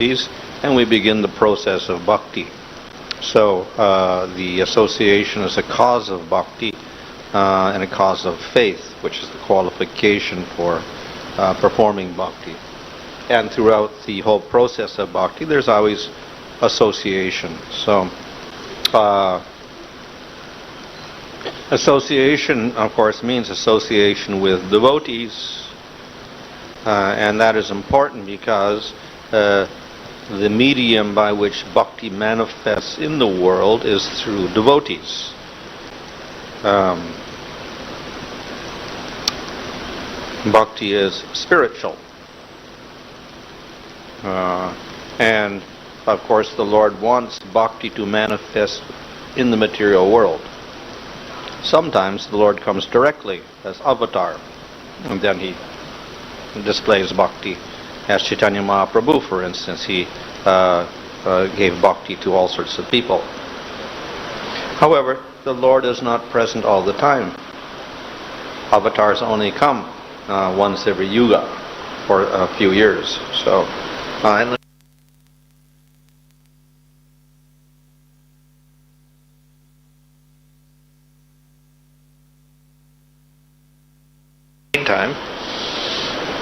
and we begin the process of bhakti. So the association is a cause of bhakti and a cause of faith, which is the qualification for performing bhakti. And throughout the whole process of bhakti, there's always association. So association, of course, means association with devotees, and that is important because the medium by which bhakti manifests in the world is through devotees. Bhakti is spiritual. And of course the Lord wants bhakti to manifest in the material world. Sometimes the Lord comes directly as avatar, and then he displays bhakti. As Chaitanya Mahaprabhu, for instance, he gave bhakti to all sorts of people. However, the Lord is not present all the time. Avatars only come once every yuga for a few years. So, in the meantime,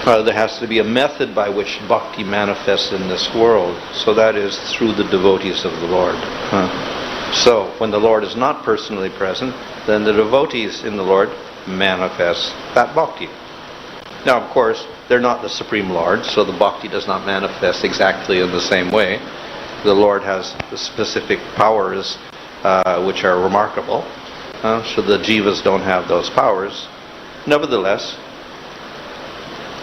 there has to be a method by which bhakti manifests in this world. So that is through the devotees of the Lord. So when the Lord is not personally present, then the devotees in the Lord manifest that bhakti. Now, of course, they're not the Supreme Lord, so the bhakti does not manifest exactly in the same way. The Lord has specific powers which are remarkable, so the jivas don't have those powers. Nevertheless,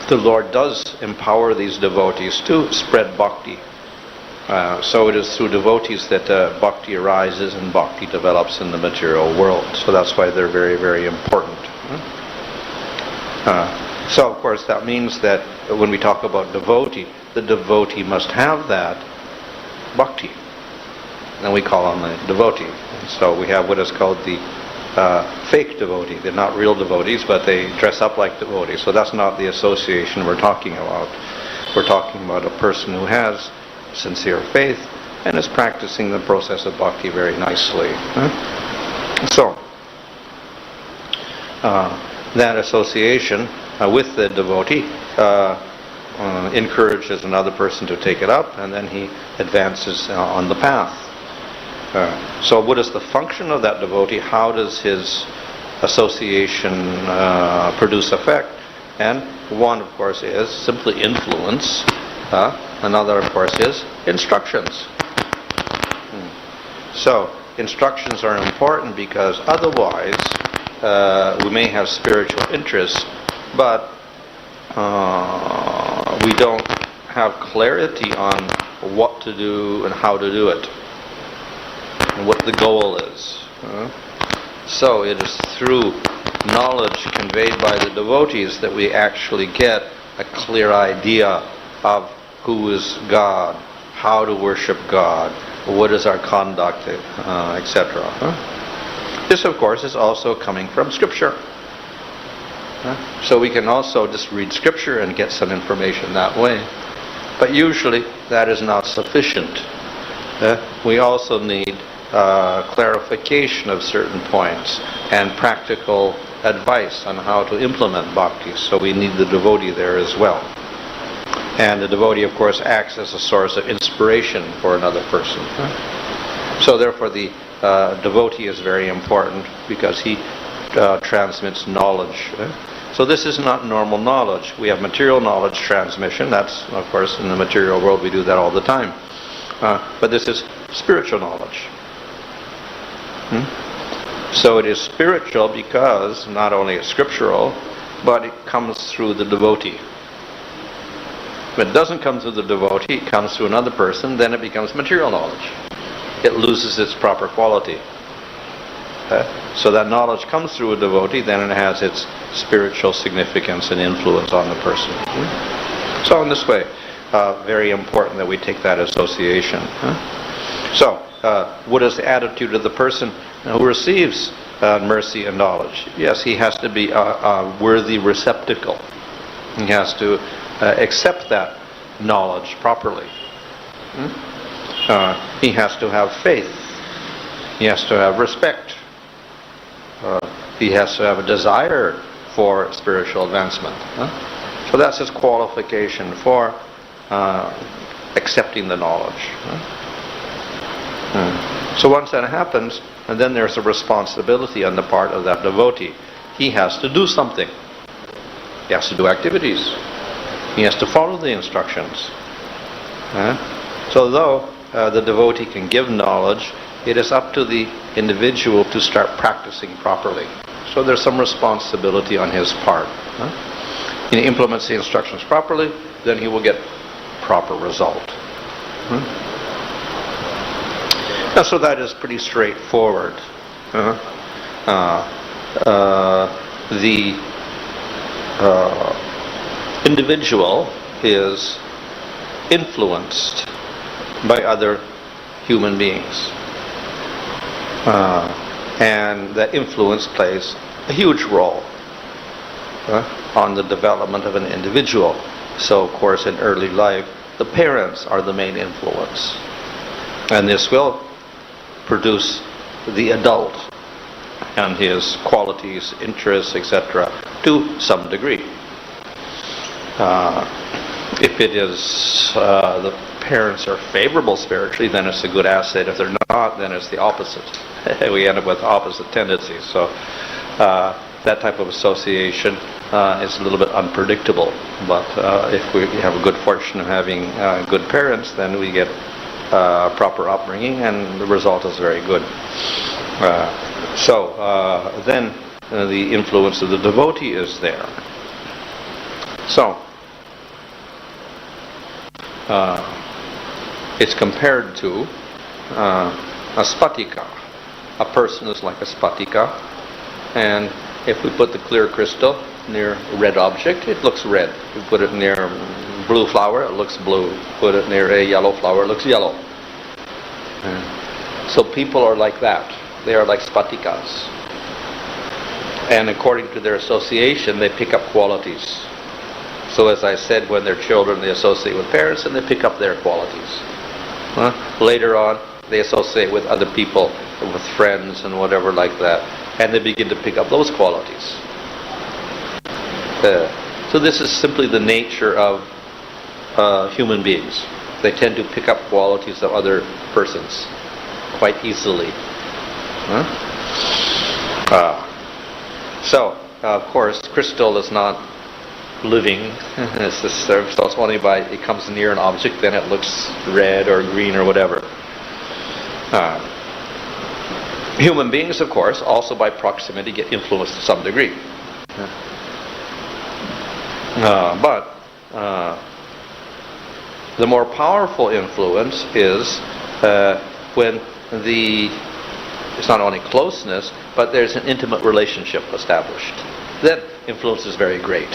the Lord does empower these devotees to spread bhakti. So it is through devotees that bhakti arises and bhakti develops in the material world. So that's why they're very, very important. So of course that means that when we talk about devotee, the devotee must have that bhakti. And we call on the devotee. So we have what is called the fake devotee. They're not real devotees, but they dress up like devotees. So that's not the association we're talking about. We're talking about a person who has sincere faith and is practicing the process of bhakti very nicely. So that association with the devotee encourages another person to take it up, and then he advances on the path. So what is the function of that devotee? How does his association produce effect? And one, of course, is simply influence. Another, of course, is instructions. So instructions are important because otherwise we may have spiritual interest, but we don't have clarity on what to do and how to do it, and what the goal is. So it is through knowledge conveyed by the devotees that we actually get a clear idea of who is God, how to worship God, what is our conduct, etc. This, of course, is also coming from Scripture. So we can also just read Scripture and get some information that way. But usually that is not sufficient. We also need clarification of certain points and practical advice on how to implement bhakti. So we need the devotee there as well. And the devotee, of course, acts as a source of inspiration for another person. So therefore the devotee is very important because he transmits knowledge. So this is not normal knowledge. We have material knowledge transmission. That's, of course, in the material world we do that all the time. But this is spiritual knowledge. So it is spiritual because not only it's scriptural, but it comes through the devotee. If it doesn't come through the devotee, it comes through another person, then it becomes material knowledge. It loses its proper quality. So that knowledge comes through a devotee, then it has its spiritual significance and influence on the person. So in this way, very important that we take that association. So, what is the attitude of the person who receives mercy and knowledge? Yes, he has to be a worthy receptacle. He has to accept that knowledge properly. He has to have faith. He has to have respect. He has to have a desire for spiritual advancement. So that's his qualification for accepting the knowledge. So once that happens, and then there's a responsibility on the part of that devotee. He has to do something. He has to do activities. He has to follow the instructions. So though the devotee can give knowledge, it is up to the individual to start practicing properly. So there's some responsibility on his part. He implements the instructions properly, then he will get proper result. So that is pretty straightforward. The individual is influenced by other human beings. And that influence plays a huge role on the development of an individual. So, of course, in early life, the parents are the main influence. And this will produce the adult and his qualities, interests, etc. to some degree. If it is the parents are favorable spiritually, then it's a good asset. If they're not, then it's the opposite. We end up with opposite tendencies. So that type of association is a little bit unpredictable. But if we have a good fortune of having good parents, then we get proper upbringing, and the result is very good. Then the influence of the devotee is there. So it's compared to a spatika. A person is like a spatika, and if we put the clear crystal near a red object, it looks red. If we put it near a blue flower, it looks blue. Put it near a yellow flower, it looks yellow. So people are like that. They are like spatikas. And according to their association, they pick up qualities. So as I said, when they're children, they associate with parents and they pick up their qualities. Later on, they associate with other people, with friends and whatever like that, and they begin to pick up those qualities. So this is simply the nature of human beings. They tend to pick up qualities of other persons quite easily. Of course, crystal is not living. It's just, so it's only by it comes near an object, then it looks red or green or whatever. Human beings, of course, also by proximity get influenced to some degree. But the more powerful influence is when it's not only closeness, but there's an intimate relationship established. That influence is very great.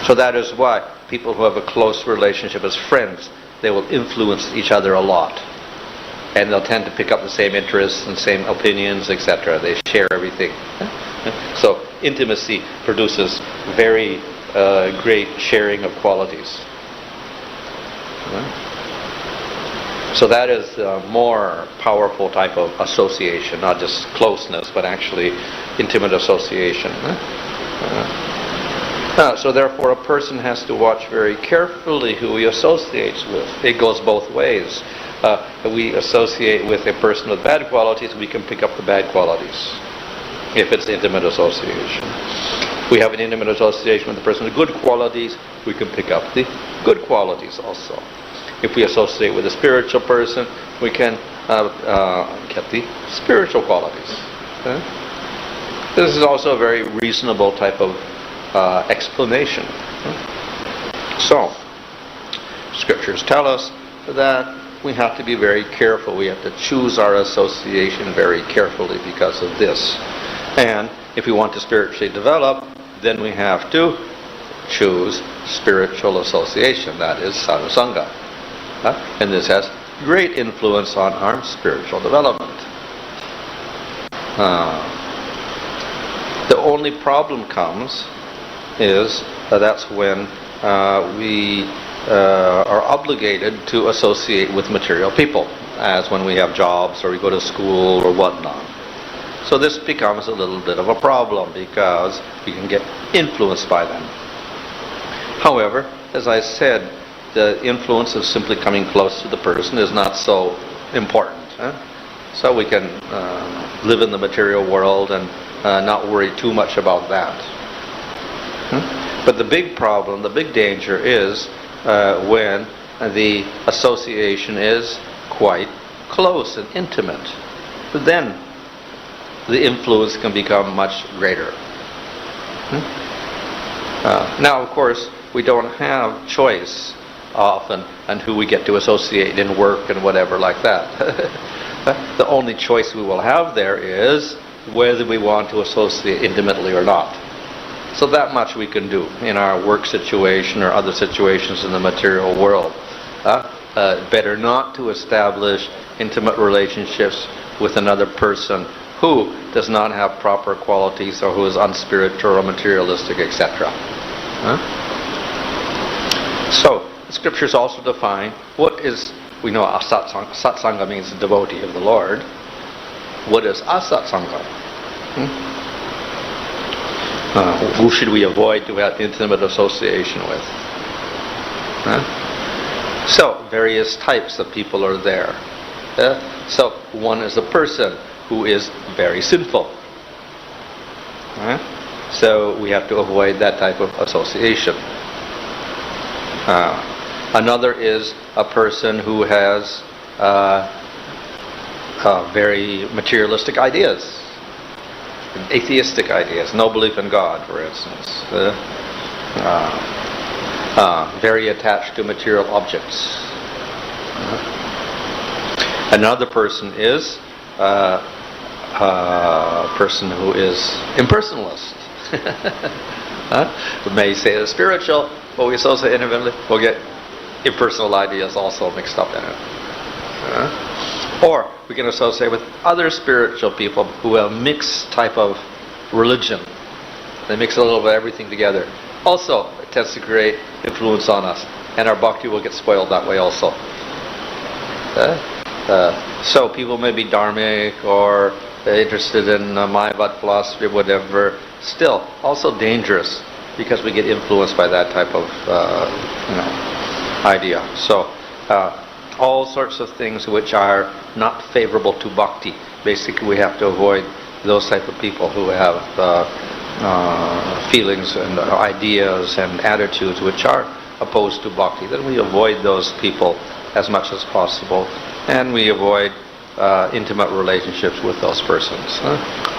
So that is why people who have a close relationship as friends, they will influence each other a lot. And they'll tend to pick up the same interests and same opinions, etc. They share everything. So intimacy produces very great sharing of qualities. So that is a more powerful type of association, not just closeness, but actually intimate association. So therefore a person has to watch very carefully who he associates with. It goes both ways. If we associate with a person with bad qualities, we can pick up the bad qualities, if it's intimate association. If we have an intimate association with a person with good qualities, we can pick up the good qualities also. If we associate with a spiritual person, we can get the spiritual qualities. This is also a very reasonable type of explanation. So, scriptures tell us that we have to be very careful. We have to choose our association very carefully because of this. And if we want to spiritually develop, then we have to choose spiritual association. That is sadhusanga. And this has great influence on our spiritual development. The only problem comes is that's when we are obligated to associate with material people, as when we have jobs or we go to school or whatnot. So this becomes a little bit of a problem because we can get influenced by them. However, as I said, the influence of simply coming close to the person is not so important. So we can live in the material world and not worry too much about that. But the big problem, the big danger is when the association is quite close and intimate. Then the influence can become much greater. Now, of course, we don't have choice often on who we get to associate in work and whatever like that. The only choice we will have there is whether we want to associate intimately or not. So that much we can do in our work situation or other situations in the material world. Better not to establish intimate relationships with another person who does not have proper qualities or who is unspiritual or materialistic, etc. So, the scriptures also define what is, we know satsanga means devotee of the Lord. What is asatsanga? Who should we avoid to have intimate association with? So, various types of people are there. So, one is a person who is very sinful. So, we have to avoid that type of association. Another is a person who has very materialistic ideas, atheistic ideas, no belief in God, for instance. Very attached to material objects. Another person is a person who is impersonalist. We may say it's spiritual, but we associate intimately, we'll get impersonal ideas also mixed up in it. Or we can associate with other spiritual people who have mixed type of religion. They mix a little bit of everything together. Also, it tends to create influence on us, and our bhakti will get spoiled that way also. So people may be dharmic or interested in Mayavad philosophy or whatever, still also dangerous because we get influenced by that type of idea. So all sorts of things which are not favorable to bhakti. Basically, we have to avoid those type of people who have feelings and ideas and attitudes which are opposed to bhakti. Then we avoid those people as much as possible, and we avoid intimate relationships with those persons.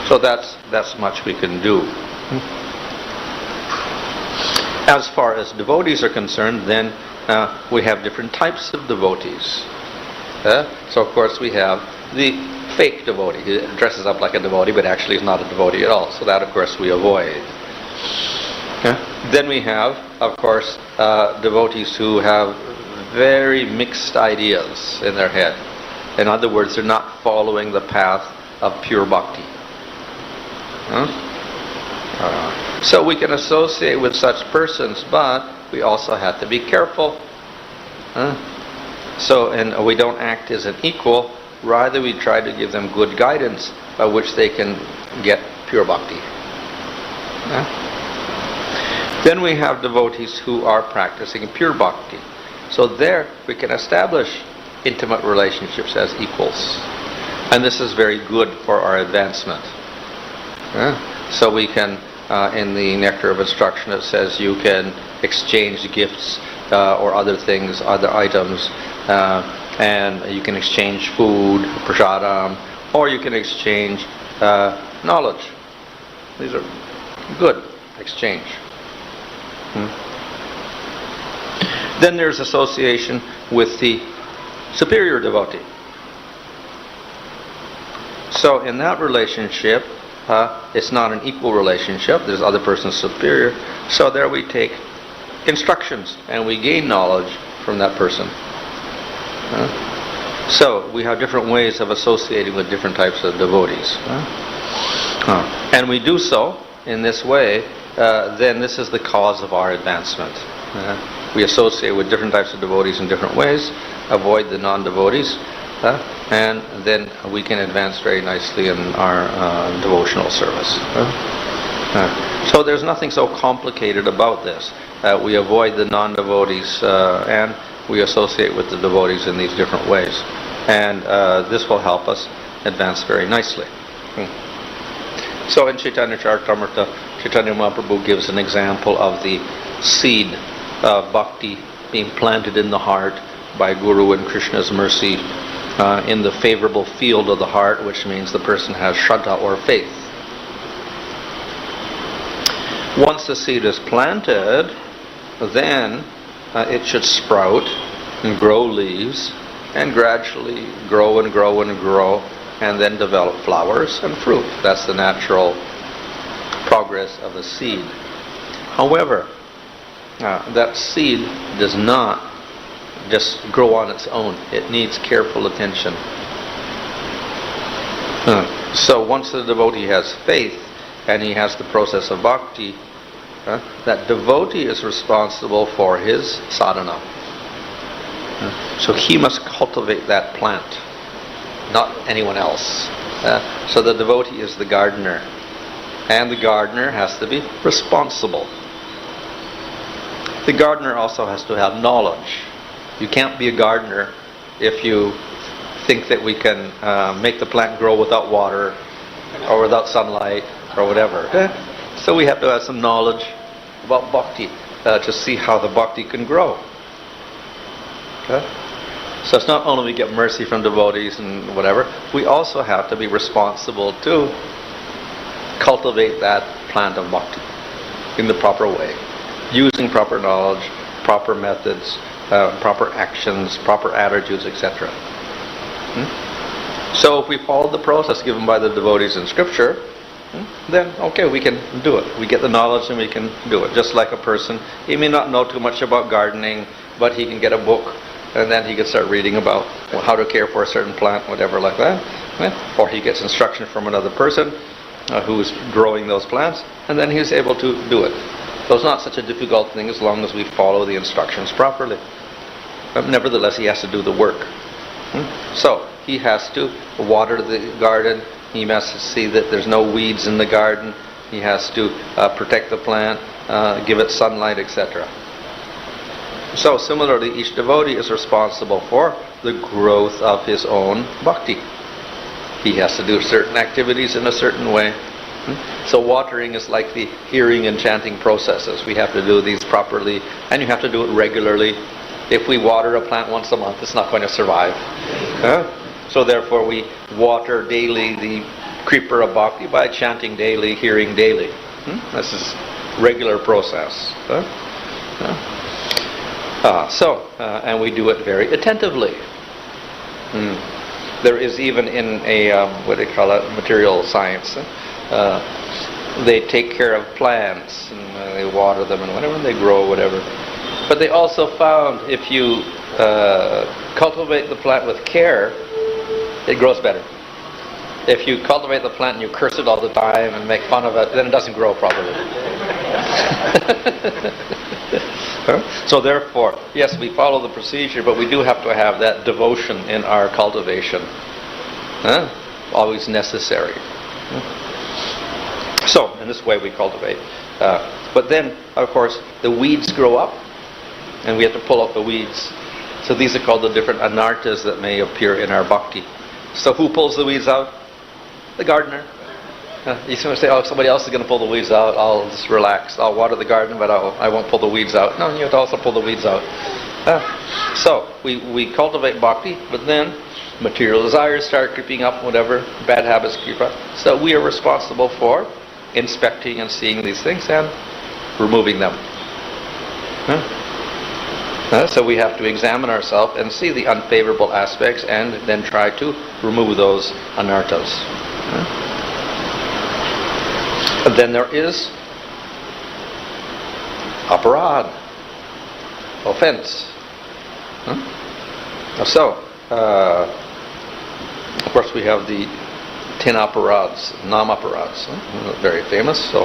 So that's much we can do. As far as devotees are concerned, then we have different types of devotees. So of course we have the fake devotee. He dresses up like a devotee but actually is not a devotee at all. So that of course we avoid. Then we have, of course, devotees who have very mixed ideas in their head. In other words, they're not following the path of pure bhakti. So we can associate with such persons, but we also have to be careful. And we don't act as an equal, rather we try to give them good guidance by which they can get pure bhakti. Then we have devotees who are practicing pure bhakti. So there we can establish intimate relationships as equals. And this is very good for our advancement. So we can, in the Nectar of Instruction it says you can exchange gifts or other things, other items, and you can exchange food, prasadam, or you can exchange knowledge. These are good exchange. Then there's association with the superior devotee. So in that relationship, it's not an equal relationship. There's other person superior. So there we take instructions and we gain knowledge from that person. So we have different ways of associating with different types of devotees. And we do so in this way, then this is the cause of our advancement. We associate with different types of devotees in different ways, avoid the non-devotees, and then we can advance very nicely in our devotional service. So there's nothing so complicated about this. We avoid the non-devotees and we associate with the devotees in these different ways. And this will help us advance very nicely. So in Chaitanya Charitamrita, Chaitanya Mahaprabhu gives an example of the seed of bhakti being planted in the heart by Guru and Krishna's mercy in the favorable field of the heart, which means the person has shraddha or faith. Once the seed is planted, then it should sprout and grow leaves and gradually grow and grow and grow and then develop flowers and fruit. That's the natural progress of a seed. However, that seed does not just grow on its own. It needs careful attention. So once the devotee has faith and he has the process of bhakti, that devotee is responsible for his sadhana. So he must cultivate that plant, not anyone else. So the devotee is the gardener, and the gardener has to be responsible. The gardener also has to have knowledge. You can't be a gardener if you think that we can make the plant grow without water or without sunlight or whatever. So we have to have some knowledge about bhakti to see how the bhakti can grow. So it's not only we get mercy from devotees and whatever, we also have to be responsible to cultivate that plant of bhakti in the proper way, using proper knowledge, proper methods, proper actions, proper attitudes, etc. So if we follow the process given by the devotees in scripture, then okay, we can do it. We get the knowledge and we can do it. Just like a person, he may not know too much about gardening, but he can get a book and then he can start reading about how to care for a certain plant, whatever like that. Or he gets instruction from another person who's growing those plants, and then he's able to do it. So it's not such a difficult thing as long as we follow the instructions properly. But nevertheless, he has to do the work. So he has to water the garden. He must see that there's no weeds in the garden. He has to protect the plant, give it sunlight, etc. So similarly, each devotee is responsible for the growth of his own bhakti. He has to do certain activities in a certain way. So watering is like the hearing and chanting processes. We have to do these properly, and you have to do it regularly. If we water a plant once a month, it's not going to survive. So therefore we water daily the creeper of bhakti by chanting daily, hearing daily. This is regular process. And we do it very attentively. There is even in a, what they call it, material science, they take care of plants and they water them and whatever, they grow whatever. But they also found if you cultivate the plant with care, it grows better. If you cultivate the plant and you curse it all the time and make fun of it, then it doesn't grow properly. So therefore, yes, we follow the procedure, but we do have to have that devotion in our cultivation. Always necessary. So, in this way we cultivate. But then, of course, the weeds grow up, and we have to pull out the weeds. So these are called the different anarthas that may appear in our bhakti. So who pulls the weeds out? The gardener. You can say, oh, somebody else is going to pull the weeds out. I'll just relax. I'll water the garden, but I won't pull the weeds out. No, you have to also pull the weeds out. So we cultivate bhakti, but then material desires start creeping up, whatever, bad habits creep up. So we are responsible for inspecting and seeing these things and removing them. So we have to examine ourselves and see the unfavorable aspects and then try to remove those anarthas. And then there is aparad, offense. So, of course we have the 10 aparads, nam-aparads, very famous. So,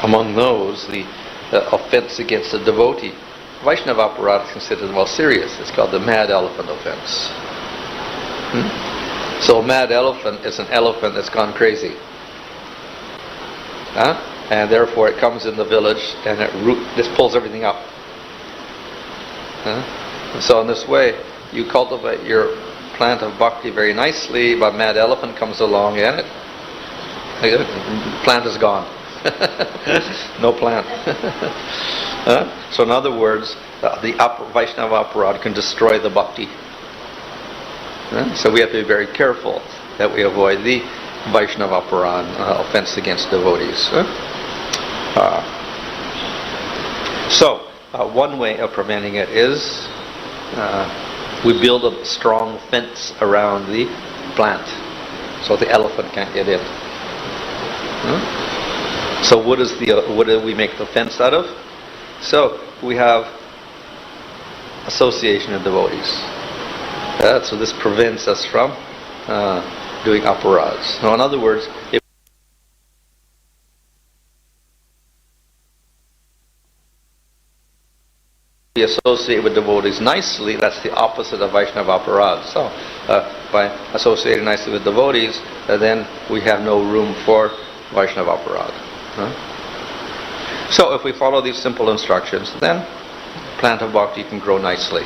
among those, the offense against a devotee. Vaishnava aparadha is considered the most serious. It's called the mad elephant offense. So a mad elephant is an elephant that's gone crazy. And therefore it comes in the village and it just pulls everything up. So in this way, you cultivate your plant of bhakti very nicely, but mad elephant comes along and the plant is gone. No plant. So in other words, the Vaishnava aparadha can destroy the bhakti. So we have to be very careful that we avoid the Vaishnava aparadha, offense against devotees. So one way of preventing it is we build a strong fence around the plant so the elephant can't get in. So what do we make the fence out of? So we have association of devotees. So this prevents us from doing aparadhas. So in other words, if we associate with devotees nicely, that's the opposite of Vaishnava aparadha. So by associating nicely with devotees, then we have no room for Vaishnava aparadha. So if we follow these simple instructions, then plant of bhakti can grow nicely.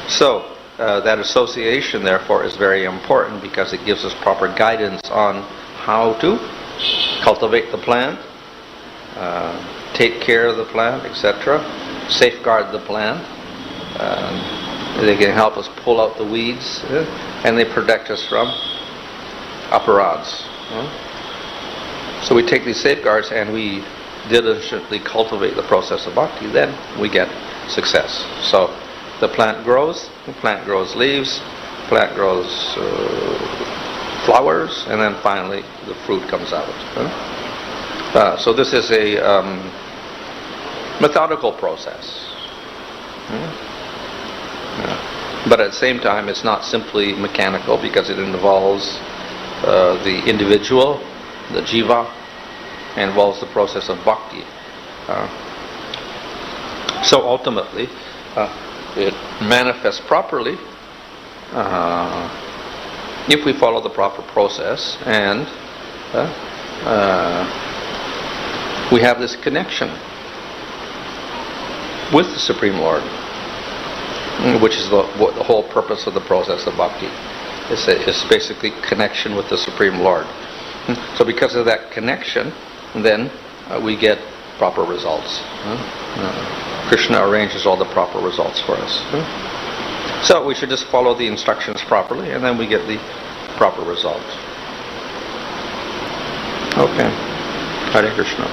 So that association, therefore, is very important because it gives us proper guidance on how to cultivate the plant, take care of the plant, etc., safeguard the plant. They can help us pull out the weeds, and they protect us from aparadhas. So we take these safeguards and we diligently cultivate the process of bhakti, then we get success. So the plant grows leaves, the plant grows flowers, and then finally the fruit comes out. So this is a methodical process. But at the same time, it's not simply mechanical because it involves the individual, the jiva, and involves the process of bhakti. So ultimately, it manifests properly if we follow the proper process and we have this connection with the Supreme Lord, which is the whole purpose of the process of bhakti. It's basically connection with the Supreme Lord. So because of that connection, then we get proper results. Krishna arranges all the proper results for us. So we should just follow the instructions properly, and then we get the proper result. Okay. Hare Krishna.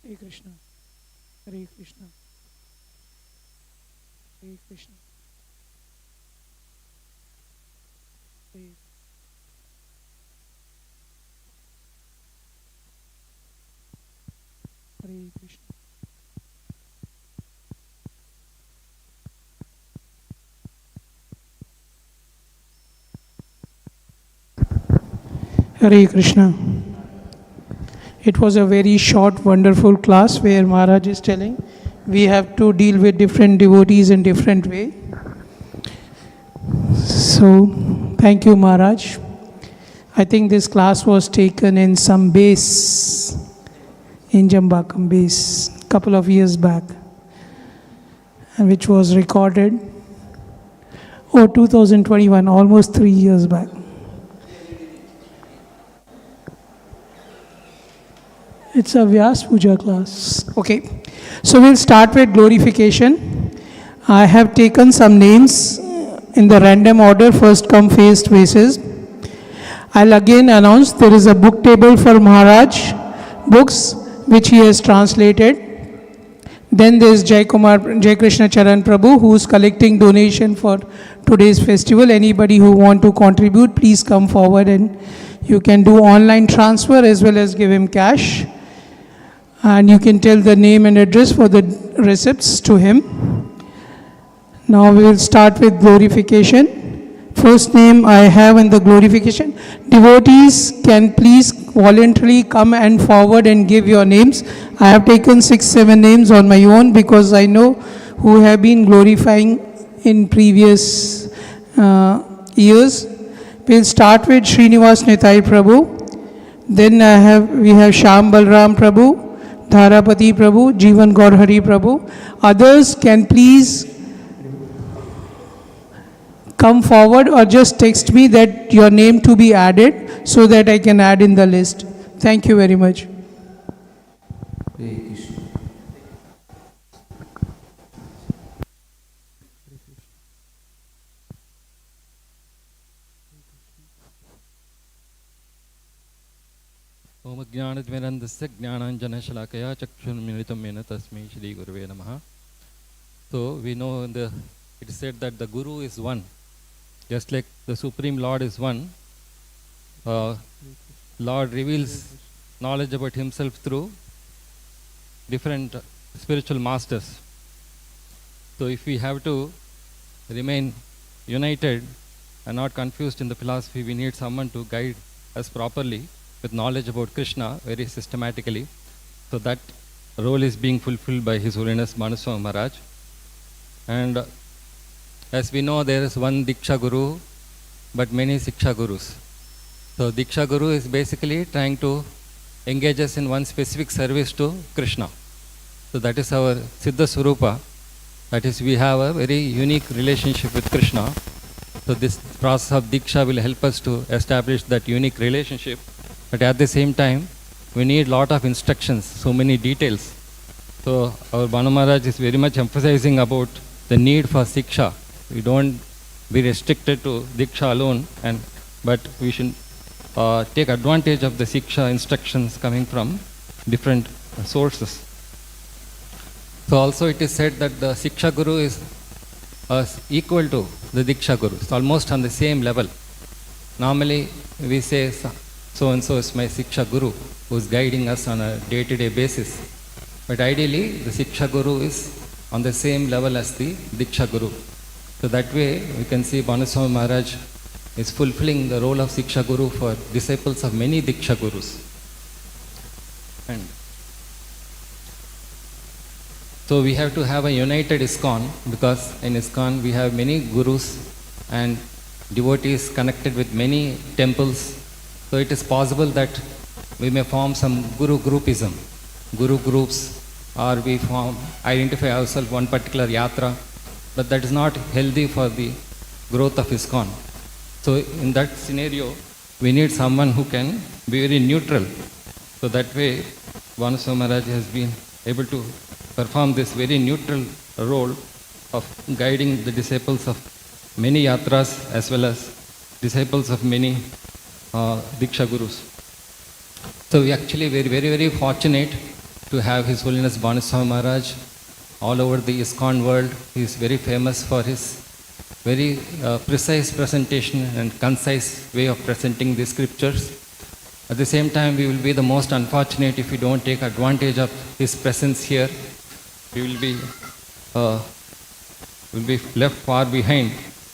Hare Krishna, Hare Krishna, Hare Krishna, Hare Krishna. Hare Krishna. It was a very short, wonderful class where Maharaj is telling we have to deal with different devotees in different way. So, thank you, Maharaj. I think this class was taken in some base, in Jambakam base, couple of years back, and which was recorded, 2021, almost 3 years back. It's a Vyasa Puja class. Okay. So we'll start with glorification. I have taken some names in the random order, first come first basis. I'll again announce there is a book table for Maharaj books which he has translated. Then there is Jai Krishna Charan Prabhu who is collecting donation for today's festival. Anybody who want to contribute, please come forward and you can do online transfer as well as give him cash. And you can tell the name and address for the receipts to him. Now we will start with glorification. First name I have in the glorification. Devotees can please voluntarily come and forward and give your names. I have taken 6-7 names on my own because I know who have been glorifying in previous years. We'll start with Srinivas Nitai Prabhu. Then we have Shyam Balram Prabhu, Dharapati Prabhu, Jeevan Gaurhari Prabhu. Others can please come forward or just text me that your name to be added so that I can add in the list. Thank you very much. ओम ज्ञानद्वैनन्दस्य ज्ञानाञ्जनशलाकया चक्षुर्मिलितं येन तस्मै श्री गुरुवे नमः. So we know it is said that the Guru is one. Just like the Supreme Lord is one, Lord reveals knowledge about himself through different spiritual masters. So if we have to remain united and not confused in the philosophy, we need someone to guide us properly with knowledge about Krishna very systematically. So that role is being fulfilled by His Holiness Bhanu Swami Maharaj. And as we know, there is one Diksha Guru, but many Siksha Gurus. So Diksha Guru is basically trying to engage us in one specific service to Krishna. So that is our Siddha Swarupa. That is, we have a very unique relationship with Krishna. So this process of Diksha will help us to establish that unique relationship. But at the same time, we need lot of instructions, so many details. So our Bhanu Maharaj is very much emphasizing about the need for Siksha. We don't be restricted to Diksha alone, but we should take advantage of the Siksha instructions coming from different sources. So also it is said that the Siksha Guru is equal to the Diksha Guru. It's almost on the same level. Normally we say so-and-so is my Siksha Guru who is guiding us on a day-to-day basis. But ideally the Siksha Guru is on the same level as the Diksha Guru. So that way we can see Bhanu Swami Maharaj is fulfilling the role of Siksha Guru for disciples of many Diksha Gurus. And so we have to have a united ISKCON, because in ISKCON we have many Gurus and devotees connected with many temples. So it is possible that we may form some Guru groupism, Guru groups, or we identify ourselves one particular yatra. But that is not healthy for the growth of ISKCON. So in that scenario, we need someone who can be very neutral. So that way, Bhanu Swami Maharaj has been able to perform this very neutral role of guiding the disciples of many yatras as well as disciples of many Diksha Gurus. So we actually very, very, very fortunate to have His Holiness Bhanu Swami Maharaj all over the ISKCON world. He is very famous for his very precise presentation and concise way of presenting the scriptures. At the same time, we will be the most unfortunate if we don't take advantage of his presence here. We will be left far behind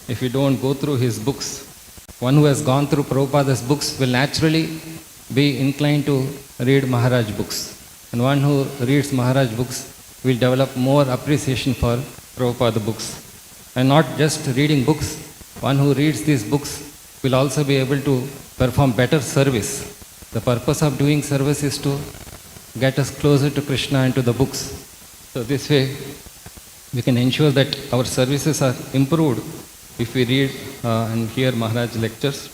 if we don't go through his books. One who has gone through Prabhupada's books will naturally be inclined to read Maharaj books. And one who reads Maharaj books will develop more appreciation for Prabhupada books. And not just reading books, one who reads these books will also be able to perform better service. The purpose of doing service is to get us closer to Krishna and to the books. So this way, we can ensure that our services are improved if we read and hear Maharaj lectures.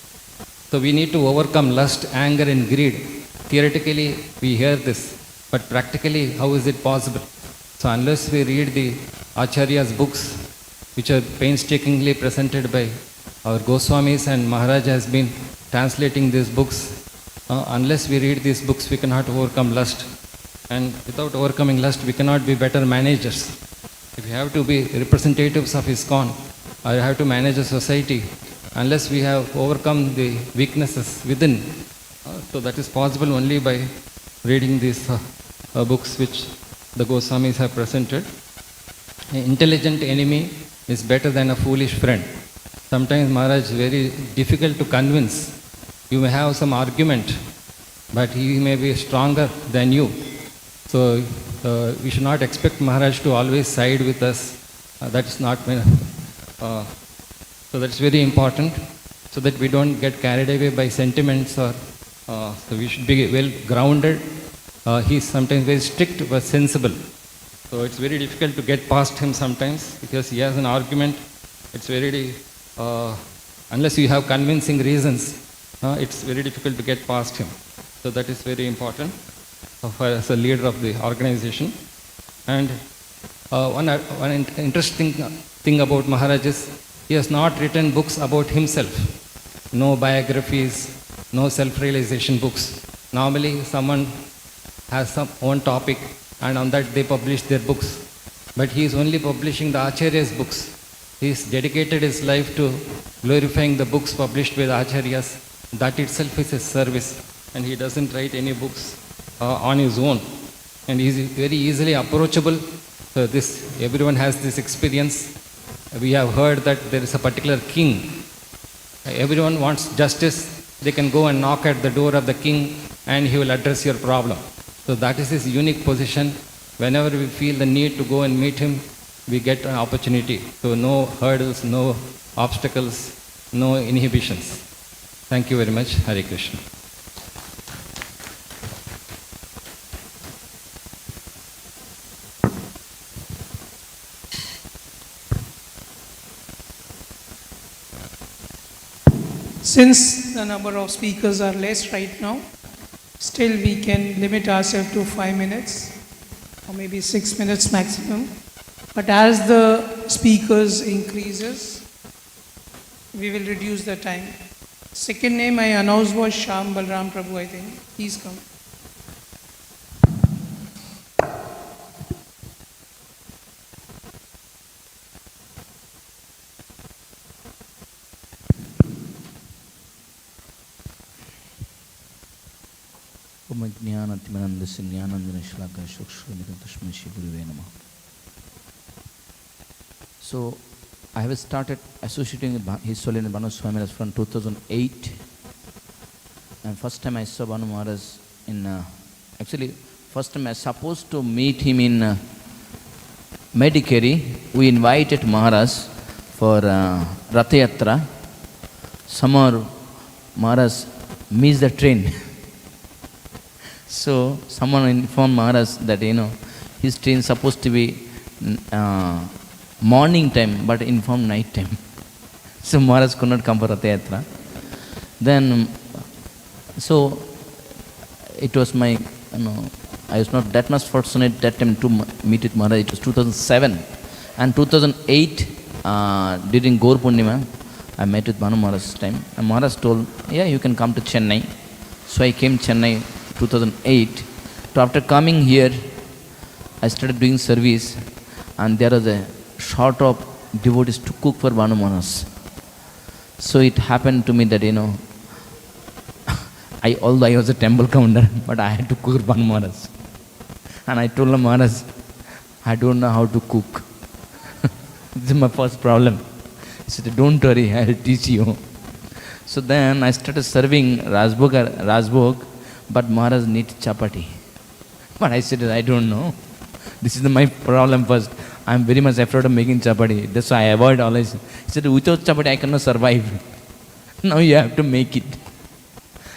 So we need to overcome lust, anger and greed. Theoretically, we hear this, but practically, how is it possible? So unless we read the Acharya's books, which are painstakingly presented by our Goswamis, and Maharaj has been translating these books, unless we read these books, we cannot overcome lust. And without overcoming lust, we cannot be better managers. If we have to be representatives of ISKCON, or have to manage a society, unless we have overcome the weaknesses within, so that is possible only by reading these books which the Goswamis have presented. An intelligent enemy is better than a foolish friend. Sometimes Maharaj is very difficult to convince. You may have some argument, but he may be stronger than you. So we should not expect Maharaj to always side with us. That is not. So that's very important, so that we don't get carried away by sentiments, or so we should be well grounded. He is sometimes very strict but sensible. So it's very difficult to get past him sometimes, because he has an argument. It's very, unless you have convincing reasons, it's very difficult to get past him. So that is very important as a leader of the organization. And one interesting thing about Maharaj is, he has not written books about himself. No biographies, no self-realization books. Normally someone has some own topic and on that they publish their books. But he is only publishing the Acharya's books. He has dedicated his life to glorifying the books published by the Acharyas. That itself is a service. And he doesn't write any books on his own. And he is very easily approachable. So everyone has this experience. We have heard that there is a particular king. Everyone wants justice. They can go and knock at the door of the king and he will address your problem. So that is his unique position. Whenever we feel the need to go and meet him, we get an opportunity. So no hurdles, no obstacles, no inhibitions. Thank you very much. Hare Krishna. Since the number of speakers are less right now, still we can limit ourselves to 5 minutes or maybe 6 minutes maximum. But as the speakers increases, we will reduce the time. Second name I announced was Shyam Balram Prabhu, I think. Please come. So, I have started associating with His Holiness Bhanu Swami Maharaj from 2008. And first time I saw Bhanu Maharaj actually, first time I was supposed to meet him in Medicare. We invited Maharaj for Rath Yatra. Somehow Maharaj missed the train. So someone informed Maharaj that his train is supposed to be morning time, but informed night time. So Maharaj could not come for Rath Yatra. Then, so it was I was not that much fortunate that time to meet with Maharaj. It was 2007. And 2008, during Gaur Purnima, I met with Bhanu Maharaj time. And Maharaj told, yeah, you can come to Chennai. So I came Chennai 2008. So after coming here, I started doing service, and there was a short of devotees to cook for Bhanu Maharaj. So it happened to me that although I was a temple commander, but I had to cook for Bhanu Maharaj. And I told him, Maharaj, I don't know how to cook. This is my first problem. He said, don't worry, I will teach you. So then I started serving Rajbhog, but Maharaj needs chapati. But I said, I don't know. This is my problem first. I am very much afraid of making chapati. That's why I avoid always. He said, without chapati I cannot survive. Now you have to make it.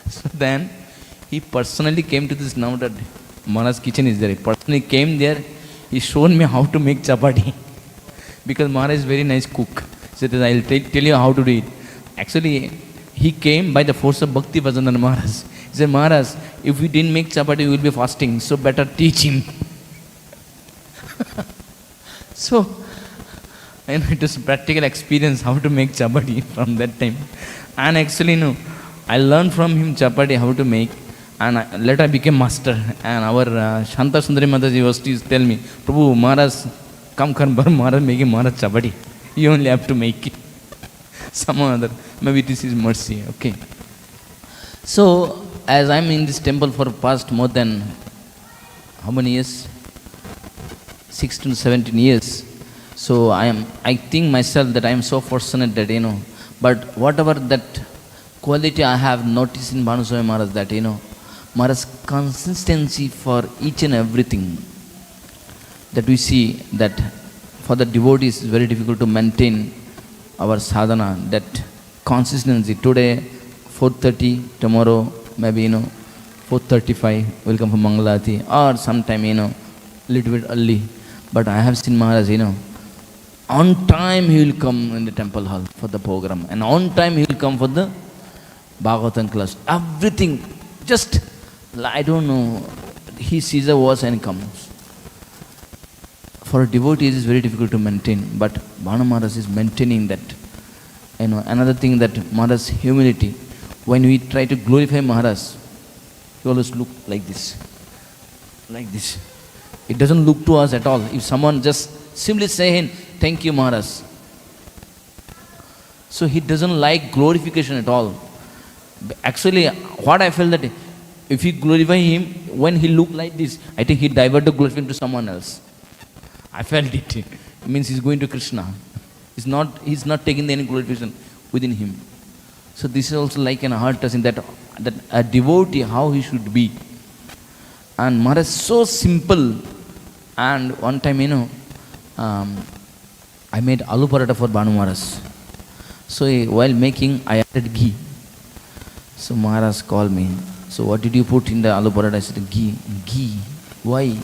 So then he personally came to this, now that Maharaj's kitchen is there. He personally came there. He showed me how to make chapati. Because Maharaj is very nice cook. He said, I will tell you how to do it. Actually, he came by the force of Bhakti Bhajananda Maharaj. He said, Maharaj, if we didn't make chapati, we will be fasting. So better teach him. So, it was practical experience how to make chapati from that time. And actually, I learned from him chapati how to make. And later I became master. And our Shanta Sundari Mataji used to tell me, Prabhu, Maharaj, come Maharaj making Maharaj chapati. You only have to make it. Some other, maybe this is mercy, okay. So, as I am in this temple for past more than how many years? 16 to 17 years. So I think myself that I am so fortunate that, but whatever that quality I have noticed in Bhanu Swami Maharaj, that, Maharaj's consistency for each and everything, that we see that for the devotees it's very difficult to maintain our sadhana, that consistency. Today 4:30, tomorrow maybe 4:35 will come for Mangalati, or sometime little bit early. But I have seen Maharaj, on time he will come in the temple hall for the program, and on time he will come for the Bhagavatam class. Everything, just, I don't know, he sees a verse and comes. For a devotee it is very difficult to maintain, but Bhanu Maharaj is maintaining that. Another thing, that Maharaj's humility. When we try to glorify Maharaj, he always look like this. Like this. It doesn't look to us at all. If someone just simply saying, thank you Maharaj. So he doesn't like glorification at all. Actually, what I felt, that if you glorify him, when he look like this, I think he divert the glorification to someone else. I felt it. It means he's going to Krishna. He's not taking any glorification within him. So this is also like an heart touching, that a devotee, how he should be. And Maharaj is so simple. And one time, I made aloo paratha for Bhanu Maharaj. So while making, I added ghee. So Maharaj called me. So what did you put in the aloo paratha? I said, ghee. Ghee? Why?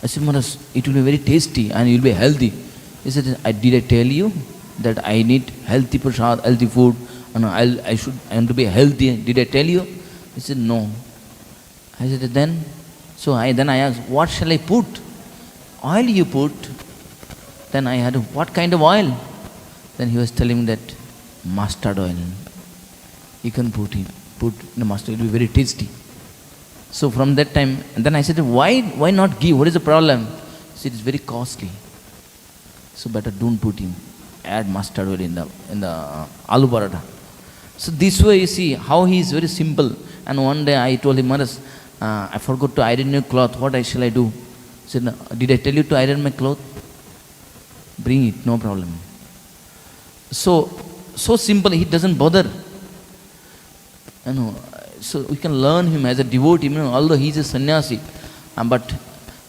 I said, Maharaj, it will be very tasty and you will be healthy. He said, did I tell you that I need healthy prasad, healthy food, and I want to be healthy? Did I tell you? He said, no. I said, then? So I asked, what shall I put? Oil you put. Then I had, what kind of oil? Then he was telling me that mustard oil. You can put in the mustard, it will be very tasty. So from that time, and then I said, why not ghee? What is the problem? He said, it's very costly. So better don't put him. Add mustard oil in the aloo paratha. So this way you see how he is very simple. And one day I told him, Maharaj, I forgot to iron your cloth. What shall I do? He said, did I tell you to iron my cloth? Bring it, no problem. So simple, he doesn't bother. So we can learn him as a devotee, although he is a sannyasi, but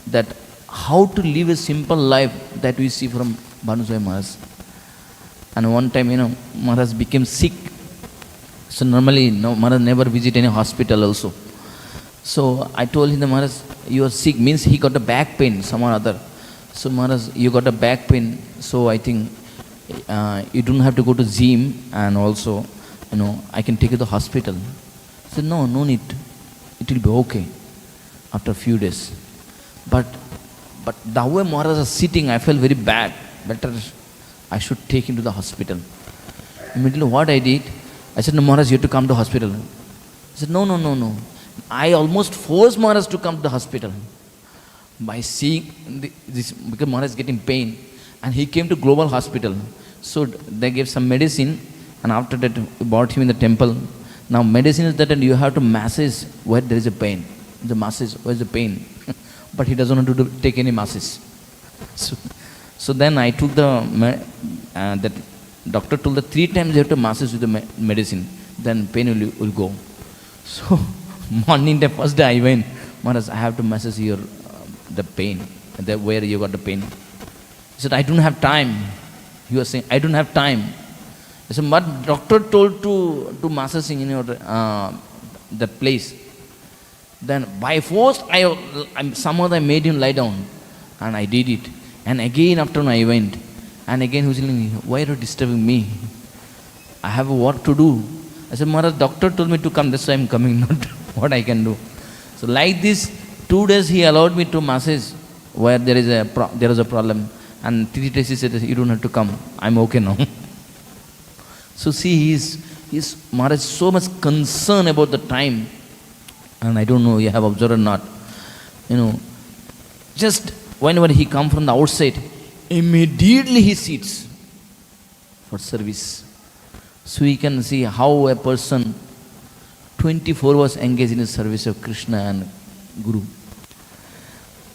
that how to live a simple life, that we see from Bhanu Swami Maharaj. And one time, Maharaj became sick. So normally, Maharaj never visit any hospital also. So I told him, Maharaj, you are sick, means he got a back pain, some or other. So Maharaj, you got a back pain, so I think you don't have to go to gym, and also, I can take you to the hospital. I said, no need. It will be okay after a few days. But the way Maharaj was sitting, I felt very bad. Better I should take him to the hospital. Immediately what I did, I said, no, Maharaj, you have to come to hospital. He said, no. I almost forced Maharaj to come to the hospital. By seeing this, because Maharaj is getting pain. And he came to Global Hospital. So they gave some medicine, and after that we brought him in the temple. Now medicine is that, and you have to massage where there is a pain. The massage, where is the pain? But he doesn't want to take any massage. So then I took that doctor told that 3 times you have to massage with the medicine, then pain will go. So morning day, first day I went, Maharaj, I have to massage your the pain, where you got the pain. He said, I don't have time. He was saying, I don't have time. I said, but doctor told to massaging in your that place. Then by force, somehow I made him lie down, and I did it. And again afternoon I went, and again he was telling me, why are you disturbing me? I have a work to do. I said, Maharaj, doctor told me to come, that's why I am coming, not what I can do. So like this, 2 days he allowed me to massage where there is a problem. And 3 days he said, you don't have to come, I'm okay now. So see, Maharaj is so much concerned about the time. And I don't know, you have observed or not. Just whenever he comes from the outside, immediately he sits for service. So we can see how a person 24 hours engaged in the service of Krishna and Guru.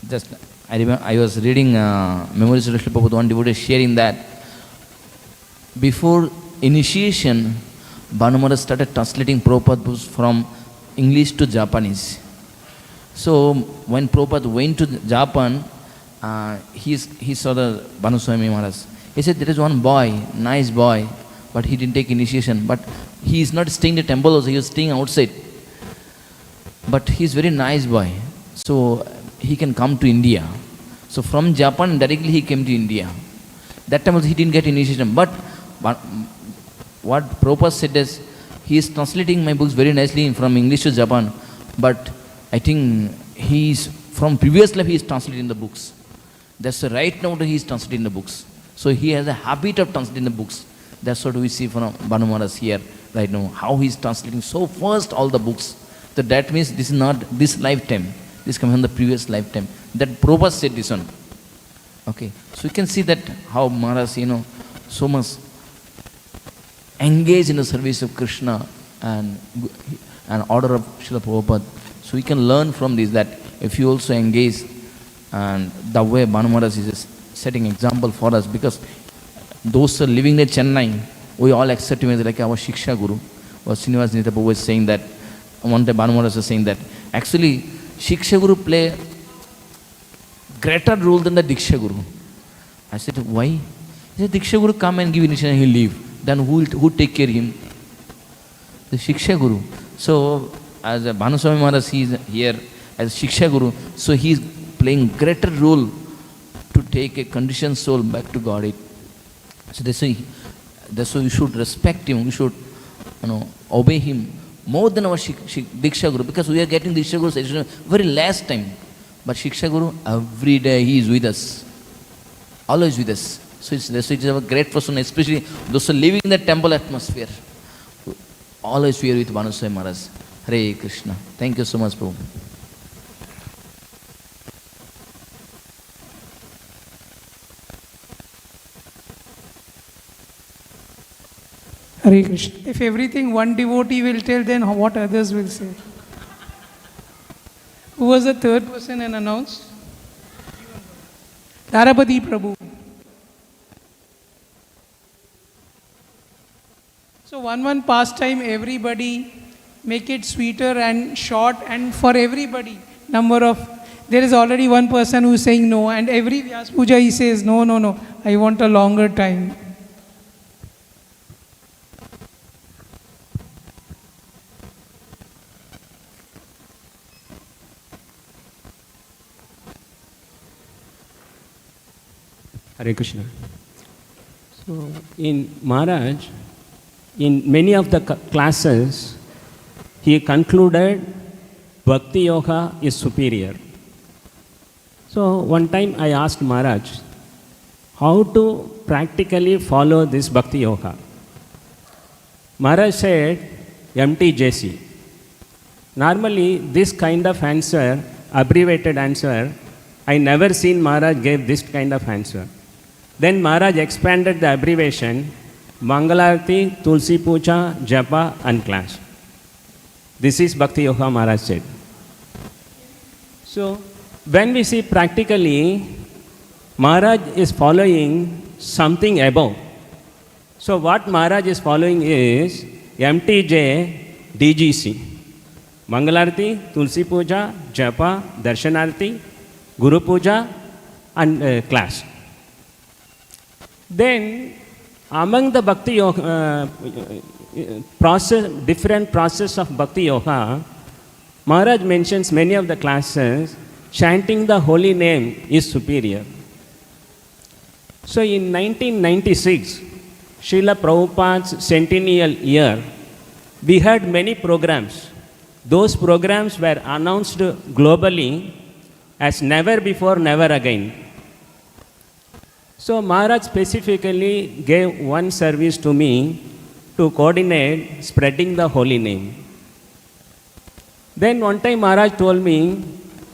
just I remember I was reading Memories of Srila Prabhupada, one devotee sharing that before initiation, Bhanu Maharaj started translating Prabhupada books from English to Japanese. So when Prabhupada went to Japan, he saw the Bhanu Swami Maharaj. He said, there is one boy, nice boy, but he didn't take initiation. But he is not staying in the temple also, he was staying outside. But he is very nice boy. So he can come to India. So from Japan, directly he came to India. That time also he didn't get initiation. But what Prabhupada said is, he is translating my books very nicely from English to Japan. But I think he is, from previous life he is translating the books. That's right now he is translating the books. So he has a habit of translating the books. That's what we see from Bhanu Maharaj here right now, how he is translating so fast all the books. So that means this is not this lifetime, this comes from the previous lifetime. That Prabhupada said this one. Okay, so you can see that how Maharaj, so much engaged in the service of Krishna and order of Srila Prabhupada. So we can learn from this that if you also engage, and the way Bhanu Maharaj is setting example for us, because those who are living in Chennai, we all accept him as like our Shiksha Guru. Or Srinivas Nitya Prabhu was saying that, one day Bhanu Maharaj was saying that, actually Shiksha Guru play greater role than the Diksha Guru. I said, why? He said, Diksha Guru come and give initiation and he'll leave. Then who take care of him? The Shiksha Guru. So as a Bhanu Swami Maharaj, he is here as Shiksha Guru. So he is playing greater role to take a conditioned soul back to Godhead. So that's why we should respect him, we should obey him more than our Diksha Guru, because we are getting Diksha Guru's education very last time. But Shiksha Guru, every day he is with us, always with us. So it is a great person, especially those who are living in the temple atmosphere. Always we are with Bhanu Swami Maharaj. Hare Krishna. Thank you so much, Prabhu. Hare Krishna. If everything one devotee will tell, then what others will say? Who was the third person and announced? Dharapati Prabhu. So one pastime, everybody make it sweeter and short, and for everybody, there is already one person who is saying no, and every Vyasa Puja he says no, I want a longer time. Hare Krishna. So, in Maharaj, in many of the classes, he concluded Bhakti Yoga is superior. So, one time I asked Maharaj, how to practically follow this Bhakti Yoga? Maharaj said, MTJC. Normally, this kind of answer, abbreviated answer, I never seen Maharaj gave this kind of answer. Then Maharaj expanded the abbreviation, Mangalarti, Tulsi Puja, Japa and class. This is Bhakti Yoga, Maharaj said. So, when we see practically, Maharaj is following something above. So, what Maharaj is following is MTJ, DGC. Mangalarti, Tulsi Puja, Japa, Darshanarti, Guru Puja and class. Then, among the Bhakti Yoga, different process of Bhakti Yoga, Maharaj mentions many of the classes, chanting the holy name is superior. So in 1996, Srila Prabhupada's centennial year, we had many programs. Those programs were announced globally as never before, never again. So Maharaj specifically gave one service to me to coordinate spreading the holy name. Then one time Maharaj told me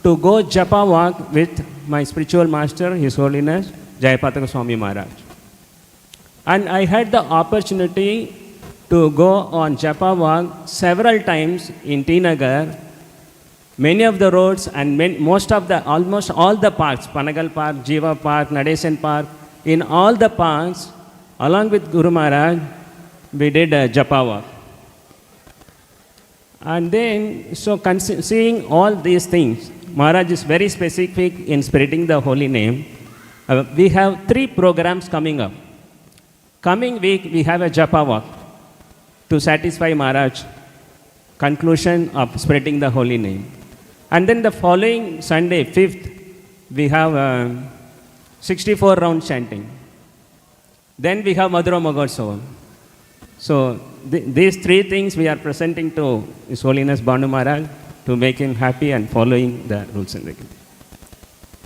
to go japa walk with my spiritual master, His Holiness Jayapataka Swami Maharaj. And I had the opportunity to go on japa walk several times in T Nagar many of the roads and almost all the parks, Panagal Park, Jiva Park, Nadesan Park, in all the parks, along with Guru Maharaj, we did a japa walk. And then, so seeing all these things, Maharaj is very specific in spreading the holy name. We have 3 programs coming up. Coming week, we have a japa walk to satisfy Maharaj, conclusion of spreading the holy name. And then the following Sunday, 5th, we have 64 round chanting. Then we have Madhura Mahotsavam. So these 3 things we are presenting to His Holiness Bhanu Maharaj to make him happy and following the rules and regulations.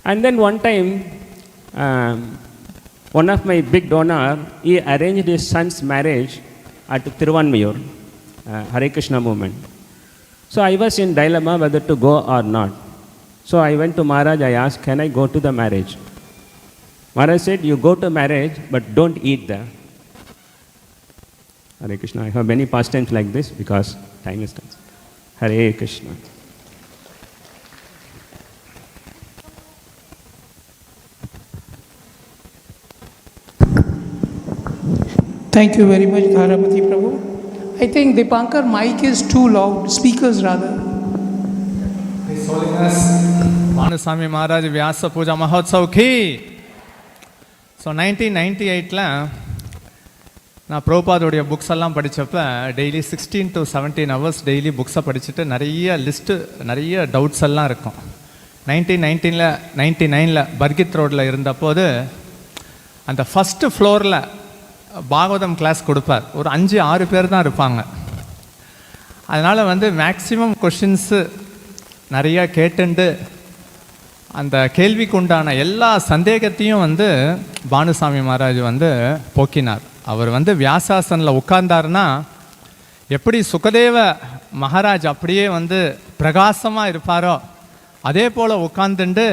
And then one time, one of my big donor, he arranged his son's marriage at Tiruvanmayur, Hare Krishna movement. So I was in dilemma whether to go or not. So I went to Maharaj, I asked, can I go to the marriage? Maharaj said, you go to marriage, but don't eat there. Hare Krishna. I have many pastimes like this because time is done. Hare Krishna. Thank you very much, Dharapati Prabhu. I think Dipankar mic is too loud, speakers rather. His Holiness Bhanu Swami Maharaj Vyasa Puja Mahotsav ki. So 1998 நான் பிரபுபாதோடைய books எல்லாம் படித்தப்ப daily 16 to 17 hours daily புக்ஸை படிச்சுட்டு நிறைய doubts எல்லாம் இருக்கும். 1999 பர்கித் ரோடில் இருந்தபோது அந்த ஃபஸ்ட்டு ஃப்ளோரில் பாகவதம் கிளாஸ் கொடுப்பார். ஒரு 5-6 பேர் தான் இருப்பாங்க. அதனால் மேக்ஸிமம் கொஷின்ஸு நிறையா கேட்டுண்டு அந்த கேள்விக்கு உண்டான எல்லா சந்தேகத்தையும் பானுசாமி மகாராஜ் போக்கினார். அவர் வியாசாசனில் உட்கார்ந்தாருன்னா எப்படி சுகதேவ மகாராஜ் அப்படியே பிரகாசமாக இருப்பாரோ அதே போல் உட்கார்ந்துண்டு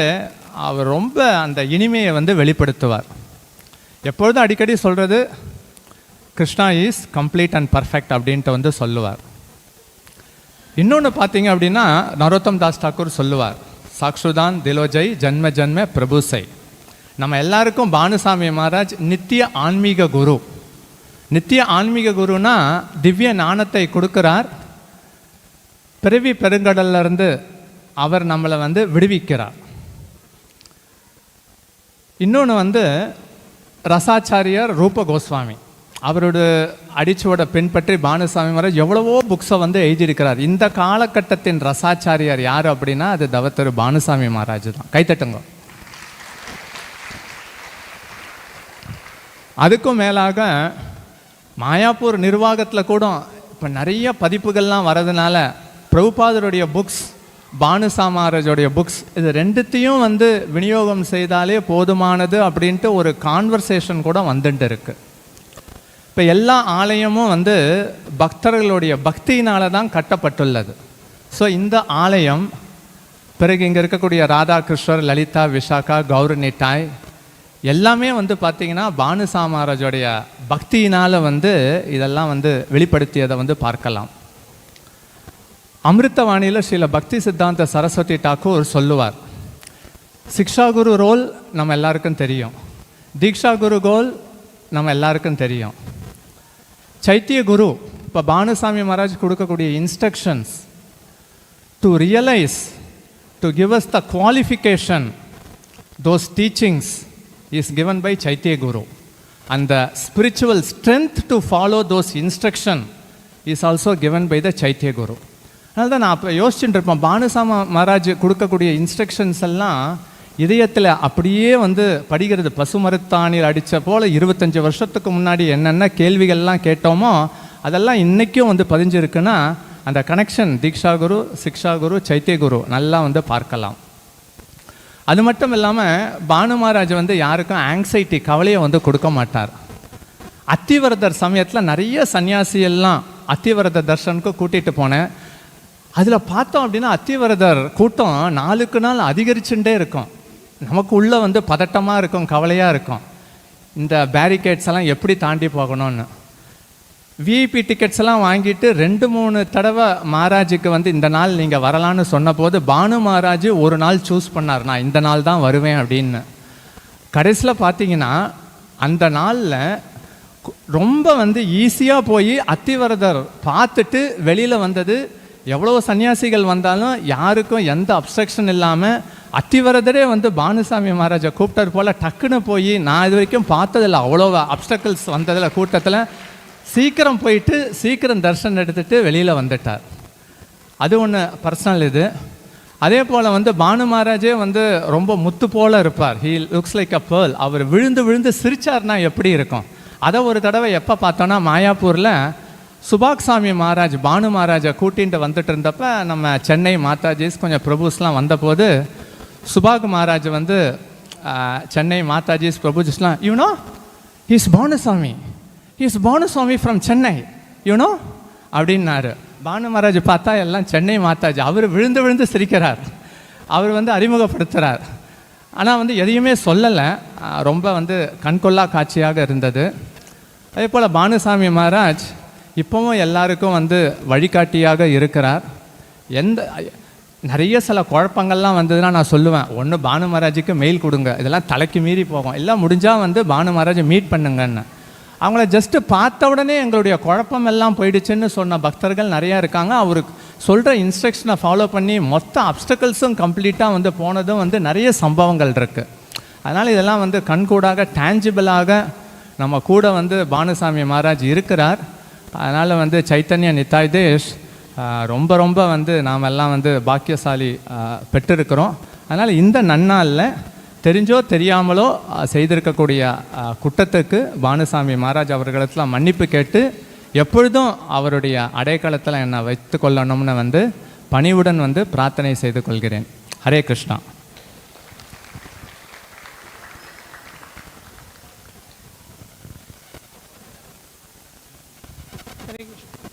அவர் ரொம்ப அந்த இனிமையை வெளிப்படுத்துவார். எப்பொழுதும் அடிக்கடி சொல்கிறது Krishna is complete and perfect அப்படின்ட்டு சொல்லுவார். இன்னொன்று பார்த்தீங்க அப்படின்னா நரோத்தம் தாஸ் தாக்கூர் சொல்லுவார், சாக்ஷுதான் திலோஜய் ஜன்ம ஜன்ம பிரபுசை. நம்ம எல்லாருக்கும் பானுசாமி மகாராஜ் நித்திய ஆன்மீக குரு. நித்திய ஆன்மீக குருனா திவ்ய ஞானத்தை கொடுக்கிறார். பிறவி பெருங்கடல்லிருந்து அவர் நம்மளை விடுவிக்கிறார். இன்னொன்று ரசாச்சாரியார் ரூப கோஸ்வாமி, அவரோட அடிச்சுவோட பின்பற்றி பானுசாமி மகாராஜ் எவ்வளவோ புக்ஸை எழுதியிருக்கிறார். இந்த காலகட்டத்தின் ரசாச்சாரியார் யார் அப்படின்னா அது தவத்திரு பானுசாமி மகாராஜ் தான். கைத்தட்டுங்க. அதுக்கும் மேலாக மாயாப்பூர் நிர்வாகத்தில் கூட இப்போ நிறைய பதிப்புகள்லாம் வரதுனால பிரபுபாதருடைய புக்ஸ், பானுசாமி மகாராஜோடைய புக்ஸ், இது ரெண்டுத்தையும் விநியோகம் செய்தாலே போதுமானது அப்படின்ட்டு ஒரு கான்வர்சேஷன் கூட வந்துட்டு இருக்கு. இப்போ எல்லா ஆலயமும் பக்தர்களுடைய பக்தியினால தான் கட்டப்பட்டுள்ளது. ஸோ இந்த ஆலயம் பிறகு இங்கே இருக்கக்கூடிய ராதாகிருஷ்ணர், லலிதா, விஷாகா, கௌரநிட்டாய் எல்லாமே பார்த்தீங்கன்னா பானுசாமி மகாராஜோடைய பக்தியினால் இதெல்லாம் வெளிப்படுத்தியதை பார்க்கலாம். அமிர்தவாணியில் ஸ்ரீல பக்தி சித்தாந்த சரஸ்வதி தாக்கூர் சொல்லுவார், சிக்ஷா குரு ரோல் நம்ம எல்லாருக்கும் தெரியும், தீக்ஷா குரு கோல் நம்ம எல்லாருக்கும் தெரியும், சைத்திய குரு இப்போ பானுசாமி மகாராஜ் கொடுக்கக்கூடிய instructions to realise, to give us the qualification, those teachings is given by Chaitya Guru, and the spiritual strength to follow those instruction is also given by the Chaitya Guru. அதனால தான் நான் அப்போ யோசிச்சுட்டு இருப்பேன், பானுசாமி மகாராஜ் கொடுக்கக்கூடிய இன்ஸ்ட்ரக்ஷன்ஸ் எல்லாம் இதயத்தில் அப்படியே படிக்கிறது. பசுமரத்தாணியில் அடித்த போல் 25 வருஷத்துக்கு முன்னாடி என்னென்ன கேள்விகள்லாம் கேட்டோமோ அதெல்லாம் இன்றைக்கும் பதிஞ்சிருக்குன்னா அந்த கனெக்ஷன் தீக்ஷா குரு, சிக்ஷா குரு, சைத்திய குரு நல்லா பார்க்கலாம். அது மட்டும் இல்லாமல் பானு மகாராஜ் யாருக்கும் ஆங்ஸைட்டி, கவலையை கொடுக்க மாட்டார். அத்திவரதர் சமயத்தில் நிறைய சன்னியாசியெல்லாம் அத்திவரதர் தர்ஷனுக்கு கூட்டிகிட்டு போனேன். அதில் பார்த்தோம் அப்படின்னா அத்திவரதர் கூட்டம் நாளுக்கு நாள் அதிகரிச்சுட்டே இருக்கும். நமக்கு உள்ளே பதட்டமாக இருக்கும், கவலையாக இருக்கும், இந்த பேரிகேட்ஸ் எல்லாம் எப்படி தாண்டி போகணும்னு. விஐபி டிக்கெட்ஸ் எல்லாம் வாங்கிட்டு 2-3 தடவை மகாராஜுக்கு வந்து இந்த நாள் நீங்கள் வரலான்னு சொன்னபோது பானு மகாராஜ் ஒரு நாள் சூஸ் பண்ணார், நான் இந்த நாள் தான் வருவேன் அப்படின்னு. கடைசியில் பார்த்தீங்கன்னா அந்த நாளில் ரொம்ப வந்து ஈஸியாக போய் அத்திவரதர் பார்த்துட்டு வெளியில் வந்தது. எவ்வளோ சன்னியாசிகள் வந்தாலும் யாருக்கும் எந்த அப்ஸ்ட்ரக்ஷன் இல்லாமல் அத்திவரதரே வந்து பானுசாமி மகாராஜை கூப்பிட்டார் போல் டக்குன்னு போய், நான் இது வரைக்கும் பார்த்ததில்ல அவ்வளோ அப்ஸ்ட்ரக்கிள்ஸ் வந்ததில் கூட்டத்தில், சீக்கிரம் போயிட்டு சீக்கிரம் தரிசனம் எடுத்துகிட்டு வெளியில் வந்துட்டார். அது ஒன்று பர்சனல் இது. அதே போல் வந்து பானு மகாராஜே வந்து ரொம்ப முத்து போல் இருப்பார். He looks like a pearl. அவர் விழுந்து விழுந்து சிரிச்சார்னா எப்படி இருக்கும்? அதை ஒரு தடவை எப்போ பார்த்தோன்னா மாயாப்பூரில் சுபாக் சாமி மகாராஜ் பானு மகாராஜை கூட்டிகிட்டு வந்துட்டு இருந்தப்ப நம்ம சென்னை மாதாஜிஸ் கொஞ்சம் பிரபுஸ்லாம் வந்தபோது சுபாக் மகாராஜ் வந்து சென்னை மாதாஜிஸ் பிரபுஜிஸ்லாம் you know he's Bhanuswami, he's Bhanuswami from Chennai you know அப்படின்னாரு. பானு மகாராஜ் பார்த்தா எல்லாம் சென்னை மாதாஜி. அவர் விழுந்து விழுந்து சிரிக்கிறார். அவர் வந்து அறிமுகப்படுத்துகிறார். ஆனால் வந்து எதையுமே சொல்லலை. ரொம்ப வந்து கண்கொள்ளா காட்சியாக இருந்தது. அதே போல் பானுசாமி மகாராஜ் இப்போவும் எல்லாருக்கும் வந்து வழிகாட்டியாக இருக்கிறார். நிறைய சில குழப்பங்கள்லாம் வந்ததுன்னா நான் சொல்லுவேன், ஒன்று பானு மகாராஜுக்கு மெயில் கொடுங்க, இதெல்லாம் தலைக்கு மீறி போகும், எல்லாம் முடிஞ்சால் வந்து பானு மகாராஜை மீட் பண்ணுங்கன்னு. அவங்கள ஜஸ்ட்டு பார்த்த உடனே எங்களுடைய குழப்பம் எல்லாம் போயிடுச்சுன்னு சொன்ன பக்தர்கள் நிறையா இருக்காங்க. அவருக்கு சொல்கிற இன்ஸ்ட்ரக்ஷனை ஃபாலோ பண்ணி மொத்த அப்டக்கிள்ஸும் கம்ப்ளீட்டாக வந்து போனதும் வந்து நிறைய சம்பவங்கள் இருக்குது. அதனால் இதெல்லாம் வந்து கண்கூடாக டேஞ்சிபிளாக நம்ம கூட வந்து பானுசாமி மகாராஜ் இருக்கிறார். அதனால் வந்து சைத்தன்ய நித்தாய் தேஷ் ரொம்ப ரொம்ப வந்து நாம் எல்லாம் வந்து பாக்கியசாலி பெற்றிருக்கிறோம். அதனால் இந்த நன்னாளில் தெரிஞ்சோ தெரியாமலோ செய்திருக்கக்கூடிய குற்றத்துக்கு பானுசாமி மகாராஜ் அவர்களிடத்தில் மன்னிப்பு கேட்டு எப்பொழுதும் அவருடைய அடைக்கலத்தில் என்னை வைத்து கொள்ளணும்னு வந்து பணிவுடன் வந்து பிரார்த்தனை செய்து கொள்கிறேன். Hare Krishna.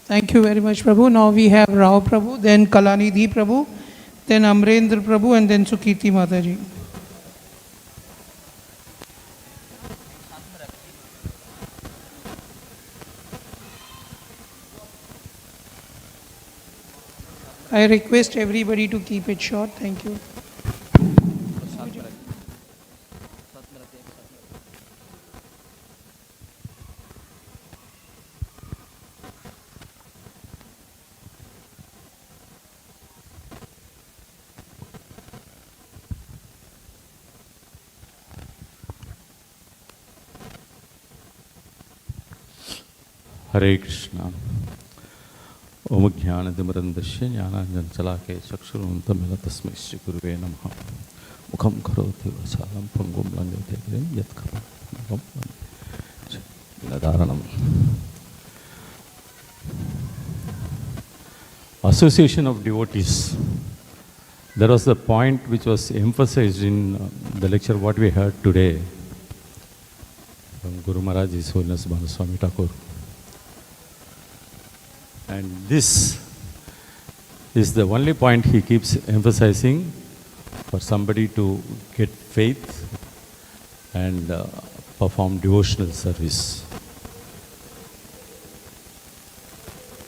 Thank you very much, Prabhu. Now we have Rao Prabhu, then Kalanidhi Prabhu, then Amrendra Prabhu, and then Sukirti Mataji. I request everybody to keep it short. Thank you. हरे कृष्णा. ओम ज्ञानतिमिरन्दस्य ज्ञानाञ्जनशलाकया चक्षुरुन्मिलितं तस्मै श्रीगुरुवे नमः. मुखं करोति वाचालं पङ्गुं लङ्घयते गिरिं यत्कृपातमहं वन्दे. Association of devotees. That was the point which was emphasized in the lecture what we heard today from Guru Maharaj, His Holiness Bhanu Swami Thakur. And this is the only point he keeps emphasizing for somebody to get faith and perform devotional service.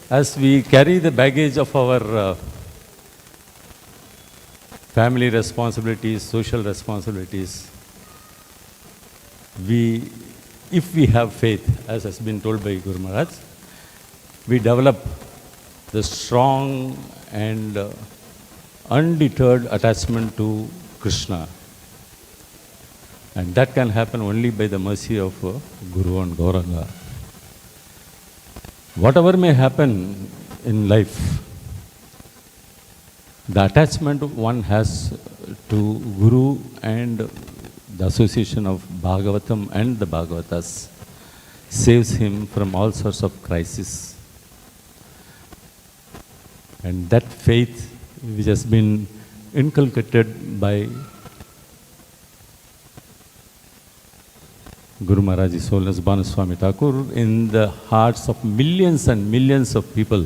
As we carry the baggage of our family responsibilities, social responsibilities, if we have faith, as has been told by Guru Maharaj, we develop the strong and undeterred attachment to Krishna. And that can happen only by the mercy of Guru and Gauranga. Whatever may happen in life, the attachment one has to Guru and the association of Bhagavatam and the Bhagavatas saves him from all sorts of crises. And that faith which has been inculcated by Guru Maharaj, His Holiness Bhanu Swami Thakur, in the hearts of millions and millions of people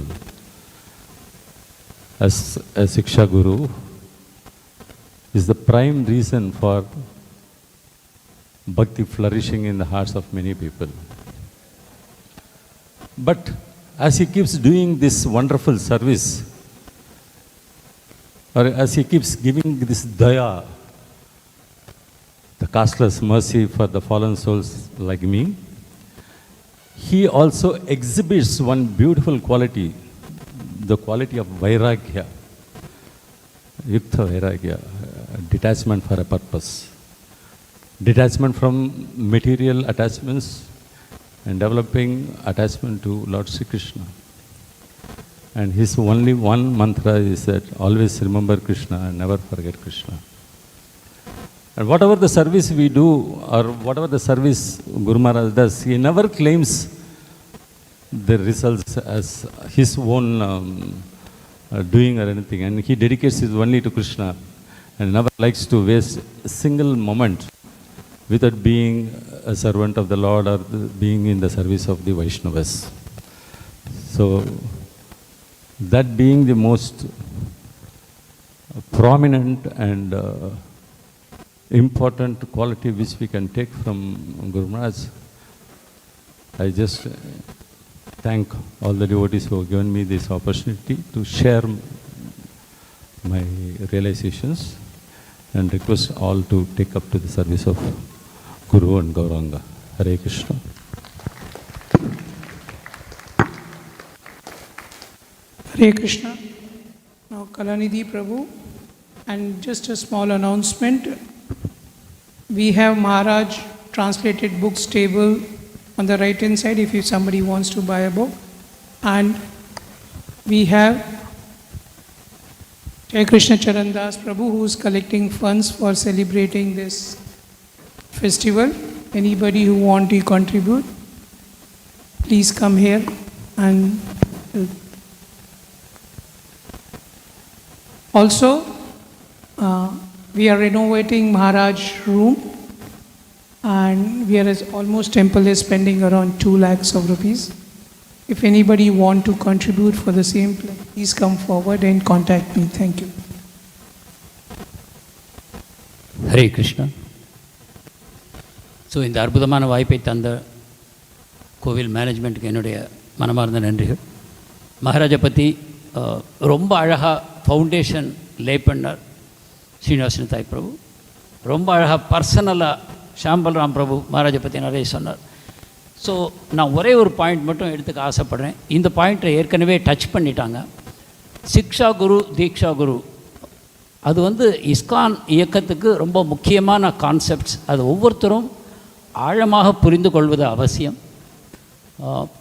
as a Siksha Guru, is the prime reason for Bhakti flourishing in the hearts of many people. But as he keeps doing this wonderful service, or as he keeps giving this daya, the costless mercy for the fallen souls like me, he also exhibits one beautiful quality, the quality of vairagya, yukta vairagya, detachment for a purpose, detachment from material attachments and developing attachment to Lord Sri Krishna. And his only one mantra is that always remember Krishna and never forget Krishna. And whatever the service we do, or whatever the service Guru Maharaj does, he never claims the results as his own doing or anything. And he dedicates it only to Krishna and never likes to waste a single moment without being a servant of the Lord or being in the service of the Vaishnavas. So, that being the most prominent and important quality which we can take from Guru Maharaj, I just thank all the devotees who have given me this opportunity to share my realizations and request all to take up to the service of Guru and Gauranga. Hare Krishna. Hare Krishna. Now Kalanidhi Prabhu, and just a small announcement. We have Maharaj translated books table on the right hand side if somebody wants to buy a book. And we have Jai Krishna Charandas Prabhu, who is collecting funds for celebrating this festival. Anybody who want to contribute, please come here and help. Also, we are renovating Maharaj room, and we are almost temple is spending around 2 lakhs of rupees. If anybody want to contribute for the same, please come forward and contact me. Thank you. Hare Krishna. So இந்த அற்புதமான வாய்ப்பை தந்த கோவில் மேனேஜ்மெண்ட்டுக்கு என்னுடைய மனமார்ந்த நன்றிகள். மகாராஜை பற்றி ரொம்ப அழகாக ஃபவுண்டேஷன் லே பண்ணார் ஸ்ரீனிவாசன் தாய் பிரபு. ரொம்ப அழகாக பர்சனலாக ஷாம்பல்ராம் பிரபு மகாராஜை பற்றி நிறைய சொன்னார். ஸோ நான் ஒரே ஒரு பாயிண்ட் மட்டும் எடுத்துக்க ஆசைப்பட்றேன். இந்த பாயிண்ட்டை ஏற்கனவே டச் பண்ணிட்டாங்க. சிக்ஷா குரு தீக்ஷா குரு, அது இஸ்கான் இயக்கத்துக்கு ரொம்ப முக்கியமான கான்செப்ட்ஸ். அது ஒவ்வொருத்தரும் ஆழமாக புரிந்து கொள்வது அவசியம்.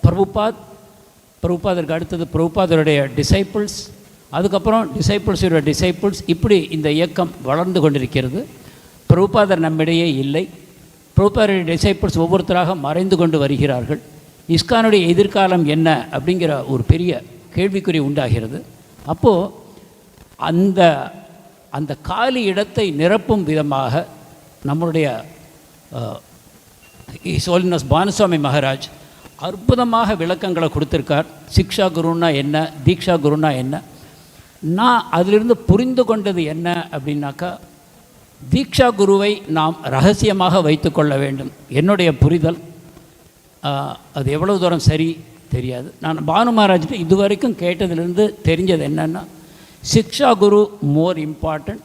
பிரபுபாதருக்கு அடுத்தது பிரபுபாதருடைய டிசைப்பிள்ஸ், அதுக்கப்புறம் டிசைப்பிள்ஸோட டிசைப்பிள்ஸ், இப்படி இந்த இயக்கம் வளர்ந்து கொண்டிருக்கிறது. பிரபுபாதர் நம்மிடையே இல்லை. பிரபுபாதருடைய டிசைப்பிள்ஸ் ஒவ்வொருத்தராக மறைந்து கொண்டு வருகிறார்கள். இஸ்கானுடைய எதிர்காலம் என்ன அப்படிங்கிற ஒரு பெரிய கேள்விக்குறி உண்டாகிறது. அப்போது அந்த காலி இடத்தை நிரப்பும் விதமாக நம்முடைய ஹிஸ் ஹோலினஸ் பானுசுவாமி மகாராஜ் அற்புதமாக விளக்கங்களை கொடுத்துருக்கார். சிக்ஷா குருன்னா என்ன, தீக்ஷா குருன்னா என்ன. நான் அதிலிருந்து புரிந்து கொண்டது என்ன அப்படின்னாக்கா, தீக்ஷா குருவை நாம் ரகசியமாக வைத்து கொள்ள வேண்டும். என்னுடைய புரிதல் அது எவ்வளோ தூரம் சரி தெரியாது. நான் பானு மகாராஜ்கிட்ட இதுவரைக்கும் கேட்டதிலிருந்து தெரிஞ்சது என்னென்னா, shiksha guru more important.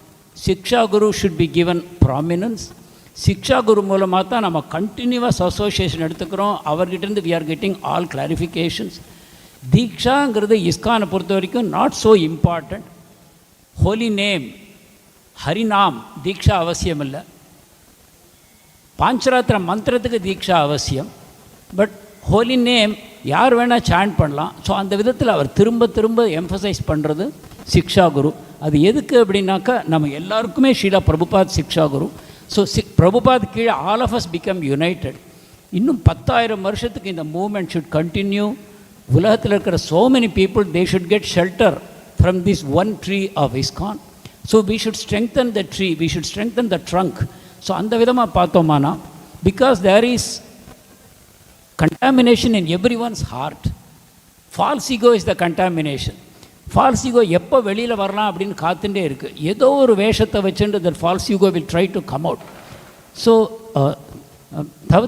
Shiksha guru should be given prominence. Shiksha guru மூலமாக தான் நம்ம கண்டினியூவஸ் அசோசியேஷன் எடுத்துக்கிறோம். அவர்கிட்டருந்து we are getting all clarifications. தீக்ஷாங்கிறது இஸ்கானை பொறுத்த வரைக்கும் not so important. Holy name, Harinam diksha அவசியம் இல்லை. பாஞ்சராத்திர மந்திரத்துக்கு தீக்ஷா அவசியம். பட் ஹோலி நேம் யார் வேணால் சாண்ட் பண்ணலாம். ஸோ அந்த விதத்தில் அவர் திரும்ப திரும்ப எம்ஃபசைஸ் பண்ணுறது சிக்ஷா குரு. அது எதுக்கு அப்படின்னாக்கா, நம்ம எல்லாருக்குமே ஷீலா பிரபுபாத் சிக்ஷா குரு. ஸோ பிரபுபாத் கீழே all of us become united. இன்னும் 10,000 வருஷத்துக்கு இந்த மூவ்மெண்ட் ஷுட் கண்டினியூ. உலகத்தில் இருக்கிற so many people, they should get shelter from this one tree of ISKCON. So we should strengthen the tree, we should strengthen the trunk. So அந்த விதமாக பார்த்தோமானா, because there is contamination in everyone's heart. False ego is the contamination. False ego எப்போ வெளியில் வரலாம் அப்படின்னு காத்துட்டே இருக்குது. ஏதோ ஒரு வேஷத்தை வச்சுட்டு that false ego will try to come out. So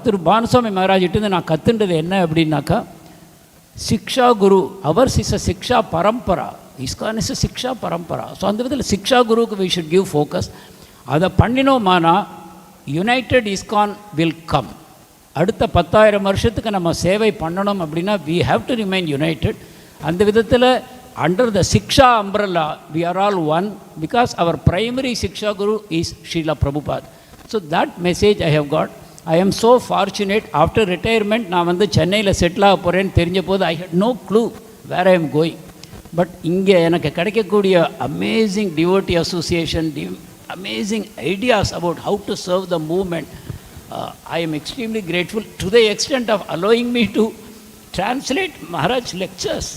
Thiru Bhanuswami மகாராஜிட்டேருந்து நான் கற்றுண்டது என்ன அப்படின்னாக்கா, Siksha Guru, ours is a Siksha Parampara. ISKCON is a Siksha Parampara. So, on the Siksha Guru, we should give focus. Ada Pandino Mana, United ISKCON will come. அடுத்த 10,000 வருஷத்துக்கு நம்ம சேவை பண்ணணும் அப்படின்னா we have to remain united. அந்த விதத்தில் under the Siksha umbrella we are all one because our primary Siksha Guru is Srila Prabhupada. So that message I have got. I am so fortunate. After retirement நான் வந்து சென்னையில் settle ஆக போகிறேன்னு தெரிஞ்ச போது I had no clue where I am going. But இங்கே எனக்கு கிடைக்கக்கூடிய amazing devotee association, amazing ideas about how to serve the movement. I am extremely grateful to the extent of allowing me to translate Maharaj lectures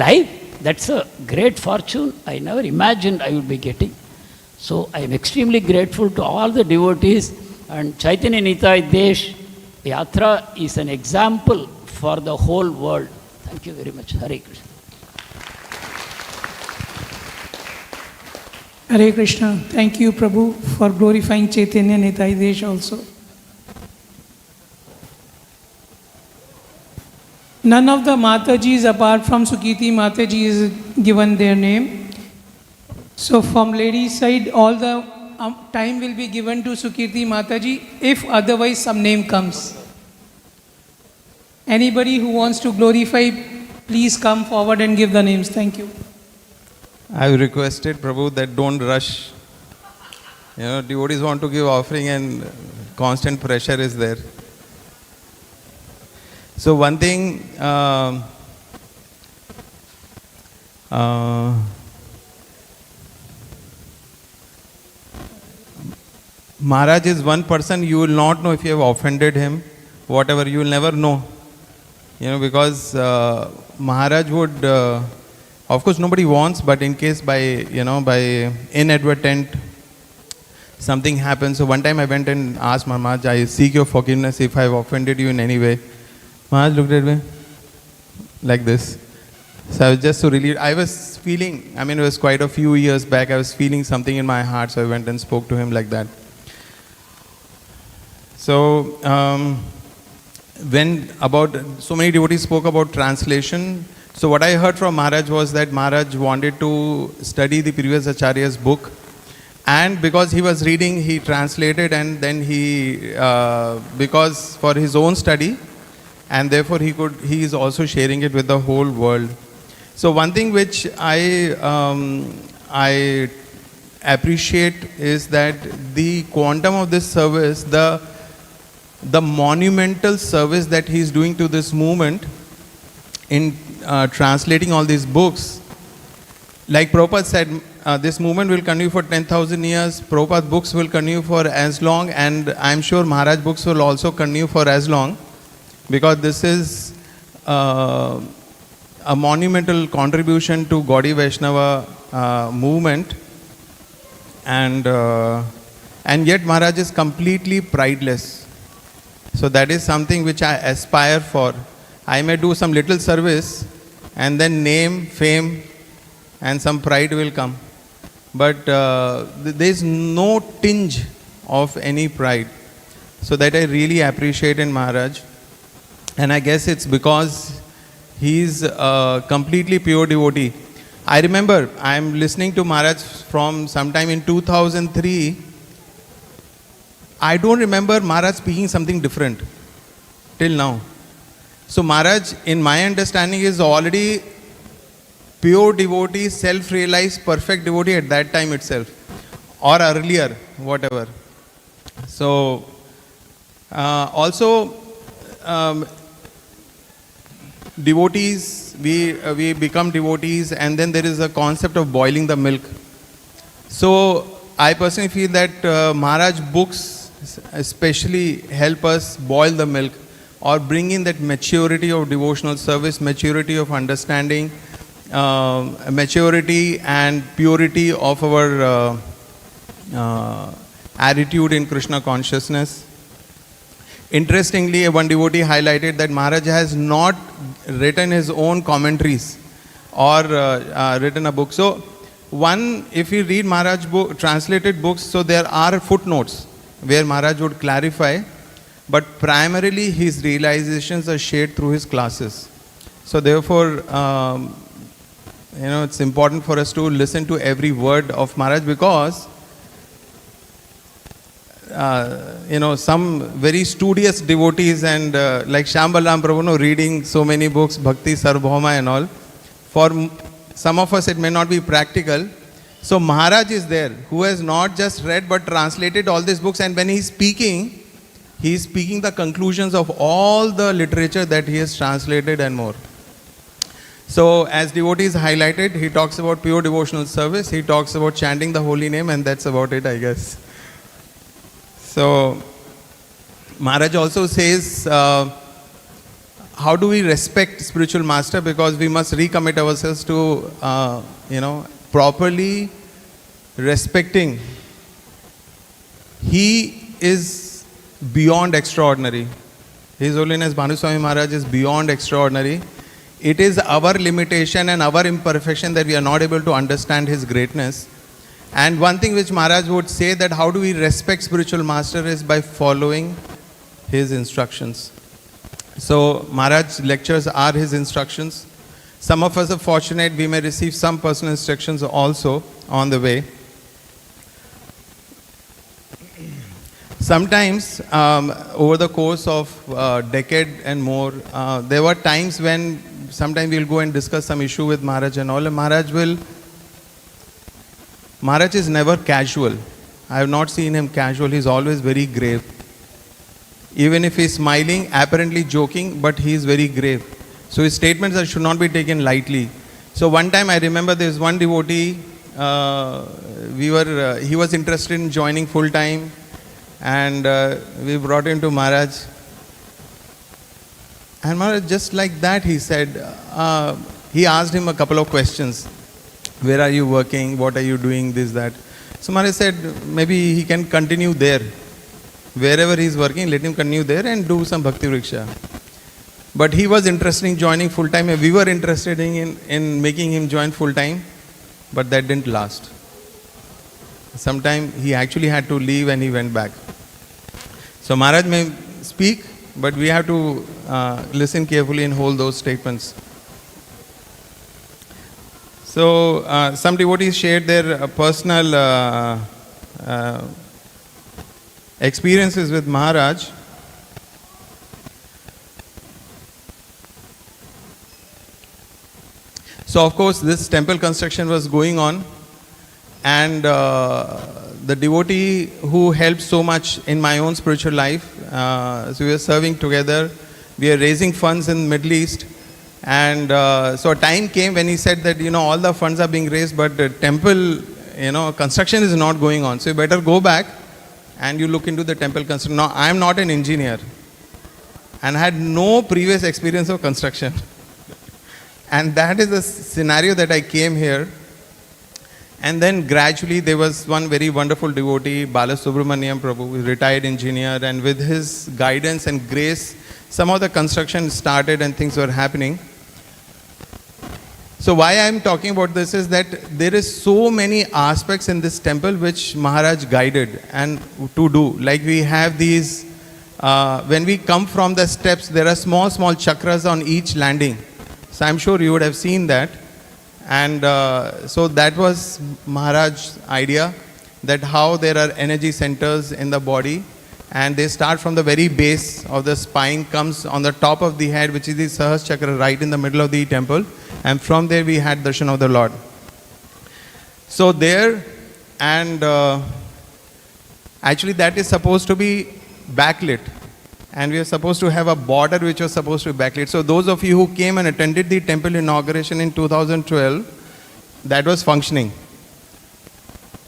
live. That's a great fortune I never imagined I would be getting. So I am extremely grateful to all the devotees, and Chaitanya Nitai Desh Yatra is an example for the whole world. Thank you very much. Hare Krishna. Hare Krishna. Thank you, Prabhu, for glorifying Chaitanya Nitai Desh also. None of the Matajis apart from Sukiti Mataji is given their name. So from ladies' side, all the time will be given to Sukiti Mataji if otherwise some name comes. Anybody who wants to glorify, please come forward and give the names. Thank you. I've requested Prabhu that don't rush. Devotees want to give offering and constant pressure is there. So one thing, Maharaj is one person, you will not know if you have offended him, whatever, you will never know. Because Maharaj would, of course nobody wants, but in case by inadvertent something happens. So one time I went and asked Maharaj, I seek your forgiveness if I have offended you in any way. Maharaj looked at me like this. So I was just so relieved. I was feeling, it was quite a few years back, I was feeling something in my heart, so I went and spoke to him like that. So, when so many devotees spoke about translation. So what I heard from Maharaj was that Maharaj wanted to study the previous Acharya's book, and because he was reading, he translated, and then because for his own study, and therefore he is also sharing it with the whole world. So one thing which I appreciate is that the quantum of this service, the monumental service that he is doing to this movement in translating all these books. Like Prabhupada said, this movement will continue for 10,000 years, Prabhupada books will continue for as long, and I am sure Maharaj books will also continue for as long, because this is a monumental contribution to Gaudiya Vaishnava movement, and yet Maharaj is completely prideless. So that is something which I aspire for. I may do some little service and then name, fame and some pride will come. But there is no tinge of any pride. So that I really appreciate in Maharaj. And I guess it's because he is a completely pure devotee. I remember I am listening to Maharaj from sometime in 2003. I don't remember Maharaj speaking something different till now. So Maharaj, in my understanding, is already pure devotee, self-realized, perfect devotee at that time itself, or earlier, whatever. So also devotees, we become devotees, and then there is a concept of boiling the milk. So I personally feel that Maharaj books especially help us boil the milk, or bring in that maturity of devotional service, maturity of understanding, maturity and purity of our attitude in Krishna consciousness. Interestingly, one devotee highlighted that Maharaj has not written his own commentaries or written a book. So if you read Maharaj translated books, so there are footnotes where Maharaj would clarify. but primarily his realizations are shared through his classes. So therefore, it's important for us to listen to every word of Maharaj, because some very studious devotees and like Shyam Balaram Prabhu, reading so many books, Bhakti, Sarvabhauma and all, for some of us it may not be practical. So Maharaj is there, who has not just read but translated all these books, and when he is speaking the conclusions of all the literature that he has translated and more. So as devotees highlighted, he talks about pure devotional service, he talks about chanting the holy name, and that's about it, I guess. So Maharaj also says, how do we respect spiritual master? Because we must recommit ourselves to, properly respecting. He is beyond extraordinary. His Holiness Bhanu Swami Maharaj is beyond extraordinary. It is our limitation and our imperfection that we are not able to understand his greatness. And one thing which Maharaj would say, that how do we respect spiritual master, is by following his instructions. So Maharaj's lectures are his instructions. Some of us are fortunate, we may receive some personal instructions also on the way. Sometimes over the course of a decade and more, there were times when sometimes we'll go and discuss some issue with Maharaj and all, and Maharaj is never casual. I have not seen him casual. He's always very grave. Even if he's smiling, apparently joking, but he is very grave. So his statements should not be taken lightly. So one time I remember there was one devotee, he was interested in joining full time, and we brought him to Maharaj. And Maharaj, just like that, he said, he asked him a couple of questions. Where are you working? What are you doing? This, that. So Maharaj said, maybe he can continue there. Wherever he is working, let him continue there and do some Bhakti Vriksha. But he was interested in joining full time. We were interested in making him join full time, but that didn't last. Sometime he actually had to leave and he went back. So Maharaj may speak, but we have to listen carefully and hold those statements. So some devotees shared their personal experiences with Maharaj. So of course this temple construction was going on, and the devotee who helped so much in my own spiritual life, so we were serving together, we are raising funds in Middle East, and so a time came when he said that all the funds are being raised, but the temple construction is not going on, so you better go back and you look into the temple construction. Now I am not an engineer and had no previous experience of construction. And that is the scenario that I came here. And then gradually there was one very wonderful devotee, Balasubramaniam Prabhu, retired engineer, and with his guidance and grace, some of the construction started and things were happening. So why I am talking about this is that there is so many aspects in this temple which Maharaj guided and to do. Like we have these, when we come from the steps, there are small chakras on each landing. So I'm sure you would have seen that. And so that was Maharaj's idea, that how there are energy centers in the body, and they start from the very base of the spine, comes on the top of the head, which is the Sahas chakra, right in the middle of the temple, and from there we had darshan of the Lord. So there, and actually that is supposed to be backlit, and we are supposed to have a border which was supposed to be backlit. So those of you who came and attended the temple inauguration in 2012, that was functioning.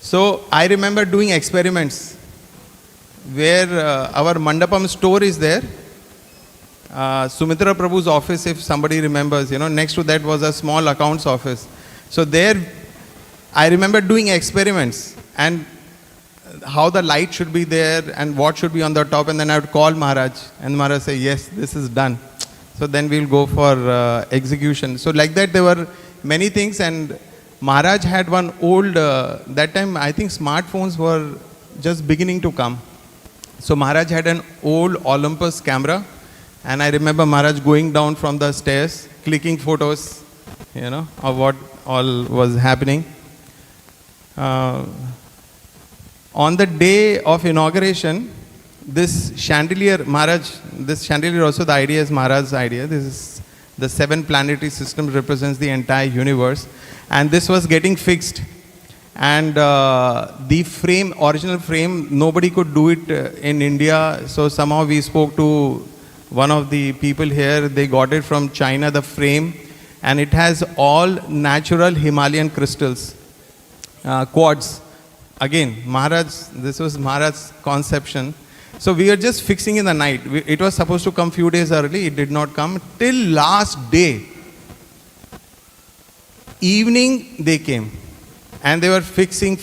So I remember doing experiments where our mandapam store is there. Sumitra Prabhu's office, if somebody remembers, next to that was a small accounts office. So there, I remember doing experiments and how the light should be there and what should be on the top, and then I would call Maharaj, and Maharaj say, yes, this is done. So then we'll go for execution. So like that there were many things, and Maharaj had one old, that time I think smartphones were just beginning to come. So Maharaj had an old Olympus camera, and I remember Maharaj going down from the stairs, clicking photos, of what all was happening. On the day of inauguration, this chandelier, this chandelier also, the idea is Maharaj's idea. This is the 7 planetary system, represents the entire universe. And this was getting fixed. And the frame, original frame, nobody could do it in India. So somehow we spoke to one of the people here. They got it from China, the frame. And it has all natural Himalayan crystals, quartz. Again, this was Maharaj's conception. So we were just fixing in the night. It was supposed to come few days early. It did not come. Till last day, evening they came. And they were fixing,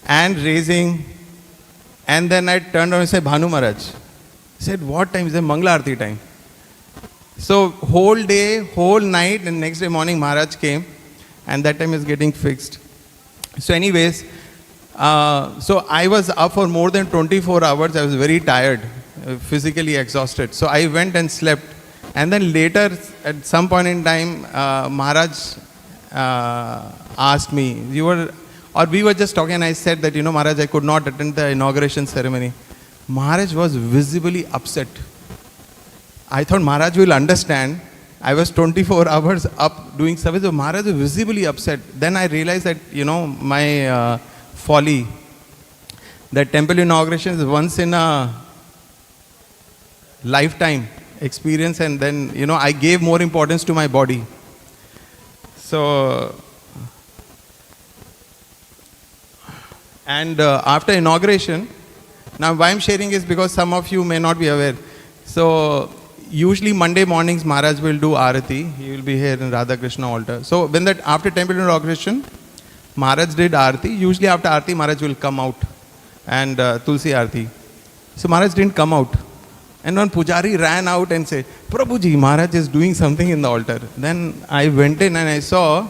and raising. And then I turned around and said, Bhanu Maharaj. I said, what time? He said, Mangala Aarti time. So whole day, whole night, and next day morning Maharaj came. And that time is getting fixed. So anyways, so I was up for more than 24 hours. I was very tired, physically exhausted. So I went and slept. And then later, at some point in time, Maharaj asked me, we were just talking, and I said that, Maharaj, I could not attend the inauguration ceremony. Maharaj was visibly upset. I thought Maharaj will understand. I was 24 hours up doing service, but Maharaj was visibly upset. Then I realized that, my folly. That temple inauguration is once in a lifetime experience, and then, I gave more importance to my body. So, and after inauguration, now why I'm sharing is because some of you may not be aware. So, usually Monday mornings Maharaj will do Aarati. He will be here in Radha Krishna altar. So, when after temple inauguration, Maharaj did Aarati. Usually after Aarati, Maharaj will come out and Tulsi Aarati. So, Maharaj didn't come out. And when Pujari ran out and said, Prabhuji, Maharaj is doing something in the altar. Then I went in and I saw,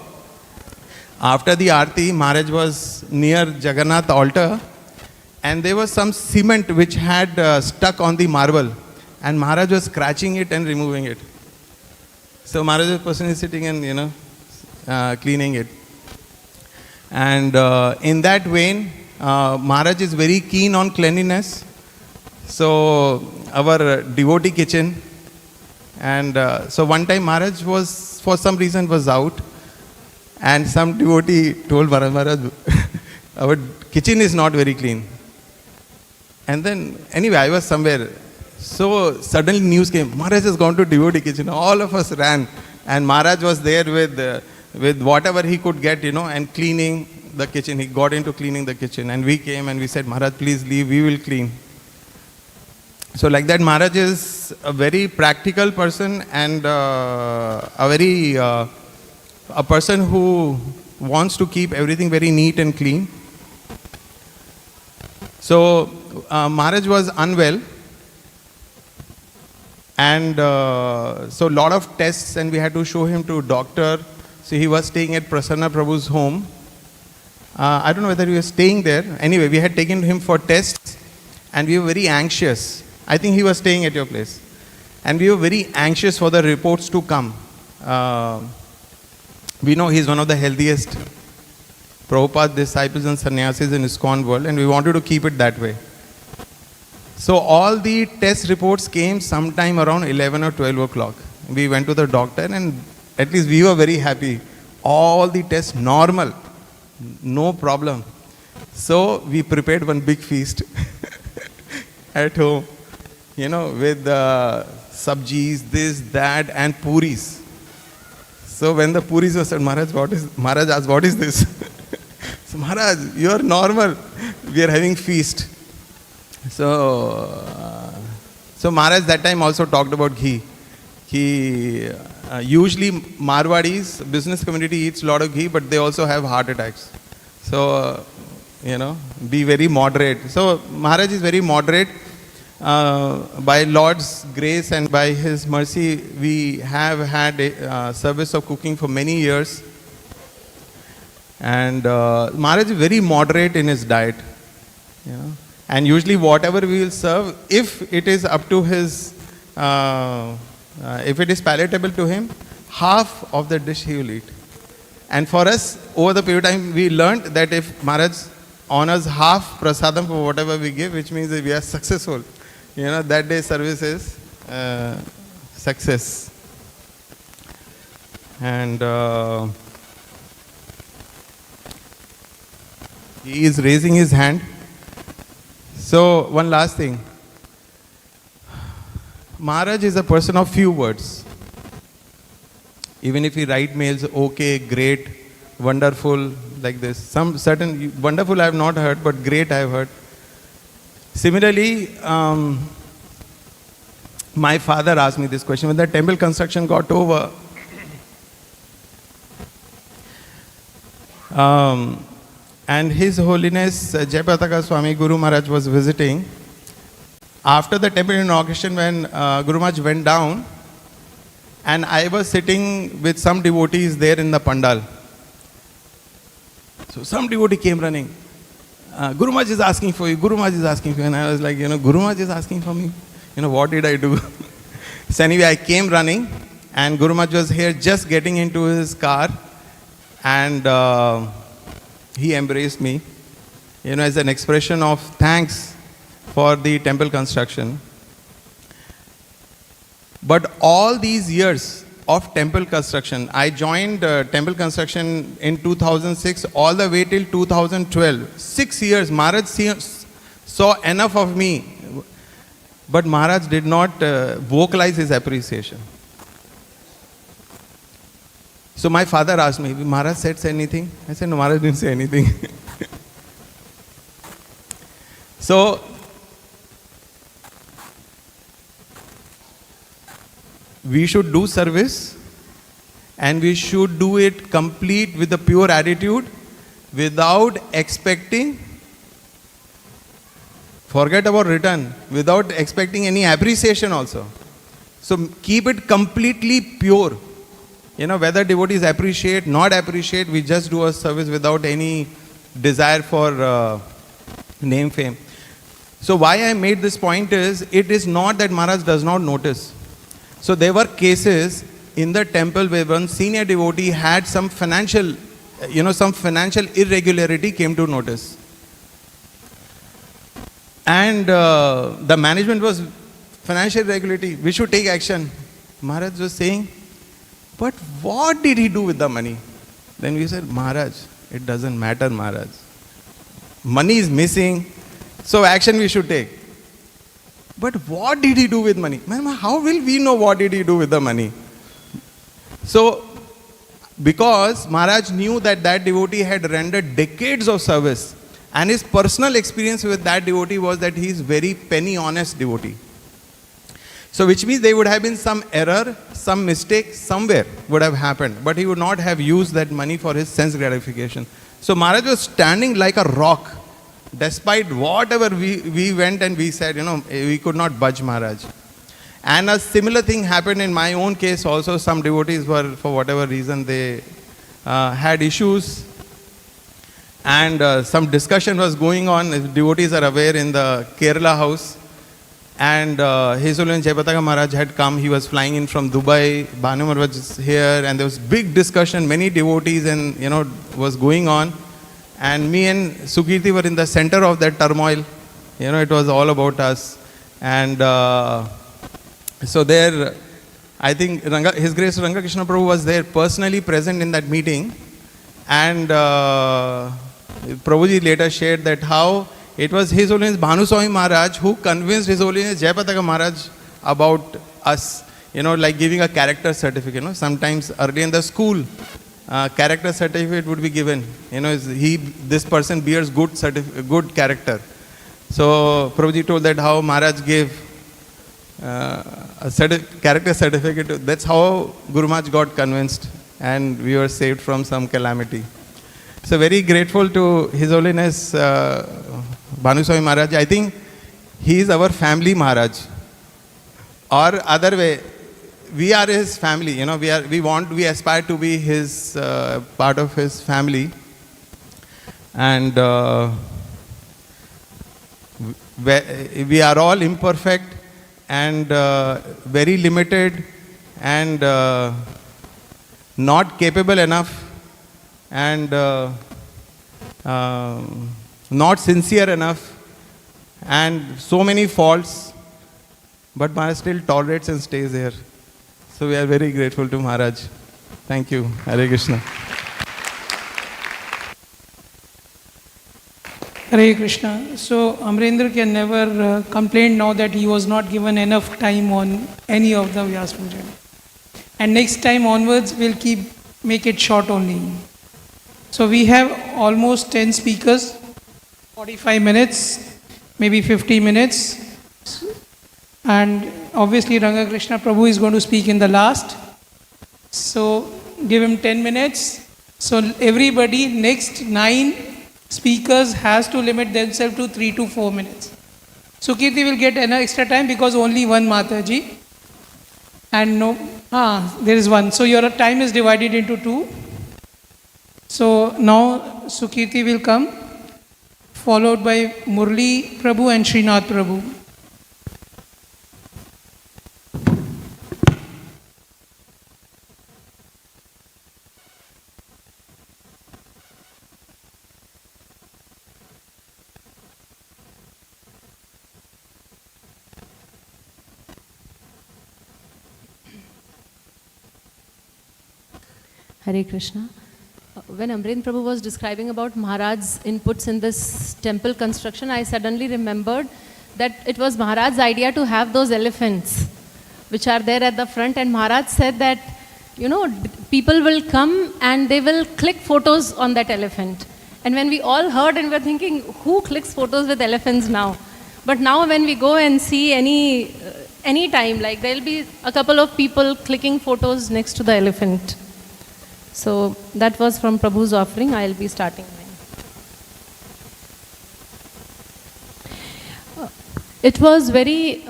after the Aarti, Maharaj was near Jagannath altar, and there was some cement which had stuck on the marble, and Maharaj was scratching it and removing it. So Maharaj's person is sitting and, cleaning it. And in that vein, Maharaj is very keen on cleanliness. So our devotee kitchen, and so one time Maharaj was, for some reason, was out, and some devotee told Maharaj, our kitchen is not very clean. And then, anyway, I was somewhere. So suddenly news came, Maharaj has gone to devotee kitchen. All of us ran, and Maharaj was there with whatever he could get, and cleaning the kitchen. He got into cleaning the kitchen, and we came and we said, Maharaj, please leave, we will clean. So like that, Maharaj is a very practical person, and a person who wants to keep everything very neat and clean. So Maharaj was unwell, and so a lot of tests, and we had to show him to doctor. So he was staying at Prasanna Prabhu's home. I don't know whether he was staying there. Anyway, we had taken him for tests, and we were very anxious. I think he was staying at your place. And we were very anxious for the reports to come. We know he's one of the healthiest Prabhupada disciples and sannyasis in ISKCON world, and we wanted to keep it that way. So all the test reports came sometime around 11 or 12 o'clock. We went to the doctor, and at least we were very happy. All the tests normal, no problem. So we prepared one big feast at home, with sabjis, this, that, and puris. So when the puris were said, Maharaj asked, what is this? So, Maharaj, you are normal. We are having feast. So Maharaj that time also talked about ghee. Usually Marwadis, business community eats a lot of ghee, but they also have heart attacks. So, be very moderate. So Maharaj is very moderate. By Lord's grace and by His mercy, we have had a service of cooking for many years. And Maharaj is very moderate in his diet. You know? And usually whatever we will serve, if it is up to his, if it is palatable to him, half of the dish he will eat. And for us, over the period of time, we learned that if Maharaj honors half prasadam for whatever we give, which means that we are successful. You know, that day service is success. And he is raising his hand. So, one last thing. Maharaj is a person of few words. Even if he write mails, okay, great, wonderful, like this. Some certain, wonderful I have not heard, but great I have heard. Similarly, my father asked me this question when the temple construction got over. And His Holiness Jayapataka Swami Guru Maharaj was visiting. After the temple inauguration, when Guru Maharaj went down, and I was sitting with some devotees there in the pandal. So some devotee came running. Guru Maharaj is asking for you, Guru Maharaj is asking for you. And I was like, Guru Maharaj is asking for me. What did I do? So anyway, I came running, and Guru Maharaj was here just getting into his car, and he embraced me, as an expression of thanks for the temple construction. But all these years of temple construction, I joined temple construction in 2006 all the way till 2012. 6 years, Maharaj saw enough of me, but Maharaj did not vocalize his appreciation. So my father asked me, Maharaj said anything? I said, no, Maharaj didn't say anything. So, we should do service, and we should do it complete with a pure attitude, without expecting, forget about return, without expecting any appreciation also. So keep it completely pure. Whether devotees appreciate, not appreciate, we just do a service without any desire for name, fame. So why I made this point is, it is not that Maharaj does not notice. So there were cases in the temple where one senior devotee had some financial, some financial irregularity came to notice. And the management was financial irregularity, we should take action. Maharaj was saying, but what did he do with the money? Then we said, Maharaj, it doesn't matter, Maharaj. Money is missing, so action we should take. But what did he do with money? How will we know what did he do with the money? So, because Maharaj knew that that devotee had rendered decades of service, and his personal experience with that devotee was that he is very penny honest devotee. So which means there would have been some error, some mistake somewhere would have happened, but he would not have used that money for his sense gratification. So Maharaj was standing like a rock. Despite whatever we went and we said, we could not budge Maharaj. And a similar thing happened in my own case also. Some devotees were, for whatever reason, they had issues. And some discussion was going on, if devotees are aware, in the Kerala house. And His Holiness Jayapataka Maharaj had come. He was flying in from Dubai. Bhanu Maharaj was here. And there was big discussion, many devotees, and, was going on. And me and Sukirti were in the center of that turmoil. It was all about us. And so there, I think His Grace Ranga Krishna Prabhu was there, personally present in that meeting. And Prabhuji later shared that how it was His Holiness Bhanu Swami Maharaj who convinced His Holiness Jayapataka Maharaj about us. Like giving a character certificate. Sometimes early in the school, character certificate would be given. This person bears good character. So Prabhuji told that how Maharaj gave a character certificate. That's how Guru Maharaj got convinced, and we were saved from some calamity. So very grateful to His Holiness Bhanu Swami Maharaj. I think he is our family Maharaj. Or other way, we are his family. We aspire to be his part of his family. And we are all imperfect and very limited and not capable enough and not sincere enough and so many faults, but Maharaj still tolerates and stays here. So we are very grateful to Maharaj. Thank you. Hare Krishna. Hare Krishna. So Amrendra can never complain now that he was not given enough time on any of the Vyasa Puja. And next time onwards, we'll make it short only. So we have almost 10 speakers, 45 minutes, maybe 50 minutes. And obviously Ranga Krishna Prabhu is going to speak in the last. So give him 10 minutes. So everybody, next 9 speakers has to limit themselves to 3 to 4 minutes. Sukirti will get an extra time because only one Mataji. And there is one. So your time is divided into 2. So now Sukirti will come, followed by Murli Prabhu and Srinath Prabhu. Hare Krishna. When Amrendra Prabhu was describing about Maharaj's inputs in this temple construction, I suddenly remembered that it was Maharaj's idea to have those elephants which are there at the front, and Maharaj said that, people will come and they will click photos on that elephant. And when we all heard and we were thinking, who clicks photos with elephants now? But now when we go and see any time, like there will be a couple of people clicking photos next to the elephant. So that was from Prabhu's offering. I will be starting now. It was very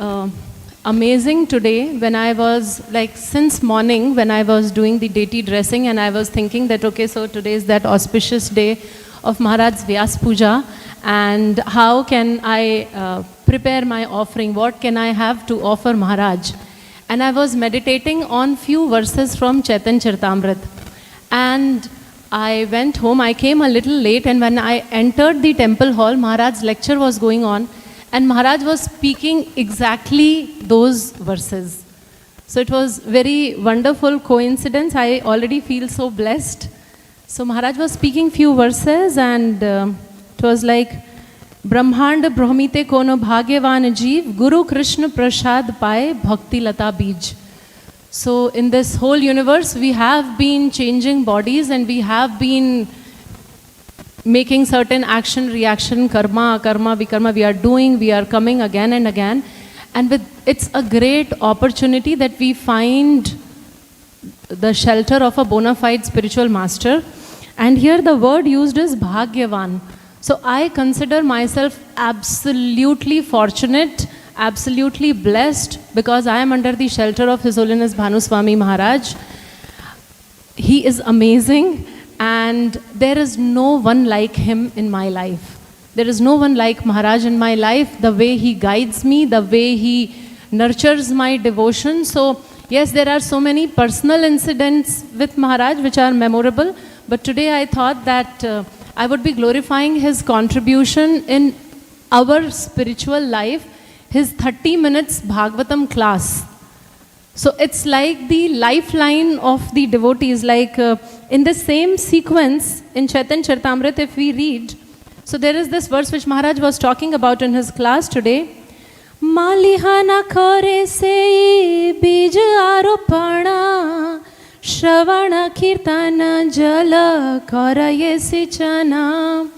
amazing today when I was, since morning when I was doing the deity dressing, and I was thinking that, okay, so today is that auspicious day of Maharaj's Vyasa Puja, and how can I prepare my offering? What can I have to offer Maharaj? And I was meditating on few verses from Chaitanya Charitamrita. And I went home. I came a little late, and when I entered the temple hall, Maharaj's lecture was going on, and Maharaj was speaking exactly those verses. So it was very wonderful coincidence. I already feel so blessed. So Maharaj was speaking few verses, and it was like, Brahmand Brahmite kono bhagyavan jeev, Guru Krishna prasad paye bhakti lata bij. So in this whole universe, we have been changing bodies, and we have been making certain action, reaction, karma, akarma, vikarma. We are doing, we are coming again and again. And it's a great opportunity that we find the shelter of a bona fide spiritual master. And here the word used is Bhagyavan. So I consider myself absolutely fortunate, absolutely blessed, because I am under the shelter of His Holiness Bhanu Swami Maharaj. He is amazing, and there is no one like him in my life. There is no one like Maharaj in my life, the way he guides me, the way he nurtures my devotion. So yes, there are so many personal incidents with Maharaj which are memorable, but today I thought that I would be glorifying his contribution in our spiritual life, his 30 minutes Bhagavatam class. So it's like the lifeline of the devotees, like in the same sequence in Chaitanya Charitamrita, if we read, so there is this verse which Maharaj was talking about in his class today. Malihana kare se bij aropana, Shravana kirtana jala karaye sichana.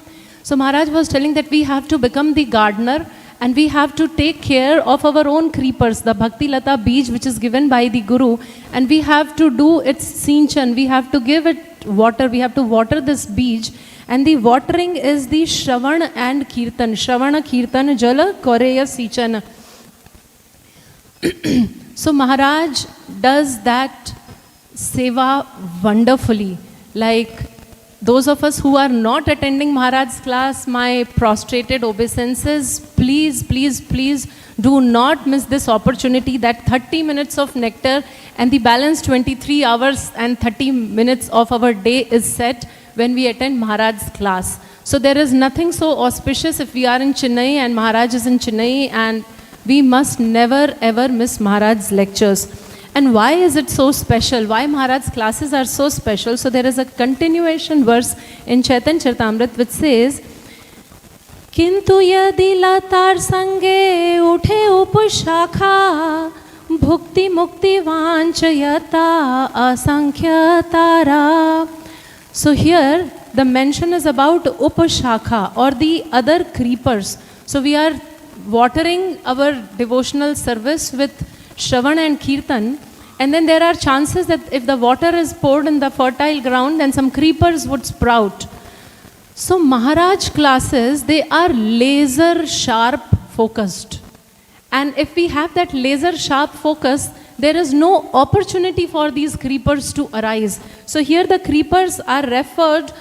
So Maharaj was telling that we have to become the gardener, and we have to take care of our own creepers, the Bhakti Lata Bij which is given by the Guru, and we have to do its sinchan, we have to give it water, we have to water this Bij, and the watering is the Shravana and Kirtan. Shravana Kirtan Jala Koreya Sichana. So Maharaj does that seva wonderfully. Like those of us who are not attending Maharaj's class, my prostrated obeisances, please, please, please do not miss this opportunity. That 30 minutes of nectar and the balance 23 hours and 30 minutes of our day is set when we attend Maharaj's class. So there is nothing so auspicious if we are in Chennai and Maharaj is in Chennai, and we must never ever miss Maharaj's lectures. And why is it so special? Why Maharaj's classes are so special? So there is a continuation verse in Chaitanya Charitamrita which says, Kintu yadi latar sange uthe upashakha bhukti mukti vanchayata asankhya tara. So here the mention is about upashakha or the other creepers. So we are watering our devotional service with Shravan and Kirtan, and then there are chances that if the water is poured in the fertile ground, then some creepers would sprout. So Maharaj classes, they are laser sharp focused. And if we have that laser sharp focus, there is no opportunity for these creepers to arise. So here the creepers are referred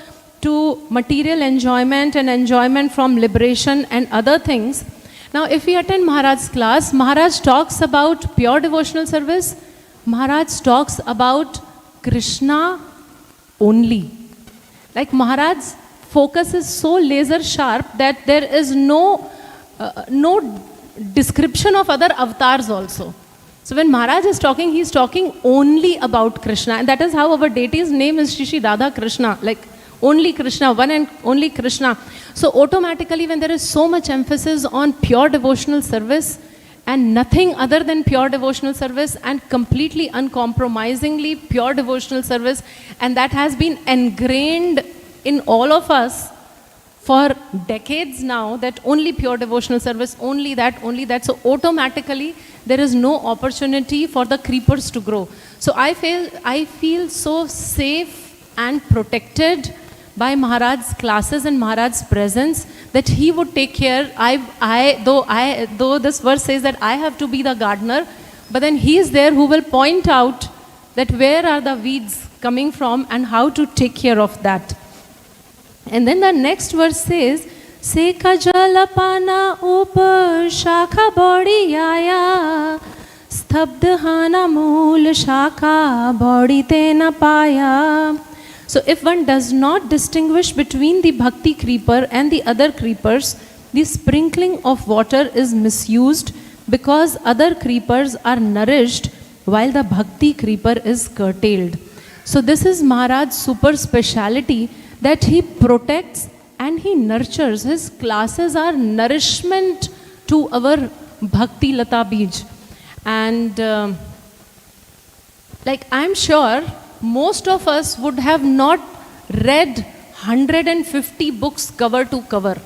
to material enjoyment and enjoyment from liberation and other things. Now, if we attend Maharaj's class, Maharaj talks about pure devotional service. Maharaj talks about Krishna only. Like Maharaj's focus is so laser sharp that there is no description of other avatars also. So when Maharaj is talking, he is talking only about Krishna. And that is how our deity's name is Shri Shri Radha Krishna. Like only Krishna, one and only Krishna. So automatically when there is so much emphasis on pure devotional service and nothing other than pure devotional service and completely uncompromisingly pure devotional service, and that has been ingrained in all of us for decades now, that only pure devotional service, only that, only that. So automatically there is no opportunity for the creepers to grow. So I feel so safe and protected by Maharaj's classes and Maharaj's presence, that he would take care. Though this verse says that I have to be the gardener, but then he is there who will point out that where are the weeds coming from and how to take care of that. And then the next verse says, Seka jalapana upar shakha body yaya stabdhana mool shakha body tena paya. So if one does not distinguish between the bhakti creeper and the other creepers, the sprinkling of water is misused because other creepers are nourished while the bhakti creeper is curtailed. So this is Maharaj's super speciality, that he protects and he nurtures. His classes are nourishment to our bhakti lata bij. And like I'm sure most of us would have not read 150 books cover to cover.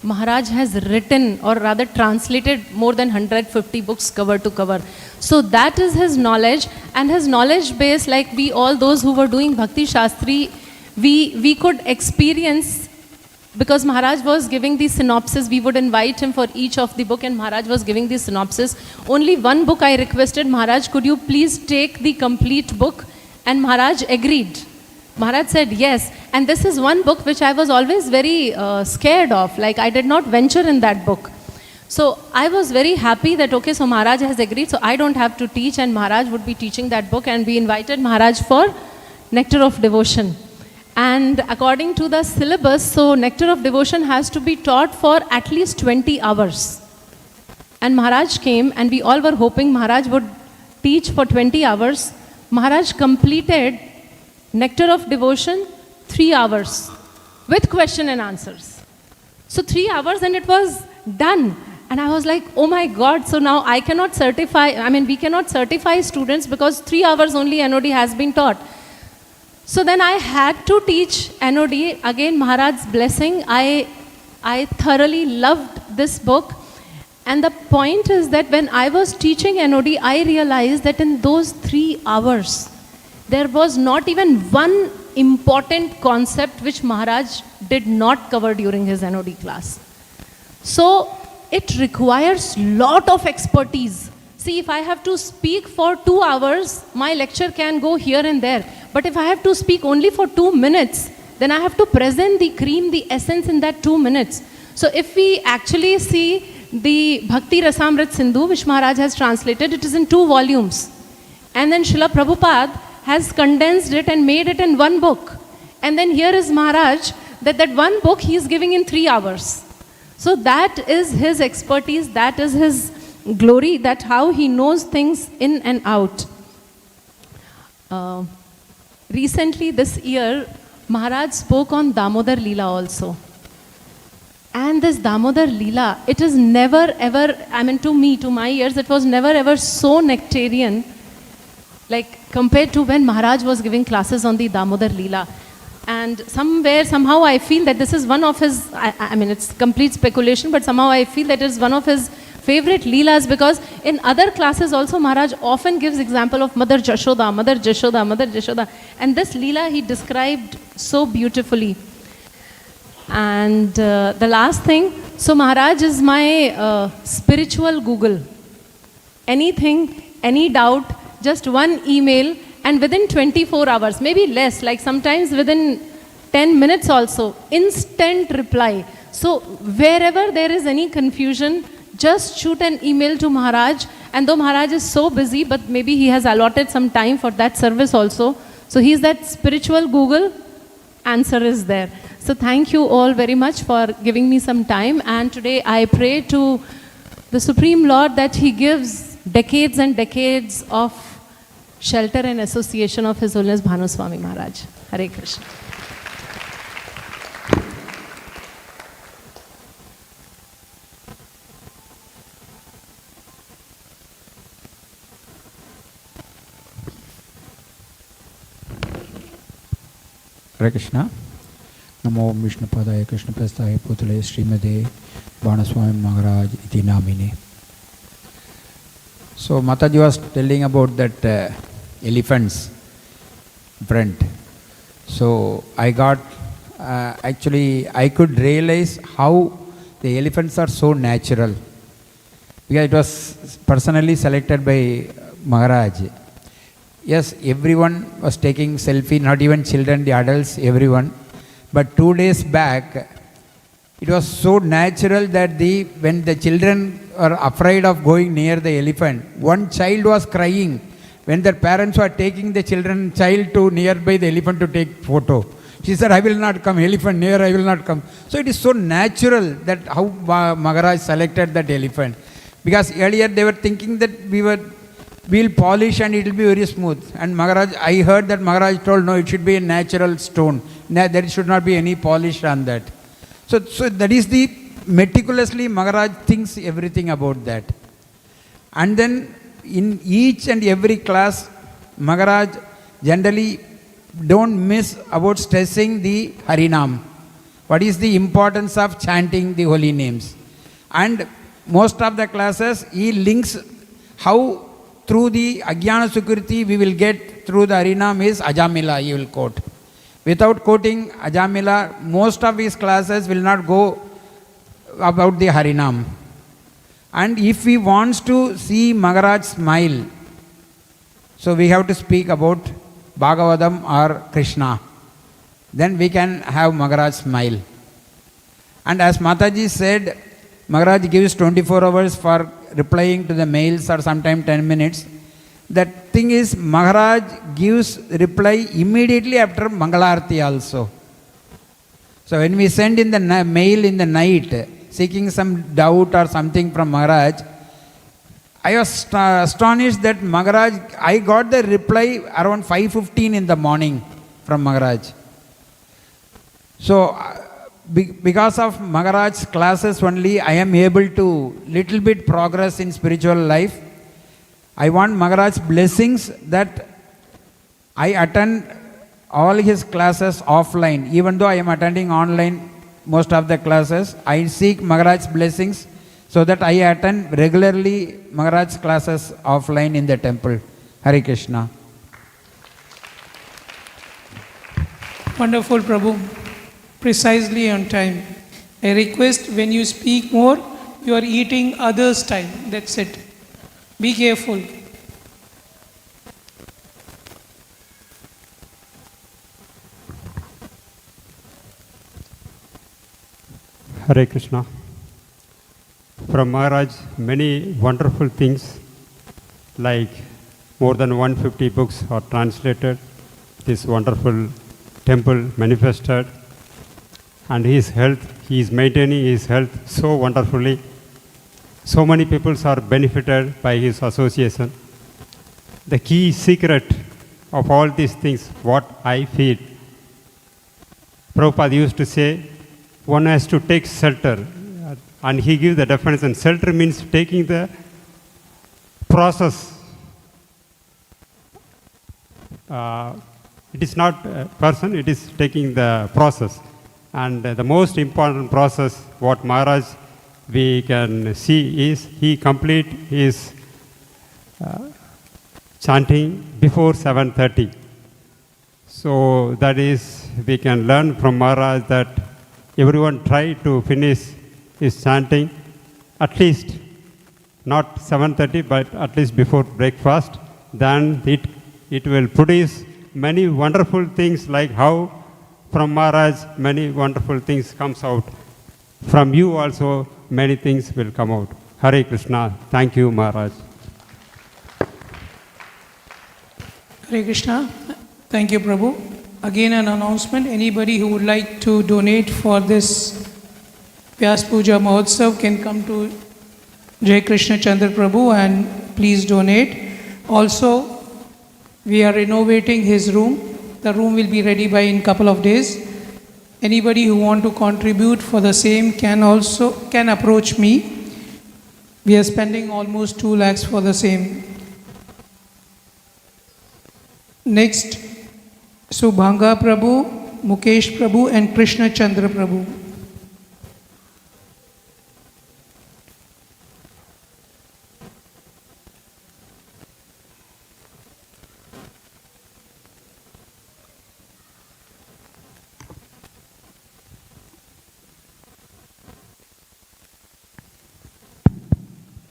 Maharaj has written, or rather translated, more than 150 books cover to cover. So that is his knowledge, and his knowledge base, like we all those who were doing Bhakti Shastri, we could experience, because Maharaj was giving the synopsis. We would invite him for each of the book, and Maharaj was giving the synopsis. Only one book I requested, Maharaj, could you please take the complete book? And Maharaj agreed. Maharaj said yes. And this is one book which I was always very scared of. Like I did not venture in that book. So I was very happy that, okay, so Maharaj has agreed, so I don't have to teach, and Maharaj would be teaching that book. And we invited Maharaj for Nectar of Devotion. And according to the syllabus, so Nectar of Devotion has to be taught for at least 20 hours. And Maharaj came, and we all were hoping Maharaj would teach for 20 hours. Maharaj completed Nectar of Devotion 3 hours with question and answers. So 3 hours and it was done. And I was like, oh my God, so now I cannot certify, we cannot certify students because 3 hours only NOD has been taught. So then I had to teach NOD. Again, Maharaj's blessing. I thoroughly loved this book. And the point is that when I was teaching NOD, I realized that in those 3 hours, there was not even one important concept which Maharaj did not cover during his NOD class. So it requires lot of expertise. See, if I have to speak for 2 hours, my lecture can go here and there. But if I have to speak only for 2 minutes, then I have to present the cream, the essence in that 2 minutes. So if we actually see the Bhakti Rasamrit Sindhu, which Maharaj has translated, it is in 2 volumes. And then Srila Prabhupada has condensed it and made it in 1 book. And then here is Maharaj, that 1 book he is giving in 3 hours. So that is his expertise, that is his glory, that how he knows things in and out. Recently this year, Maharaj spoke on Damodar Leela also. And this Damodar Leela, it is never ever, to me, to my ears, it was never ever so nectarian, like compared to when Maharaj was giving classes on the Damodar Leela. And somehow I feel that this is one of his, it's complete speculation, but somehow I feel that it is one of his favorite Leelas, because in other classes also Maharaj often gives example of Mother Jashoda, Mother Jashoda, Mother Jashoda. And this Leela he described so beautifully. And the last thing, so Maharaj is my spiritual Google. Anything, any doubt, just 1 email, and within 24 hours, maybe less, like sometimes within 10 minutes also, instant reply. So wherever there is any confusion, just shoot an email to Maharaj. And though Maharaj is so busy, but maybe he has allotted some time for that service also. So he's that spiritual Google, answer is there. So thank you all very much for giving me some time. And today I pray to the Supreme Lord that he gives decades and decades of shelter and association of His Holiness Bhanu Swami Maharaj. Hare Krishna. Hare Krishna. Namo Vishnupadaya Krishnapastaya Putale Srimade Bhanu Swami Maharaj iti namine. So Mataji was telling about that elephants front. So I got, actually I could realize how the elephants are so natural. Because it was personally selected by Maharaj. Yes, everyone was taking selfie, not even children, the adults, everyone. But 2 days back, it was so natural that when the children are afraid of going near the elephant, one child was crying when their parents were taking the child to nearby the elephant to take photo. She said, I will not come, elephant near, I will not come. So it is so natural that how Maharaj selected that elephant. Because earlier they were thinking that we'll polish and it will be very smooth. And Maharaj, I heard that Maharaj told, no, it should be a natural stone. There should not be any polish on that. So that is the meticulously Maharaj thinks everything about that. And then in each and every class, Maharaj generally don't miss about stressing the Harinam. What is the importance of chanting the holy names? And most of the classes, he links how through the Ajnana Sukriti we will get through the Harinam is Ajamila, he will quote. Without quoting Ajamila, most of his classes will not go about the Harinam. And if we want to see Maharaj smile, so we have to speak about Bhagavatam or Krishna. Then we can have Maharaj smile. And as Mataji said, Maharaj gives 24 hours for replying to the mails or sometime 10 minutes. That thing is, Maharaj gives reply immediately after Mangalarti also. So when we send in the mail in the night, seeking some doubt or something from Maharaj, I was astonished that Maharaj, I got the reply around 5:15 in the morning from Maharaj. So because of Maharaj's classes only, I am able to little bit progress in spiritual life. I want Maharaj's blessings that I attend all his classes offline. Even though I am attending online most of the classes, I seek Maharaj's blessings so that I attend regularly Maharaj's classes offline in the temple. Hare Krishna. Wonderful, Prabhu. Precisely on time. I request when you speak more, you are eating others' time. That's it. Be careful. Hare Krishna. From Maharaj, many wonderful things like more than 150 books are translated. This wonderful temple manifested, and his health, he is maintaining his health so wonderfully. So many people are benefited by his association. The key secret of all these things, what I feel, Prabhupada used to say, one has to take shelter, and he gives the definition. Shelter means taking the process. It is not a person, it is taking the process. And the most important process, what Maharaj we can see is, he complete his chanting before 7:30. So that is, we can learn from Maharaj that everyone try to finish his chanting at least, not 7:30, but at least before breakfast. Then it will produce many wonderful things, like how from Maharaj many wonderful things comes out. From you also many things will come out. Hare Krishna. Thank you, Maharaj. Hare Krishna. Thank you, Prabhu. Again, an announcement. Anybody who would like to donate for this Vyasa Puja Mahotsav can come to Jai Krishna Chandra Prabhu and please donate. Also, we are renovating his room. The room will be ready by in couple of days. Anybody who want to contribute for the same can approach me. We are spending almost 2 lakhs for the same. Next, Subhanga Prabhu, Mukesh Prabhu and Krishna Chandra Prabhu.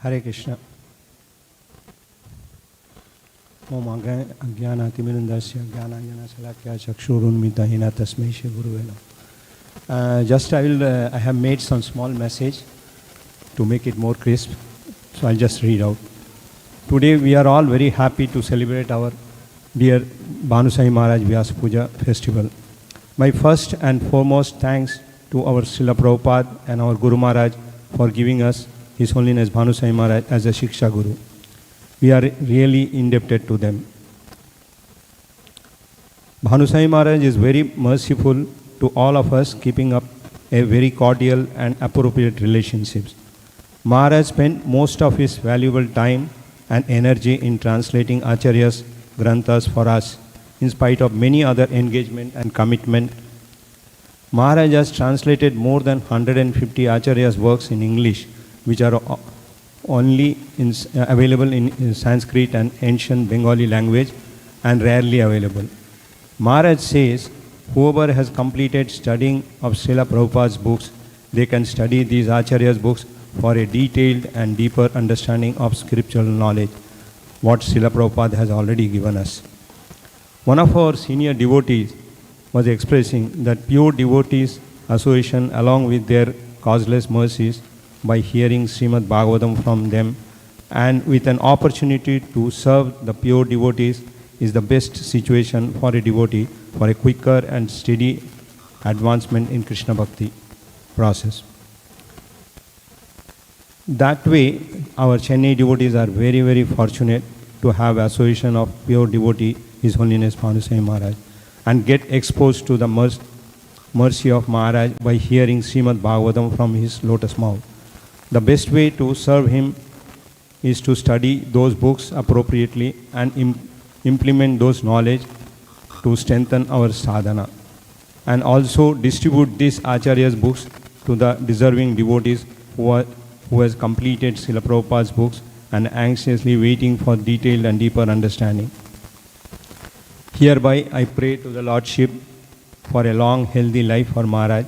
Hare Krishna. Om Ajnanaatimirandasya Jnananjana Salakya Chakshurunmita Hina Tasmai Shri Guruvena. I have made some small message to make it more crisp. So I'll just read out. Today we are all very happy to celebrate our dear Bhanu Swami Maharaj Vyasa Puja festival. My first and foremost thanks to our Srila Prabhupada and our Guru Maharaj for giving us His Holiness Bhanu Swami Maharaj as a Shiksha Guru. We are really indebted to them. Bhanu Swami Maharaj is very merciful to all of us, keeping up a very cordial and appropriate relationships. Maharaj spent most of his valuable time and energy in translating Acharya's Granthas for us, in spite of many other engagement and commitment. Maharaj has translated more than 150 Acharya's works in English, which are only available in Sanskrit and ancient Bengali language and rarely available. Maharaj says, whoever has completed studying of Srila Prabhupada's books, they can study these Acharya's books for a detailed and deeper understanding of scriptural knowledge, what Srila Prabhupada has already given us. One of our senior devotees was expressing that pure devotees' association along with their causeless mercies by hearing Srimad Bhagavatam from them and with an opportunity to serve the pure devotees is the best situation for a devotee for a quicker and steady advancement in Krishna Bhakti process. That way, our Chennai devotees are very, very fortunate to have association of pure devotee, His Holiness Bhanu Swami Maharaj, and get exposed to the mercy of Maharaj by hearing Srimad Bhagavatam from his lotus mouth. The best way to serve him is to study those books appropriately and implement those knowledge to strengthen our sadhana, and also distribute these Acharya's books to the deserving devotees who has completed Srila Prabhupada's books and anxiously waiting for detailed and deeper understanding. Hereby I pray to the Lordship for a long healthy life for Maharaj.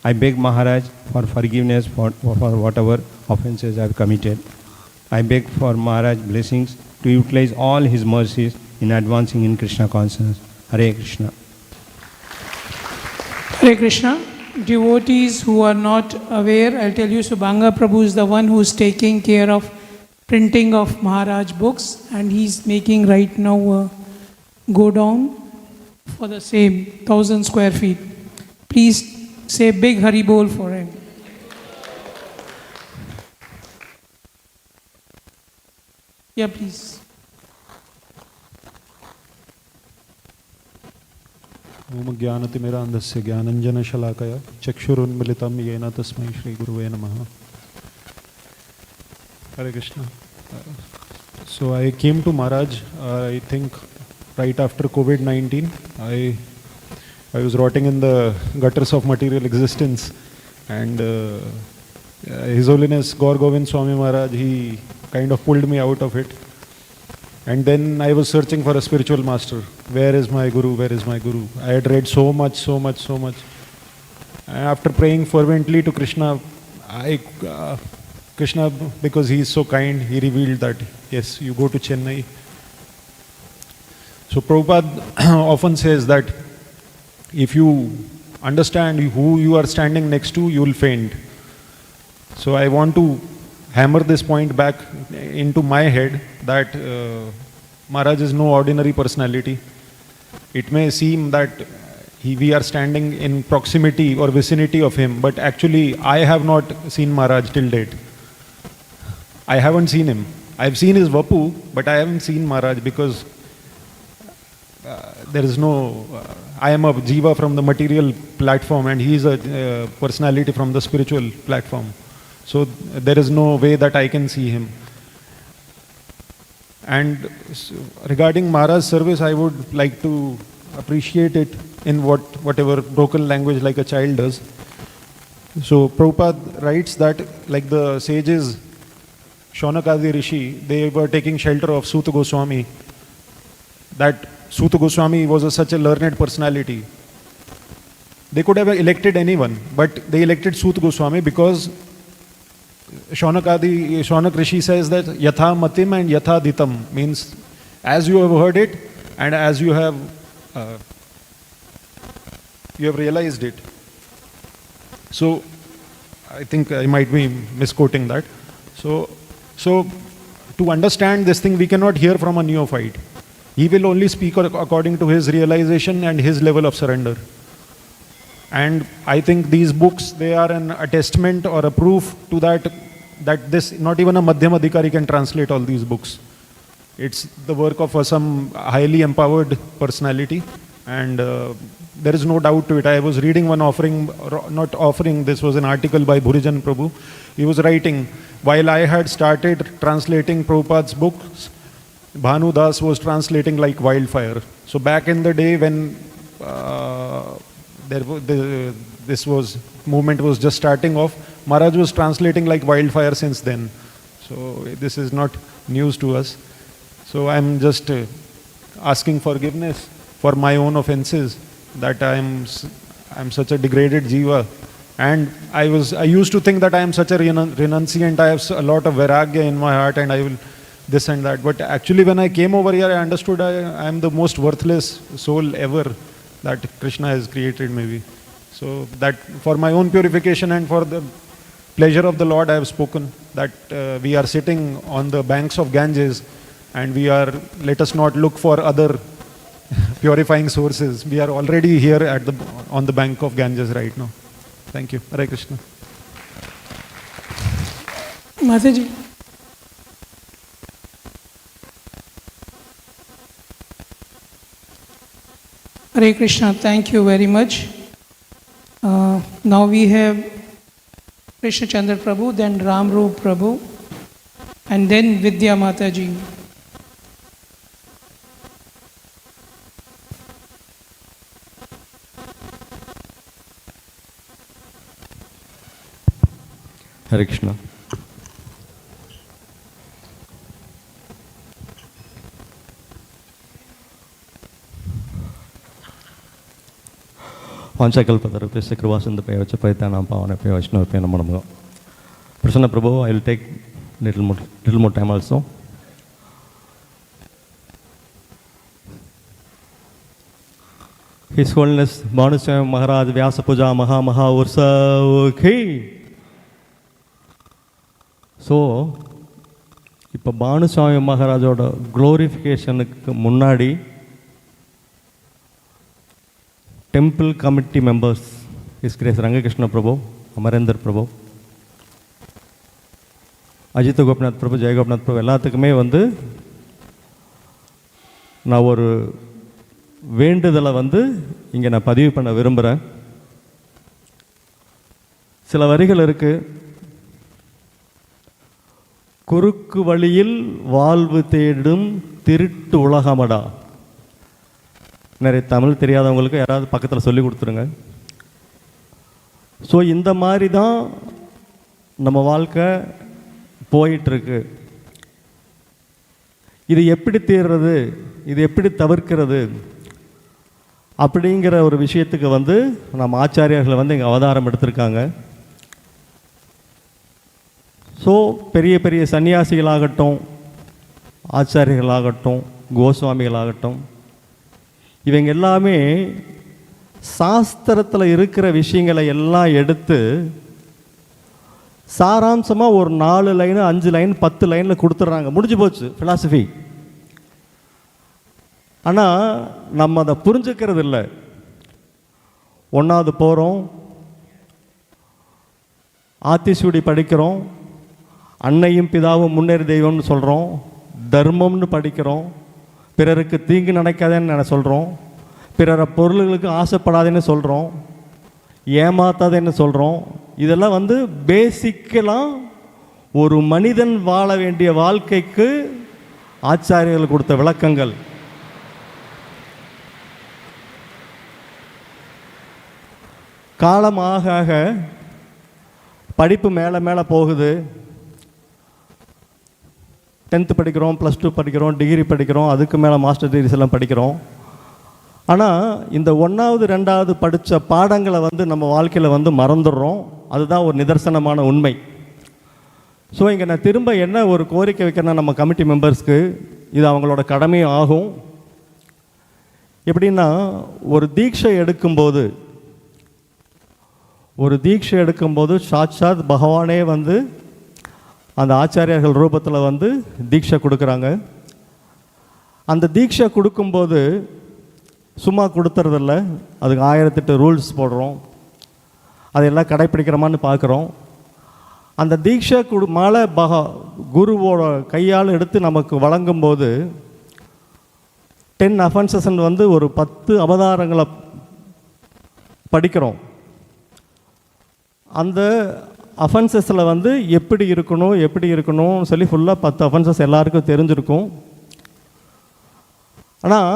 I beg Maharaj for forgiveness for whatever offenses I have committed. I beg for Maharaj blessings to utilize all his mercies in advancing in Krishna consciousness. Hare Krishna. Hare Krishna. Devotees who are not aware, I'll tell you, Subhanga Prabhu is the one who's taking care of printing of Maharaj books, and he's making right now a go down for the same 1,000 square feet. Please say big Hari Bol for him. Yeah, please. ओम ज्ञानतिमिरान्धस्य ज्ञानञ्जनशलाकया चक्षुरुन्मिलितं येन तस्मै श्रीगुरुवे नमः. Hare Krishna. So I came to Maharaj, I think right after COVID-19. I was rotting in the gutters of material existence, and His Holiness Gaur Govind Swami Maharaj, he kind of pulled me out of it. And then I was searching for a spiritual master. Where is my Guru? Where is my Guru? I had read so much. And after praying fervently to Krishna, Krishna, because he is so kind, he revealed that, yes, you go to Chennai. So Prabhupada often says that if you understand who you are standing next to, you will faint. So I want to hammer this point back into my head that Maharaj is no ordinary personality. It may seem that we are standing in proximity or vicinity of him, but actually I have not seen Maharaj till date. I haven't seen him. I've seen his Vapu, but I haven't seen Maharaj because there is no... I am a jiva from the material platform and he is a personality from the spiritual platform. So there is no way that I can see him. And regarding Maharaj's service, I would like to appreciate it in whatever broken language like a child does. So Prabhupada writes that like the sages, Shaunakadi Rishi, they were taking shelter of Suta Goswami. That Suta Goswami was such a learned personality. They could have elected anyone, but they elected Suta Goswami because Shaunak Rishi says that Yatha Matim and Yatha Ditam means as you have heard it and as you have realized it. So I think I might be misquoting that. So to understand this thing, we cannot hear from a neophyte. He will only speak according to his realization and his level of surrender. And I think these books, they are a testament or a proof to that this, not even a Madhyam Adhikari can translate all these books. It's the work of some highly empowered personality, and there is no doubt to it. I was reading one this was an article by Bhurijan Prabhu. He was writing, while I had started translating Prabhupada's books, Bhanu Das was translating like wildfire. So back in the day when this movement was just starting off, Maharaj was translating like wildfire since then. So this is not news to us. So I'm just asking forgiveness for my own offenses, that I'm such a degraded jiva. And I used to think that I am such a renunciant, I have a lot of vairagya in my heart and I will this and that. But actually when I came over here, I understood I am the most worthless soul ever that Krishna has created maybe. So that for my own purification and for the pleasure of the Lord, I have spoken that we are sitting on the banks of Ganges and let us not look for other purifying sources. We are already here on the bank of Ganges right now. Thank you. Hare Krishna. Mataji. Hare Krishna, thank you very much. Now we have Krishna Chandra Prabhu, then Ram Roop Prabhu, and then Vidya Mataji. Hare Krishna. Prasanna Prabhu, I will take little more time also. His Holiness Bhanu Swami Maharaj Vyasa Puja Maha Maha Ursa Ki. So, இப்போ பானு சுவாமி மகாராஜோட குளோரிஃபிகேஷனுக்கு முன்னாடி temple committee members his grace Rangakrishna Prabhu, Amarendra Prabhu, Ajit Gopinath Prabhu, Jayagopinath Prabhu எல்லாத்துக்குமே வந்து நான் ஒரு வேண்டுதலை வந்து இங்கே நான் பதிவு பண்ண விரும்புகிறேன். சில வரிகள் இருக்குது. குறுக்கு வழியில் வாழ்வு தேடும் திருட்டு உலகமடா. நிறைய தமிழ் தெரியாதவங்களுக்கு யாராவது பக்கத்தில் சொல்லி கொடுத்துருங்க. ஸோ இந்த மாதிரி தான் நம்ம வாழ்க்கை போயிட்டுருக்கு. இது எப்படி தீர்றது, இது எப்படி தவிர்க்கிறது அப்படிங்கிற ஒரு விஷயத்துக்கு வந்து நம்ம ஆச்சாரியர்கள் வந்து இங்கே அவதாரம் எடுத்திருக்காங்க. ஸோ பெரிய பெரிய சன்னியாசிகளாகட்டும், ஆச்சாரியர்களாகட்டும், கோஸ்வாமிகளாகட்டும், இவங்க எல்லாமே சாஸ்திரத்தில் இருக்கிற விஷயங்களை எல்லாம் எடுத்து சாராம்சமாக ஒரு 4 லைனு 5 லைன் 10 லைனில் கொடுத்துட்றாங்க. முடிஞ்சு போச்சு ஃபிலாசபி. ஆனால் நம்ம அதை புரிஞ்சுக்கிறது இல்லை. 1வது போகிறோம், ஆத்திசூடி படிக்கிறோம், அன்னையும் பிதாவும் முன்னேறி தெய்வம்னு சொல்கிறோம், தர்மம்னு படிக்கிறோம், பிறருக்கு தீங்கு நினைக்காதேன்னு சொல்கிறோம், பிறரை பொருள்களுக்கு ஆசைப்படாதேன்னு சொல்கிறோம், ஏமாத்தாதேன்னு சொல்கிறோம். இதெல்லாம் வந்து பேசிக்கலாக ஒரு மனிதன் வாழ வேண்டிய வாழ்க்கைக்கு ஆச்சாரியர்கள் கொடுத்த விளக்கங்கள். காலம் ஆக ஆக படிப்பு மேலே மேலே போகுது. 10th படிக்கிறோம், +2 படிக்கிறோம், டிகிரி படிக்கிறோம், அதுக்கு மேலே மாஸ்டர் டிகிரிஸ் எல்லாம் படிக்கிறோம். ஆனால் இந்த 1வது 2வது படித்த பாடங்களை வந்து நம்ம வாழ்க்கையில் வந்து மறந்துடுறோம். அதுதான் ஒரு நிதர்சனமான உண்மை. ஸோ இங்கே நான் திரும்ப என்ன ஒரு கோரிக்கை வைக்கிறேன்னா, நம்ம கமிட்டி மெம்பர்ஸ்க்கு இது அவங்களோட கடமையும் ஆகும். எப்படின்னா, ஒரு தீட்சை எடுக்கும்போது சாட்சாத் பகவானே வந்து அந்த ஆச்சாரியர்கள் ரூபத்தில் வந்து தீட்சை கொடுக்குறாங்க. அந்த தீட்சை கொடுக்கும்போது சும்மா கொடுத்துறதில்ல, அதுக்கு 1008 ரூல்ஸ் போடுறோம், அதையெல்லாம் கடைப்பிடிக்கிறோமான்னு பார்க்குறோம். அந்த தீட்சை மாலை குருவோட கையால் எடுத்து நமக்கு வழங்கும்போது 10 அஃபென்சஸ் வந்து ஒரு 10 அவதாரங்களை படிக்கிறோம். அந்த அஃபென்சஸில் வந்து எப்படி இருக்கணும் சொல்லி ஃபுல்லாக 10 அஃபென்சஸ் எல்லாருக்கும் தெரிஞ்சிருக்கும். ஆனால்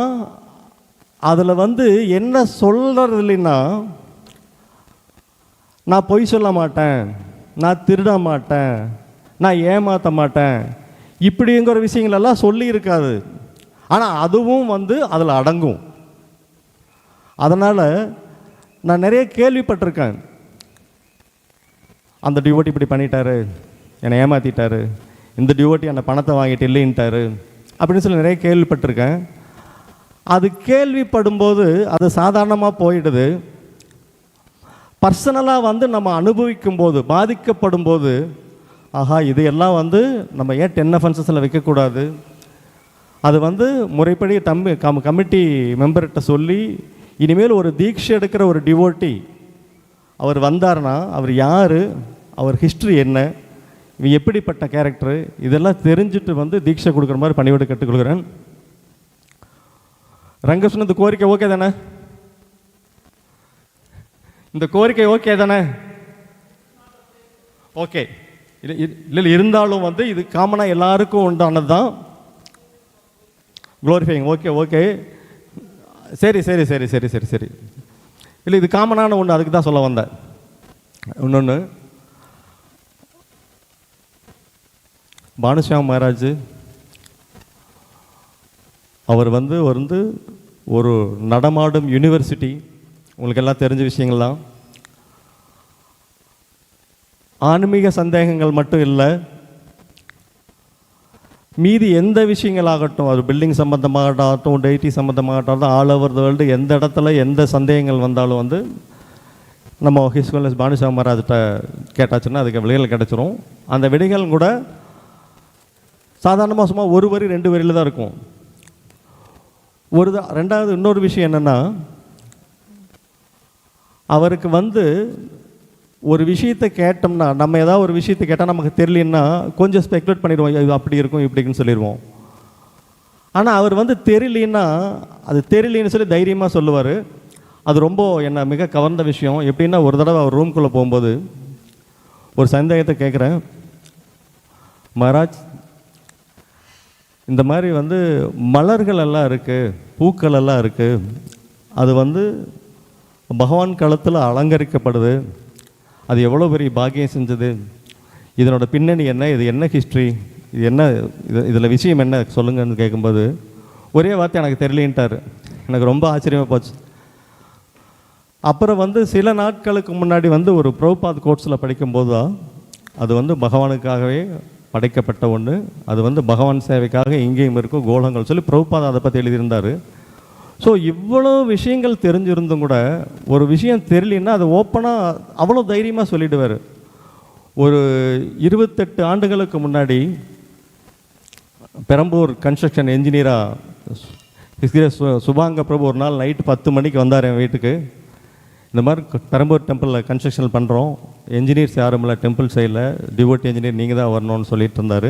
அதில் வந்து என்ன சொல்கிறது இல்லைன்னா, நான் பொய் சொல்ல மாட்டேன், நான் திருட மாட்டேன், நான் ஏமாற்ற மாட்டேன், இப்படிங்கிற விஷயங்களெல்லாம் சொல்லி இருக்காது. ஆனால் அதுவும் வந்து அதில் அடங்கும். அதனால் நான் நிறைய கேள்விப்பட்டிருக்கேன். அந்த டிவோட்டி இப்படி பண்ணிட்டாரு, என்னை ஏமாற்றிட்டாரு, இந்த டிவோட்டி அந்த பணத்தை வாங்கிட்டு இல்லைன்ட்டாரு அப்படின்னு சொல்லி நிறைய கேள்விப்பட்டிருக்கேன். அது கேள்விப்படும்போது அது சாதாரணமாக போயிடுது. பர்சனலாக வந்து நம்ம அனுபவிக்கும் போது, பாதிக்கப்படும் போது, ஆஹா இது எல்லாம் வந்து நம்ம ஏன் 10 அஃபென்சஸில் வைக்கக்கூடாது, அது வந்து முறைப்படி கமிட்டி மெம்பர்கிட்ட சொல்லி, இனிமேல் ஒரு தீட்சை எடுக்கிற ஒரு டிவோட்டி அவர் வந்தார்னா அவர் யார், அவர் ஹிஸ்ட்ரி என்ன, இவன் எப்படிப்பட்ட கேரக்டரு, இதெல்லாம் தெரிஞ்சுட்டு வந்து தீட்சை கொடுக்குற மாதிரி பணிவிட கற்றுக்கொள்கிறேன். ரங்ககிருஷ்ணன், இந்த கோரிக்கை ஓகே தானே? இந்த கோரிக்கை ஓகே தானே? ஓகே. இல்லை இருந்தாலும் வந்து இது காமனாக எல்லாருக்கும் உண்டானது தான். க்ளோரிஃபைங் ஓகே ஓகே சரி சரி சரி சரி சரி சரி இல்லை, இது காமனான ஒன்று, அதுக்கு தான் சொல்ல வந்தேன். இன்னொன்று, பானு சுவாமி மகாராஜ் அவர் வந்து ஒரு நடமாடும் யூனிவர்சிட்டி. உங்களுக்கு எல்லாம் தெரிஞ்ச விஷயங்கள் தான். ஆன்மீக சந்தேகங்கள் மட்டும் இல்லை, மீதி எந்த விஷயங்களாகட்டும், அது பில்டிங் சம்மந்தமாகட்டும், டெய்டி சம்மந்தமாகட்டும், ஆல் ஓவர் த வேர்ல்டு எந்த இடத்துல எந்த சந்தேகங்கள் வந்தாலும் வந்து நம்ம ஹிஸ்கோன்ஸ் பானு சுவாமி மகாராஜ்கிட்ட கேட்டாச்சுன்னா அதுக்கு விடைகள் கிடச்சிரும். அந்த விடைகள் கூட சாதாரணமாக சும்மா ஒரு வரி 2 வரியில் தான் இருக்கும். ரெண்டாவது இன்னொரு விஷயம் என்னென்னா, அவருக்கு வந்து ஒரு விஷயத்தை கேட்டோம்னா, நம்ம ஏதாவது ஒரு விஷயத்தை கேட்டால் நமக்கு தெரியலன்னா கொஞ்சம் ஸ்பெக்குலேட் பண்ணிடுவோம், இது அப்படி இருக்கும் இப்படின்னு சொல்லிடுவோம். ஆனால் அவர் வந்து தெரியலன்னா அது தெரியலன்னு சொல்லி தைரியமாக சொல்லுவார். அது ரொம்ப என்னை மிக கவர்ந்த விஷயம். எப்படின்னா, ஒரு தடவை அவர் ரூம்குள்ளே போகும்போது ஒரு சந்தேகத்தை கேட்குறேன், மகாராஜ் இந்த மாதிரி வந்து மலர்கள் எல்லாம் இருக்குது, பூக்கள் எல்லாம் இருக்குது, அது வந்து பகவான் காலத்தில் அலங்கரிக்கப்படுது, அது எவ்வளோ பெரிய பாக்கியம் செஞ்சது, இதனோட பின்னணி என்ன, இது என்ன ஹிஸ்ட்ரி, இது என்ன, இதில் விஷயம் என்ன சொல்லுங்கன்னு கேட்கும்போது ஒரே வார்த்தை எனக்கு தெரியலேன்ட்டார். எனக்கு ரொம்ப ஆச்சரியமாக போச்சு. அப்புறம் வந்து சில நாட்களுக்கு முன்னாடி வந்து ஒரு பிரபுபாத் கோட்ஸில் படிக்கும்போது தான் அது வந்து பகவானுக்காகவே படைக்கப்பட்ட ஒன்று, அது வந்து பகவான் சேவைக்காக எங்கேயும் இருக்கும் கோலங்கள் சொல்லி பிரபுபாத் அதை பற்றி எழுதியிருந்தார். ஸோ இவ்வளோ விஷயங்கள் தெரிஞ்சிருந்தும் கூட ஒரு விஷயம் தெரியலன்னா அது ஓப்பனாக அவ்வளோ தைரியமாக சொல்லிடுவார். ஒரு 28 ஆண்டுகளுக்கு முன்னாடி பெரம்பூர் கன்ஸ்ட்ரக்ஷன் என்ஜினியராக சுபாங்க பிரபு ஒரு நாள் நைட்டு 10 மணிக்கு வந்தார் என் வீட்டுக்கு. இந்த மாதிரி பெரம்பூர் டெம்பிளில் கன்ஸ்ட்ரக்ஷன் பண்ணுறோம், என்ஜினியர்ஸ் யாரும் இல்லை டெம்பிள் சைடில், டிவோட்டி என்ஜினியர் நீங்கள் தான் வரணும்னு சொல்லிட்டு இருந்தார்.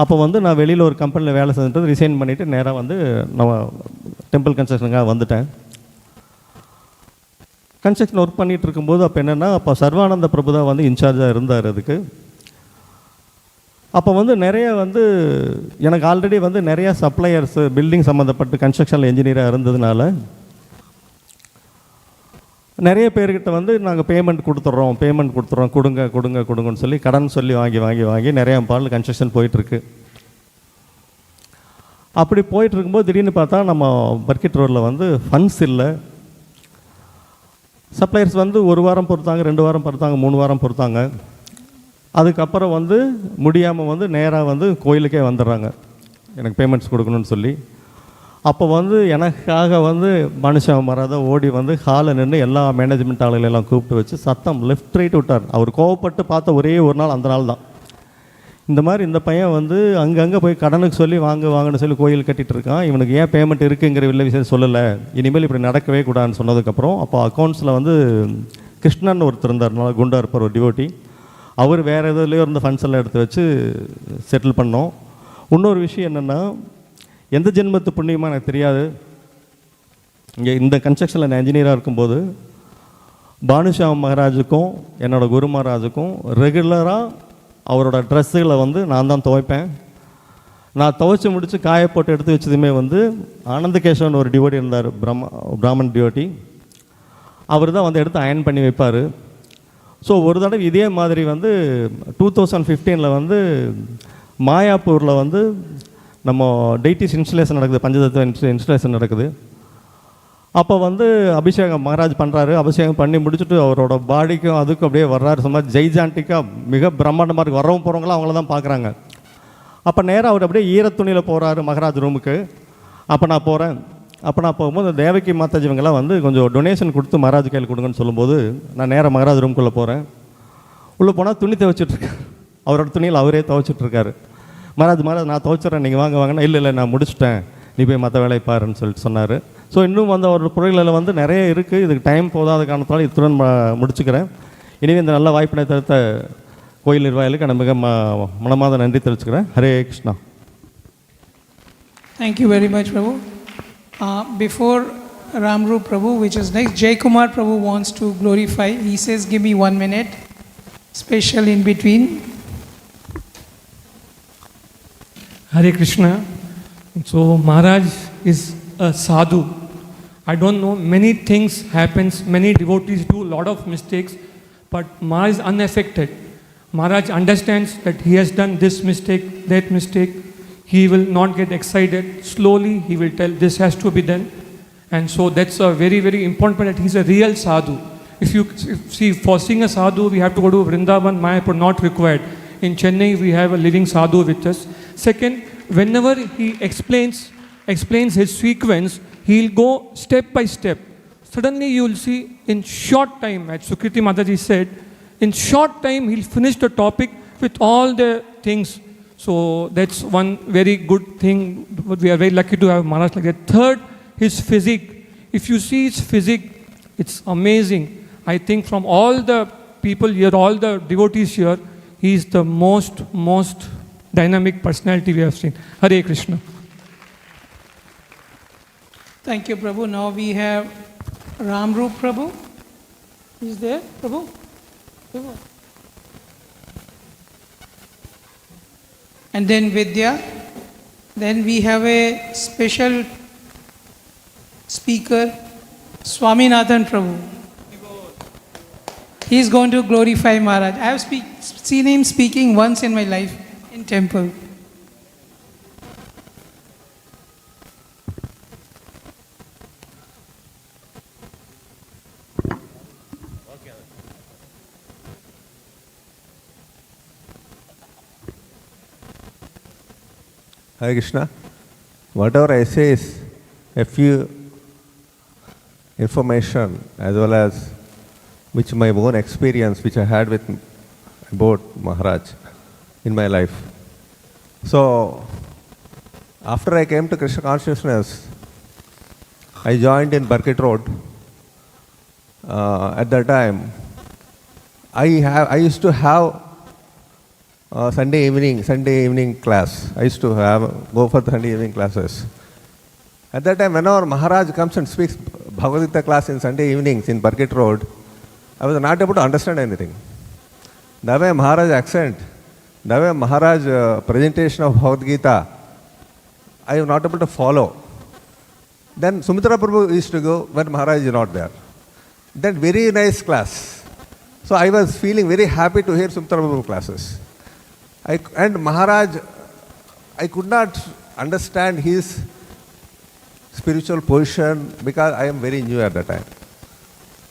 அப்போ வந்து நான் வெளியில் ஒரு கம்பெனியில் வேலை செஞ்சுட்டு ரிசைன் பண்ணிவிட்டு நேராக வந்து நம்ம டெம்பிள் கன்ஸ்ட்ரக்ஷனுக்காக வந்துட்டேன். கன்ஸ்ட்ரக்ஷன் ஒர்க் பண்ணிகிட்டு இருக்கும்போது அப்போ என்னென்னா, அப்போ சர்வானந்த பிரபு தான் வந்து இன்சார்ஜாக இருந்தார் அதுக்கு. அப்போ வந்து நிறைய வந்து எனக்கு ஆல்ரெடி வந்து நிறையா சப்ளையர்ஸு பில்டிங் சம்மந்தப்பட்டு கன்ஸ்ட்ரக்ஷனில் என்ஜினியராக இருந்ததுனால நிறைய பேர்கிட்ட வந்து நாங்கள் பேமெண்ட் கொடுத்துட்றோம் கொடுங்கன்னு சொல்லி கடன் சொல்லி வாங்கி நிறையா பாடல் கன்ஸ்ட்ரக்ஷன் போயிட்டுருக்கு. அப்படி போயிட்டுருக்கும்போது திடீர்னு பார்த்தா நம்ம பர்கிட் ரோடில் வந்து ஃபண்ட்ஸ் இல்லை. சப்ளையர்ஸ் வந்து 1 வாரம் பொறுத்தாங்க, 2 வாரம் பொறுத்தாங்க, 3 வாரம் பொறுத்தாங்க. அதுக்கப்புறம் வந்து முடியாமல் வந்து நேராக வந்து கோயிலுக்கே வந்துடுறாங்க எனக்கு பேமெண்ட்ஸ் கொடுக்கணும்னு சொல்லி. அப்போ வந்து எனக்காக வந்து பானு சுவாமி மகாராஜ் ஓடி வந்து ஹாலில் நின்று எல்லா மேனேஜ்மெண்ட் ஆளுகளெல்லாம் கூப்பிட்டு வச்சு சத்தம் லெஃப்ட் ரைட் விட்டார். அவர் கோவப்பட்டு பார்த்த ஒரே ஒரு நாள் அந்த நாள் தான். இந்த மாதிரி இந்த பையன் வந்து அங்கங்கே போய் கடனுக்கு சொல்லி வாங்கன்னு சொல்லி கோயில் கட்டிகிட்டு இருக்கான், இவனுக்கு ஏன் பேமெண்ட் இருக்குங்கிற விஷயம் சொல்லலை, இனிமேல் இப்படி நடக்கவே கூடாதுன்னு சொன்னதுக்கப்புறம் அப்போ அக்கௌண்ட்ஸில் வந்து கிருஷ்ணன் ஒருத்தர் இருந்தார், நல்லா குண்டா இருப்பார், ஒரு டிவோட்டி. அவர் வேறு எதுலேயோ இருந்த ஃபண்ட்ஸ் எல்லாம் எடுத்து வச்சு செட்டில் பண்ணோம். இன்னொரு விஷயம் என்னென்னா, எந்த ஜென்மத்து புண்ணியமாக எனக்கு தெரியாது, இங்கே இந்த கன்ஸ்ட்ரக்ஷனில் நான் இன்ஜினியராக இருக்கும்போது பானு சுவாமி மகாராஜுக்கும் என்னோடய குரு மகாராஜுக்கும் ரெகுலராக அவரோட ட்ரெஸ்ஸுகளை வந்து நான் தான் துவைப்பேன். நான் துவைச்சி முடித்து காய போட்டு எடுத்து வச்சதுமே வந்து ஆனந்தகேஷவன் ஒரு டிவோட்டி இருந்தார், பிராமன் டிவோட்டி, அவர் தான் வந்து எடுத்து அயன் பண்ணி வைப்பார். ஸோ ஒரு தடவை இதே மாதிரி வந்து 2015 வந்து மாயாப்பூரில் வந்து நம்ம டெய்டிஸ் இன்ஸ்டலேஷன் நடக்குது, பஞ்சதத்துவ இன்ஸ்டலேஷன் நடக்குது. அப்போ வந்து அபிஷேகம் மகாராஜ் பண்ணுறாரு. அபிஷேகம் பண்ணி முடிச்சுட்டு அவரோட பாடிக்கும் அதுக்கும் அப்படியே வர்றாரு. சும்மா ஜெய்ஜாண்டிக்காக மிக பிரம்மாண்டமாக இருக்குது. வரவும் போகிறவங்களாம் அவங்கள தான் பார்க்குறாங்க. அப்போ நேராக அவர் அப்படியே ஈரத்துணியில் போகிறாரு மகாராஜ் ரூமுக்கு. அப்போ நான் போகிறேன். அப்போ நான் போகும்போது தேவகி மாதாஜி இவங்கெல்லாம் வந்து கொஞ்சம் டொனேஷன் கொடுத்து மகாராஜ் கையில் கொடுங்கன்னு சொல்லும்போது நான் நேராக மகாராஜ் ரூமுக்குள்ளே போகிறேன். உள்ளே போனால் துணி துவைச்சிட்ருக்கேன். அவரோட துணியில் அவரே துவைச்சிட்ருக்காரு. மகாராஜ் நான் துவைச்சிட்றேன், நீங்கள் வாங்கன்னா இல்லை நான் முடிச்சிட்டேன், நீ போய் மற்ற வேலையை பாருன்னு சொல்லிட்டு சொன்னார். ஸோ இன்னும் வந்து அவரோட பொருள்களில் வந்து நிறைய இருக்குது. இதுக்கு டைம் போதாத காரணத்தால் இத்துடன் முடிச்சுக்கிறேன். இனிமே இந்த நல்ல வாய்ப்பினை தடுத்த கோயில் நிர்வாகிகளுக்கு நான் மிக மனமாத நன்றி தெரிவிச்சுக்கிறேன். Hare Krishna. Thank you very much, Prabhu. Before Ramru Prabhu, which is next, Jai Kumar Prabhu wants to glorify. He says, give me 1 minute, special in between. Hare Krishna. So Maharaj is a sadhu. I don't know, many things happens, many devotees do a lot of mistakes, but Maharaj is unaffected. Maharaj understands that he has done this mistake, that mistake. He will not get excited. Slowly he will tell this has to be done. And so that's a very, very important point, that he's a real sadhu. If see, for seeing a sadhu, we have to go to Vrindavan, Mayapur, not required. In Chennai, we have a living sadhu with us. Second, whenever he explains his sequence, he'll go step by step. Suddenly you will see in short time, as Sukriti Mataji said, in short time he'll finish the topic with all the things. So that's one very good thing. We are very lucky to have Maharaj like that. Third, his physique. If you see his physique, it's amazing. I think from all the people here, all the devotees here, he is the most dynamic personality we have seen. Hare Krishna. Thank you, Prabhu. Now we have Ramrup Prabhu. Is there, Prabhu? Prabhu. And then Vidya. Then we have a special speaker, Swaminathan Prabhu. He is going to glorify Maharaj. I have seen him speaking once in my life in temple. Hare Krishna. Whatever I say is a few information as well as which my own experience which I had with about Maharaj in my life. So after I came to Krishna consciousness, I joined in Burkitt Road. At that time, I used to have Sunday evening class. I used to go for the Sunday evening classes. At that time, whenever Maharaj comes and speaks Bhagavad Gita class in Sunday evenings in Burkitt Road, I was not able to understand anything. The way Maharaj accent, the way Maharaj presentation of Bhagavad Gita, I was not able to follow. Then Sumitra Prabhu used to go when Maharaj is not there. That very nice class. So I was feeling very happy to hear Sumitra Prabhu classes. And Maharaj, I could not understand his spiritual position because I am very new at that time.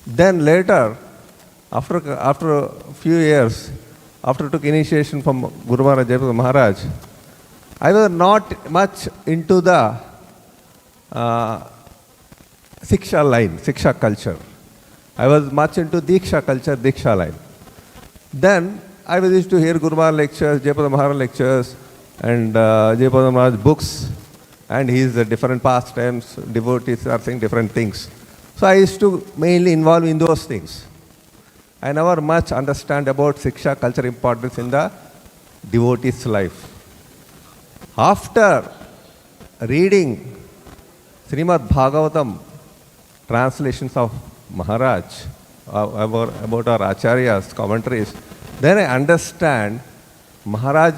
Then later, after a few years, after I took initiation from Guru Maharaj, Jayaprada Maharaj, I was not much into the Siksha line, Siksha culture. I was much into Diksha culture, Diksha line. Then I used to hear Guru Maharaj lectures, Jayaprada Maharaj lectures, and Jayaprada Maharaj books, and his different pastimes, devotees are saying different things. So I used to mainly involve in those things. I never much understand about Siksha culture importance in the devotee's life. After reading Srimad Bhagavatam translations of Maharaj about our Acharyas, commentaries, then I understand Maharaj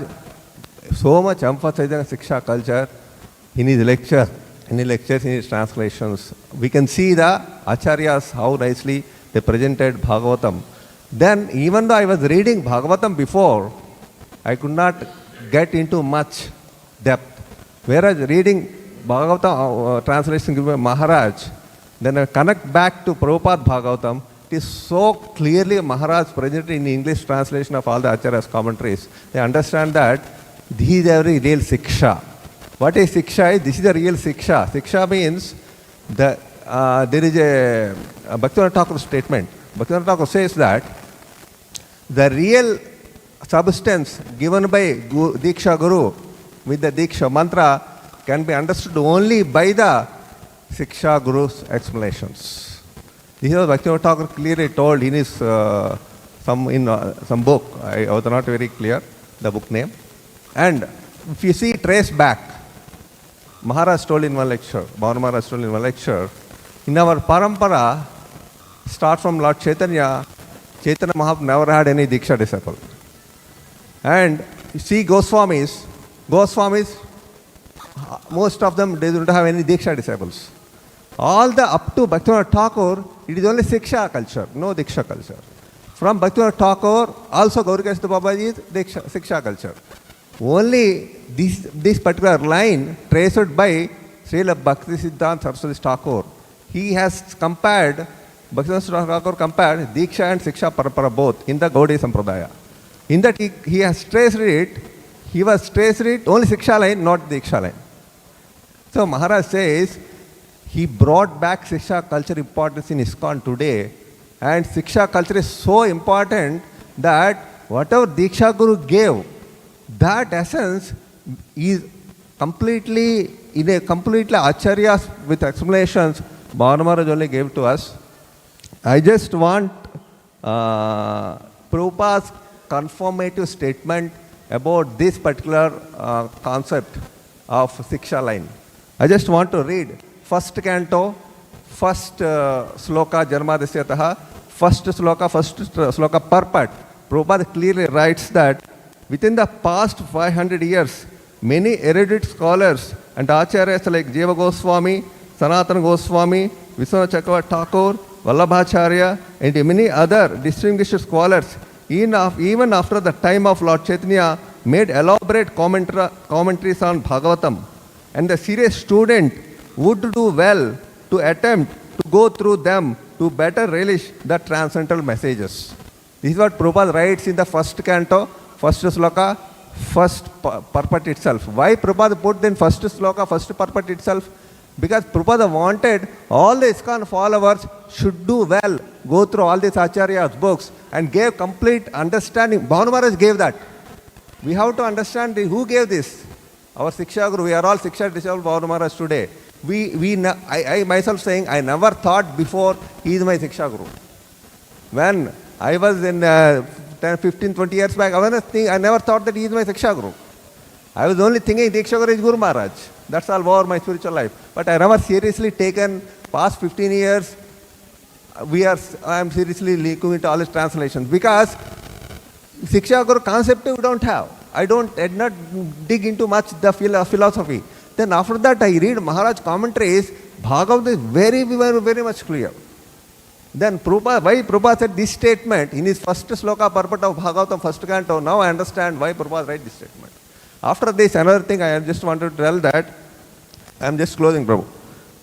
so much emphasizing Siksha culture in his lectures, in his translations. We can see the Acharyas, how nicely they presented Bhagavatam. Then even though I was reading Bhagavatam before, I could not get into much depth. Whereas reading Bhagavatam translation given by Maharaj, then I connect back to Prabhupada Bhagavatam. It is so clearly Maharaj presented in English translation of all the Acharyas commentaries. They understand that this is a very real Siksha. What is Siksha? This is a real Siksha. Siksha means there is a Bhaktivinoda Thakur statement. Bhaktivinoda Thakur says that the real substance given by Diksha Guru with the Diksha mantra can be understood only by the Siksha Guru's explanations. This is what Bhaktivinoda Thakur clearly told in his some book. I was not very clear the book name. And if you see, trace back, Maharaj told in one lecture, Bhanu Maharaj told in one lecture, in our parampara, start from Lord Chaitanya, Chaitanya Mahaprabhu never had any Diksha disciple. And you see Goswamis, most of them, they don't have any Diksha disciples. All the up to Bhaktivinoda Thakur, it is only Siksha culture, no Diksha culture. From Bhaktivinoda Thakur, also Gaurikesha Babaji is Siksha culture. Only this particular line traced by Srila Bhaktisiddhanta Saraswati Thakur, he has compared, Bhaktisiddhanta Thakur compared Diksha and Siksha Parampara both in the Gaudiya Sampradaya. In that he has traced it, he was traced it only Siksha line, not Diksha line. So Maharaj says, he brought back Siksha culture importance in ISKCON today, and Siksha culture is so important that whatever Diksha Guru gave, that essence is completely, in a completely Acharyas with explanations, Bhanu Maharaj only gave to us. I just want Prabhupada's confirmative statement about this particular concept of Siksha line. I just want to read first canto, first sloka Janmadasyataha, first sloka purport. Prabhupada clearly writes that within the past 500 years, many erudite scholars and acharyas like Jiva Goswami, Sanatana Goswami, Vishwanath Chakravarti Thakur, Vallabhacharya, and many other distinguished scholars, even after the time of Lord Chaitanya, made elaborate commentaries on Bhagavatam. And the serious student would do well to attempt to go through them to better relish the transcendental messages. This is what Prabhupada writes in the first canto, first sloka, first purport itself. Why Prabhupada put in first sloka, first purport itself? Because Prabhupada wanted all the ISKCON followers should do well, go through all these Acharya's books, and gave complete understanding. Bhanu Maharaj gave that. We have to understand who gave this. Our Siksha Guru, we are all Siksha disciples of Bhanu Maharaj today. I myself saying, I never thought before he is my Siksha Guru. When I was in 10, 15, 20 years back, I never thought that he is my Siksha Guru. I was only thinking Diksha Guru is Guru Maharaj. That's all over my spiritual life. But I never seriously taken past 15 years. I am seriously looking into all his translations because Siksha Guru concept we don't have. I did not dig into much the philosophy. Then after that I read Maharaj commentaries. Bhagavad is very, very, very much clear. Then why Prabhupada said this statement in his first sloka purport of Bhagavatam first canto. Now I understand why Prabhupada write this statement. After this, another thing I just wanted to tell that, I am just closing, Prabhu.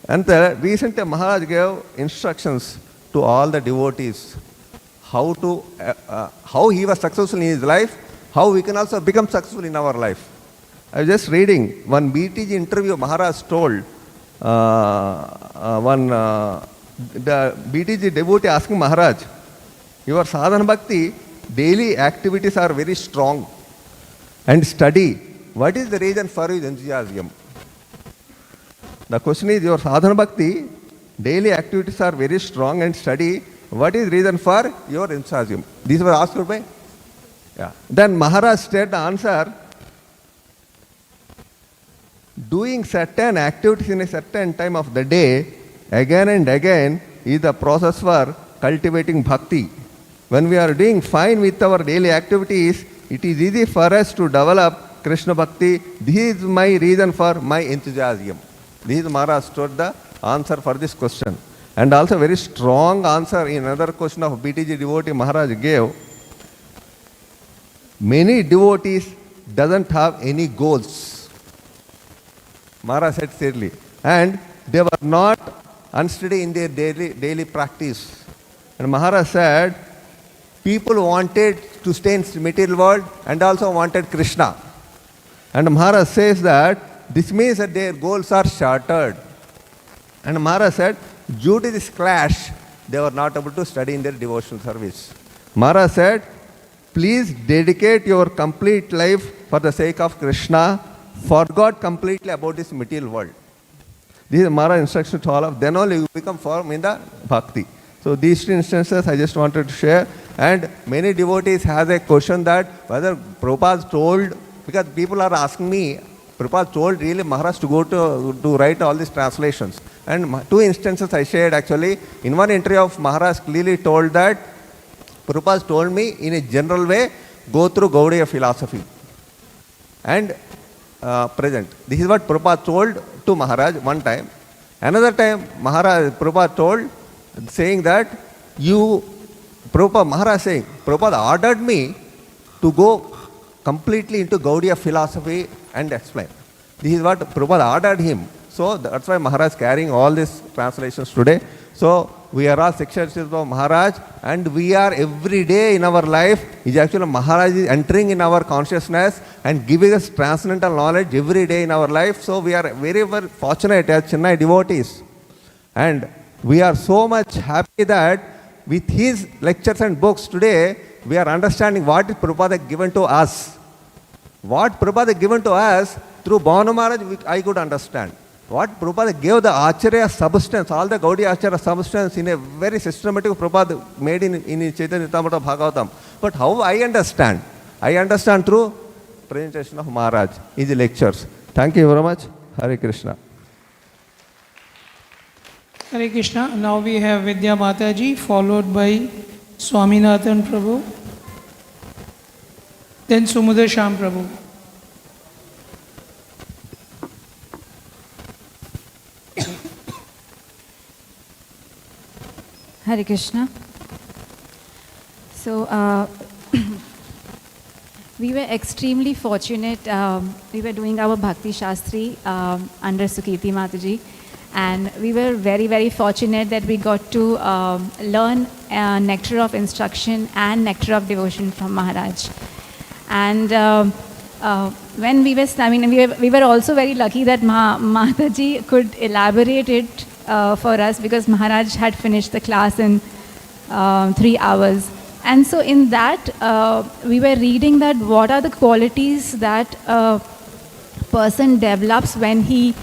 And recently Maharaj gave instructions to all the devotees how he was successful in his life, how we can also become successful in our life. I was just reading one BTG interview Maharaj told, the BTG devotee asking Maharaj, your sadhana bhakti, daily activities are very strong and study. What is the reason for your enthusiasm? The question is, your sadhana bhakti, daily activities are very strong and study. What is the reason for your enthusiasm? These were asked by? Yeah. Then Maharaj said the answer, doing certain activities in a certain time of the day, again and again, is the process for cultivating bhakti. When we are doing fine with our daily activities, it is easy for us to develop Krishna Bhakti. This is my reason for my enthusiasm. This is Maharaj told the answer for this question. And also very strong answer in another question of BTG devotee Maharaj gave. Many devotees doesn't have any goals. Maharaj said clearly. And they were not unsteady in their daily practice. And Maharaj said, people wanted to stay in the material world and also wanted Krishna. And Maharaj says that this means that their goals are shattered. And Maharaj said, due to this clash, they were not able to study in their devotional service. Maharaj said, please dedicate your complete life for the sake of Krishna. Forgot completely about this material world. This is Maharaj's instruction to all of them. Then only you become firm in the bhakti. So these two instances I just wanted to share. And many devotees has a question that whether Prabhupada told, because people are asking me, Prabhupada told really Maharaj to go to write all these translations. And two instances I shared actually. In one interview of Maharaj clearly told that Prabhupada told me in a general way, go through Gaudiya philosophy. And present. This is what Prabhupada told to Maharaj one time. Another time Prabhupada told, saying that Maharaj saying, Prabhupada ordered me to go completely into Gaudiya philosophy and explain. This is what Prabhupada ordered him. So that's why Maharaj is carrying all these translations today. So we are all Sikshas of Maharaj, and we are every day in our life, is actually Maharaj is entering in our consciousness and giving us transcendental knowledge every day in our life. So we are very, very fortunate as Chennai devotees. And we are so much happy that with his lectures and books today, we are understanding what is Prabhupada given to us. What Prabhupada given to us, through Bhanu Maharaj, I could understand. What Prabhupada gave the Acharya substance, all the Gaudiya Acharya substance in a very systematic Prabhupada made in Chaitanya Charitamrita Bhagavatam. But how I understand? I understand through presentation of Maharaj, his lectures. Thank you very much. Hare Krishna. Hare Krishna. Now we have Vidya Mataji, followed by Swaminathan Prabhu, then Sumudra Sham Prabhu. Hare Krishna. So, we were extremely fortunate. We were doing our Bhakti Shastri under Sukirti Mataji, and we were very, very fortunate that we got to learn nectar of instruction and nectar of devotion from Maharaj. And when we were, we were also very lucky that Mataji could elaborate it for us, because Maharaj had finished the class in 3 hours. And so in that, we were reading that what are the qualities that a person develops when he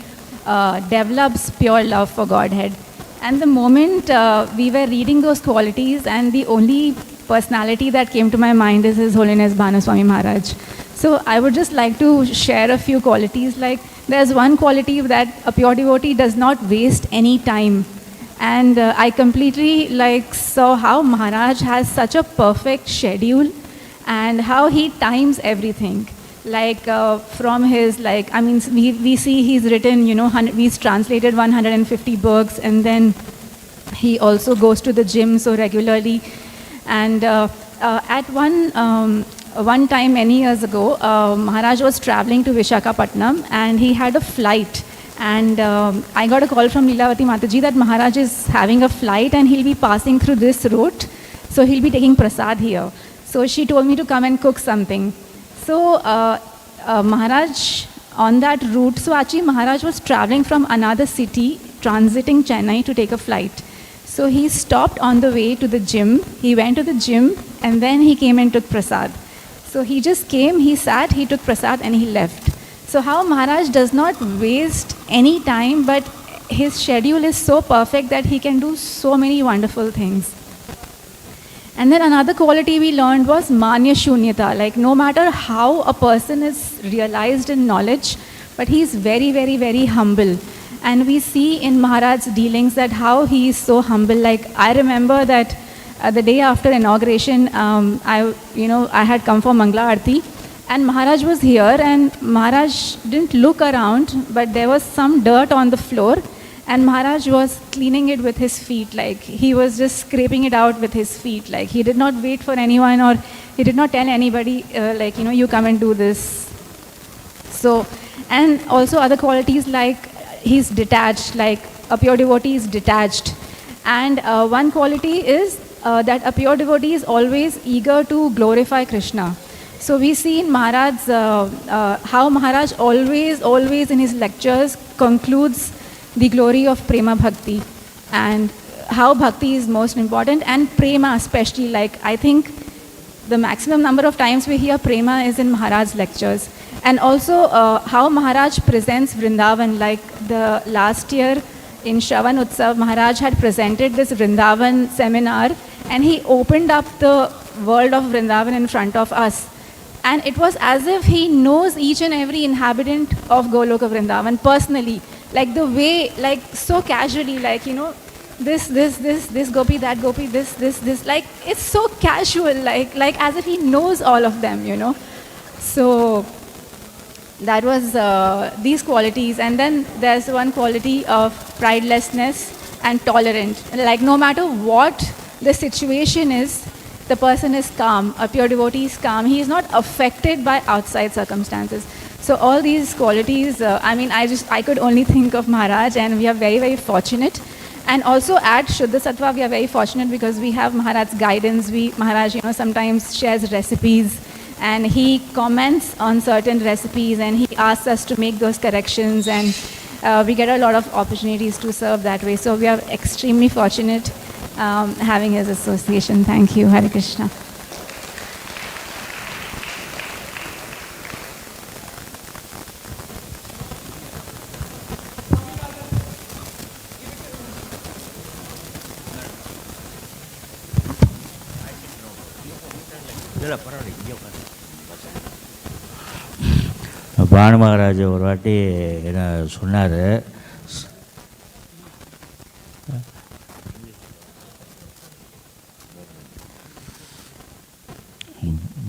develops pure love for Godhead. And the moment we were reading those qualities, and the only personality that came to my mind is His Holiness Bhanu Swami Maharaj. So I would just like to share a few qualities. Like, there's one quality that a pure devotee does not waste any time. And I completely saw how Maharaj has such a perfect schedule and how he times everything. From his, we see he's written, he's translated 150 books, and then he also goes to the gym so regularly. And at one time many years ago, Maharaj was traveling to Visakhapatnam, and he had a flight. And I got a call from Leelavati Mataji that Maharaj is having a flight and he'll be passing through this route, so he'll be taking prasad here. So she told me to come and cook something. So Maharaj, on that route, so actually Maharaj was traveling from another city, transiting Chennai to take a flight. So he stopped on the way to the gym. He went to the gym, and then he came and took prasad. So he just came, he sat, he took prasad, and he left. So how Maharaj does not waste any time, but his schedule is so perfect that he can do so many wonderful things. And then another quality we learned was manya shunyata. Like, no matter how a person is realized in knowledge, but he is very, very, very humble. And we see in Maharaj's dealings that how he is so humble. Like, I remember that the day after inauguration, I had come for Mangala Aarti, and Maharaj was here, and Maharaj didn't look around, but there was some dirt on the floor, and Maharaj was cleaning it with his feet. Like, he was just scraping it out with his feet. Like, he did not wait for anyone, or he did not tell anybody, you come and do this. So, and also other qualities, like he's detached, like a pure devotee is detached. And one quality is that a pure devotee is always eager to glorify Krishna. So we see in Maharaj, how Maharaj always in his lectures concludes the glory of Prema Bhakti, and how Bhakti is most important, and Prema especially. Like, I think the maximum number of times we hear Prema is in Maharaj's lectures. And also how Maharaj presents Vrindavan. Like, the last year in Shravan Utsav, Maharaj had presented this Vrindavan seminar, and he opened up the world of Vrindavan in front of us. And it was as if he knows each and every inhabitant of Goloka Vrindavan personally. Like, the way, like, so casually, like, this gopi, that gopi, this. Like, it's so casual, like as if he knows all of them, So that was these qualities. And then there's one quality of pridelessness and tolerant. Like, no matter what the situation is, the person is calm. A pure devotee is calm. He is not affected by outside circumstances. So all these qualities, I could only think of Maharaj, and we are very, very fortunate. And also at Shuddha Sattva, we are very fortunate because we have Maharaj's guidance. Maharaj, sometimes shares recipes, and he comments on certain recipes, and he asks us to make those corrections, and we get a lot of opportunities to serve that way. So we are extremely fortunate having his association. Thank you. Hare Krishna. Banu Maharaj ஒரு வாட்டி என்ன சொன்னார்,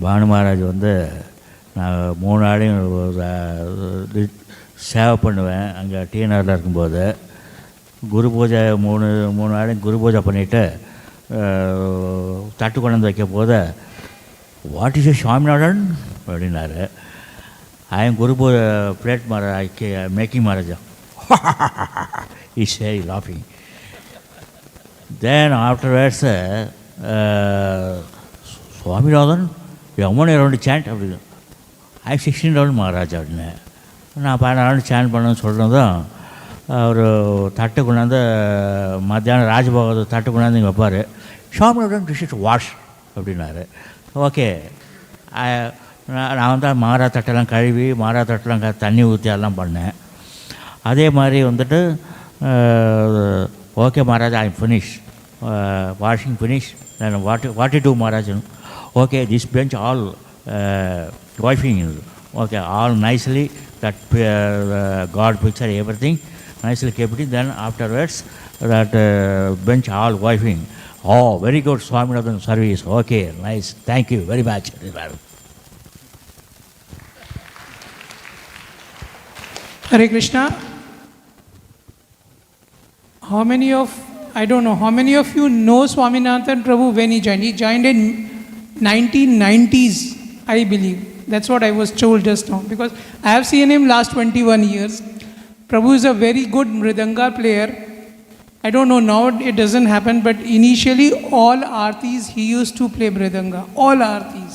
பானு மகாராஜ் நான் 3 நாளையும் சேவை பண்ணுவேன் அங்கே டிஎன்ஆரில் இருக்கும்போது. குரு பூஜை 3 நாளையும் குரு பூஜை பண்ணிவிட்டு தட்டு கொண்டு வைக்க போது, வாட் இஸ் சுவாமிநாதன் அப்படின்னாரு. I am Guru plate Maharaj, making Maharaj. He's very laughing. Then afterwards, Swaminathan, you are around to chant. I am 16-year-old Maharaj. நான் 16 chant பண்ணணும்னு சொல்கிறதும் அவர் தட்டு கொண்டாந்து மத்தியானம் ராஜபோகத்தை தட்டு கொண்டாந்து இங்கே வைப்பார். Swaminathan, this is wash அப்படின்னாரு. ஓகே, நான் மாறா தட்டெல்லாம் கழுவி மாறா தட்டெல்லாம் தண்ணி ஊற்றி எல்லாம் பண்ணேன். அதே மாதிரி okay Maharaj, I am finish washing finish. then what you do Maharaj? Okay, this bench all wiping, okay, all nicely, that God picture everything nicely kept it. Then afterwards that bench all wiping. Oh, very good Swaminathan service. Okay, nice, thank you very much. Hare Krishna. How many of you know Swaminathan Prabhu when he joined? He joined in 1990s, I believe. That's what I was told just now, because I have seen him last 21 years. Prabhu is a very good mridanga player. I don't know now, it doesn't happen, but initially all aartis he used to play mridanga. All aartis.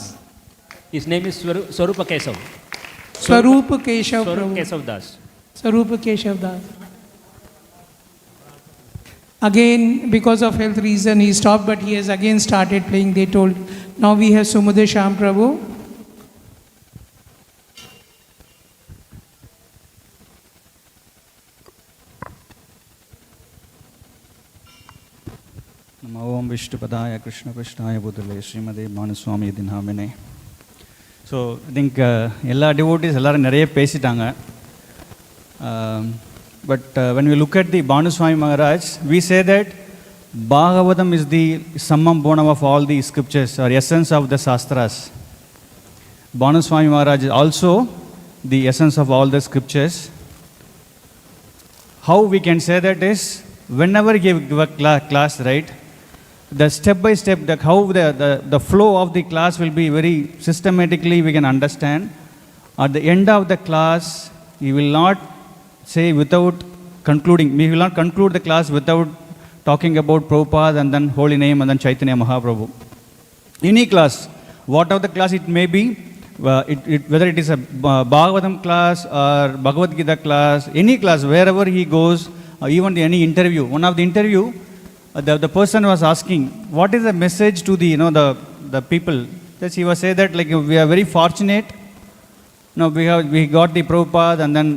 His name is Swarupa Keshav. Swarupa Keshav Prabhu. Swarupa Keshav Das. Swarupa Keshav Das. Again, because of health reason, he stopped, but he has again started playing, they told. Now we have Sumudra Sham Prabhu. Namo Om Vishnupadaya Krishna Krishnaya Budale Srimade Bhanu Swami Dinhamine. So I think எல்லா devotees எல்லாரும் நிறைய பேசிட்டாங்க. But when we look at the Bhanu Swami Maharaj, we say that Bhagavatam is the summum bonum of all the scriptures or essence of the Shastras. Bhanu Swami Maharaj is also the essence of all the scriptures. How we can say that is, whenever you give a class, right, the step by step, how the flow of the class will be very systematically we can understand. At the end of the class, you will not say without concluding. We will not conclude the class without talking about Prabhupada and then Holy Name and then Chaitanya Mahaprabhu. Any class, whatever the class it may be, whether it is a Bhagavatam class or Bhagavad Gita class, any class, wherever he goes, or even any interview. One of the interview, the person was asking, what is the message to the people? That he was saying that we are very fortunate. We got the Prabhupada and then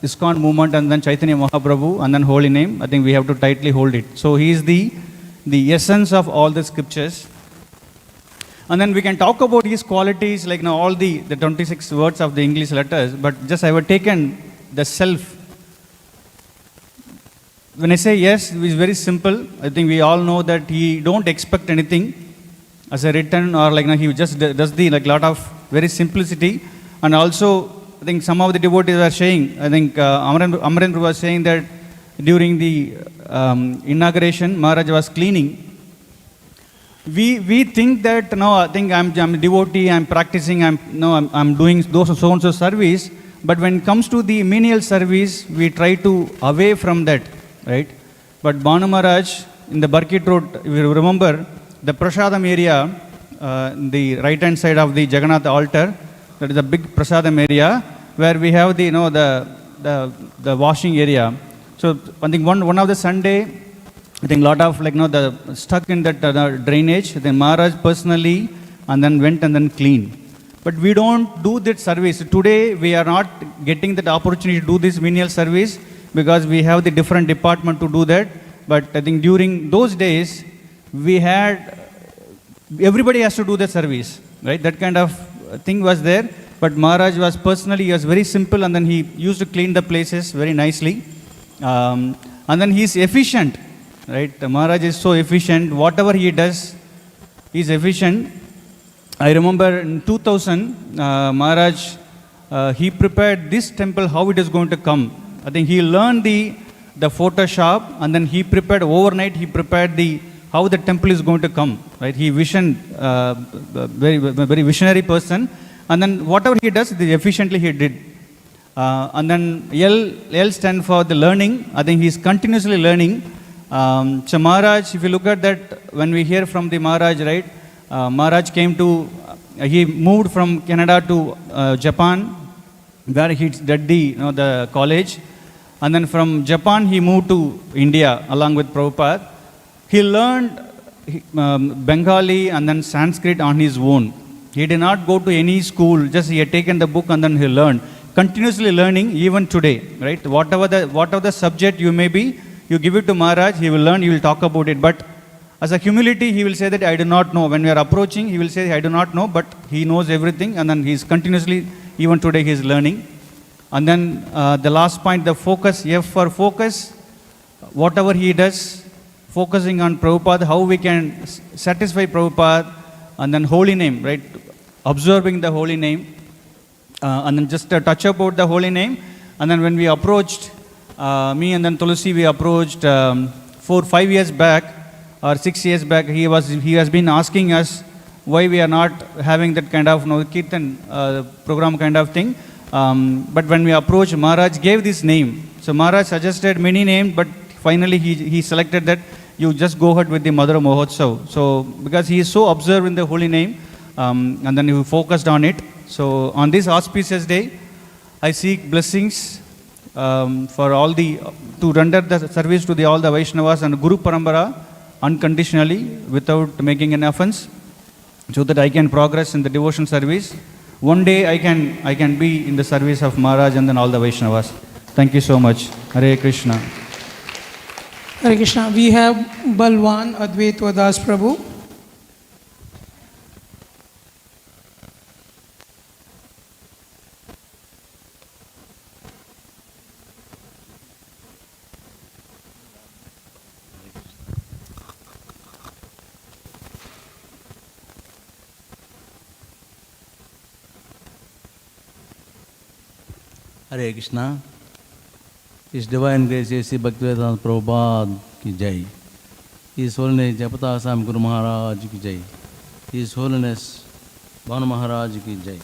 ISKCON movement and then Chaitanya Mahaprabhu and then Holy Name. I think we have to tightly hold it. So he is the essence of all the scriptures. And then we can talk about his qualities, all the 26 words of the English letters, but just I have taken the self. When I say yes, it is very simple. I think we all know that he don't expect anything as a written or he just does the lot of very simplicity. And also, I think some of the devotees are saying, I think Amarendra was saying that during the inauguration, Maharaj was cleaning. We think that, I think I'm a devotee, I'm practicing, I'm doing those so-and-so service, But when it comes to the menial service, we try to away from that, right? But Bhanu Maharaj, in the Barkit Road, if you remember, the Prasadam area, the right hand side of the Jagannath altar, that is a big Prasadam area where we have the, the washing area. So I think one of the Sunday, I think a lot of the stuck in that drainage, then Maharaj personally and then went and then cleaned. But we don't do that service. Today we are not getting that opportunity to do this menial service because we have the different department to do that. But I think during those days, we had, everybody has to do the service, right? That kind of thing was there. But Maharaj was personally, he was very simple and then he used to clean the places very nicely. And then he is efficient, right? The Maharaj is so efficient. Whatever he does, he is efficient. I remember in 2000, Maharaj, he prepared this temple, how it is going to come. I think he learned the Photoshop and then he prepared overnight, he prepared how the temple is going to come, right? He visioned, very visionary person. And then whatever he does, efficiently he did. And then L stand for the learning. I think he is continuously learning. So Maharaj, if you look at that, when we hear from the Maharaj, right? Maharaj he moved from Canada to Japan, where he did the college. And then from Japan, he moved to India along with Prabhupada. He learned Bengali and then Sanskrit on his own. He did not go to any school, just he had taken the book and then he learned. Continuously learning even today, right? Whatever the subject you may be, you give it to Maharaj, he will learn, he will talk about it. But as a humility, he will say that I do not know. When we are approaching, he will say I do not know, but he knows everything and then he is continuously, even today he is learning. And then the last point, the focus, F for focus, whatever he does, focusing on Prabhupada, how we can satisfy Prabhupada, and then holy name, right? Observing the holy name, and then just a touch about the holy name. And then when we approached, me and then Tulsi, we approached 5 years back or 6 years back, he has been asking us why we are not having that kind of Kirtan program kind of thing. But when we approached, Maharaj gave this name. So Maharaj suggested many names, but finally he selected that you just go ahead with the Madhura Mahotsav. So because he is so observed in the holy name, and then he focused on it. So on this auspicious day, I seek blessings for all to render the service to all the Vaishnavas and Guru Parambara unconditionally without making an offense, so that I can progress in the devotion service. One day I can be in the service of Maharaj and then all the Vaishnavas. Thank you so much. Hare Krishna. Hare Krishna. We have Balwan Advaita Das Prabhu. Hare Krishna. His Divine Grace A.C. Bhaktivedanta Prabhupada ki Jai. His Holiness Japata Sam Guru Maharaj ki Jai. His Holiness Bhanu Maharaj ki Jai.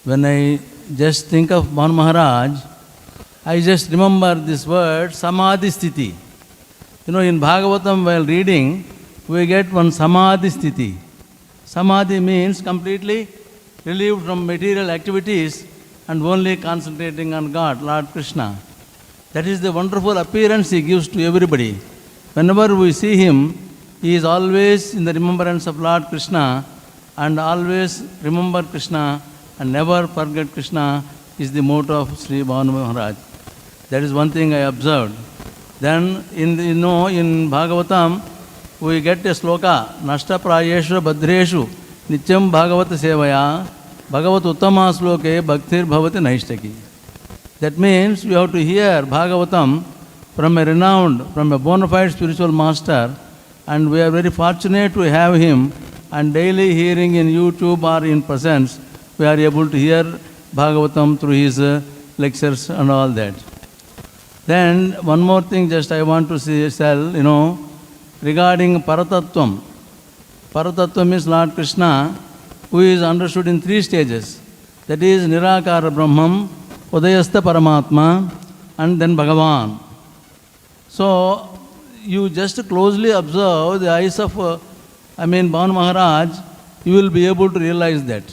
When I just think of Bhanu Maharaj, I just remember this word Samadhi Sthiti. In Bhagavatam while reading, we get one Samadhi Sthiti. Samadhi means completely relieved from material activities and only concentrating on God, Lord Krishna. That is the wonderful appearance he gives to everybody. Whenever we see him, he is always in the remembrance of Lord Krishna, and always remember Krishna and never forget Krishna is the motto of Sri Bhanu Maharaj. That is one thing I observed. Then in Bhagavatam, we get a sloka, Nashta Prayeshu Badreshu Nityam Bhagavata Sevaya Bhagavat Uttama Sloke Bhaktir Bhavati Naishtaki. That means we have to hear Bhagavatam from a bona fide spiritual master, and we are very fortunate to have him, and daily hearing in YouTube or in presence, we are able to hear Bhagavatam through his lectures and all that. Then one more thing just I want to tell, regarding Paratattvam. Paratattva means Lord Krishna, who is understood in 3 stages. That is Nirakara Brahman, Udayastha Paramatma, and then Bhagavan. So, you just closely observe the eyes of, Bhanu Maharaj, you will be able to realize that.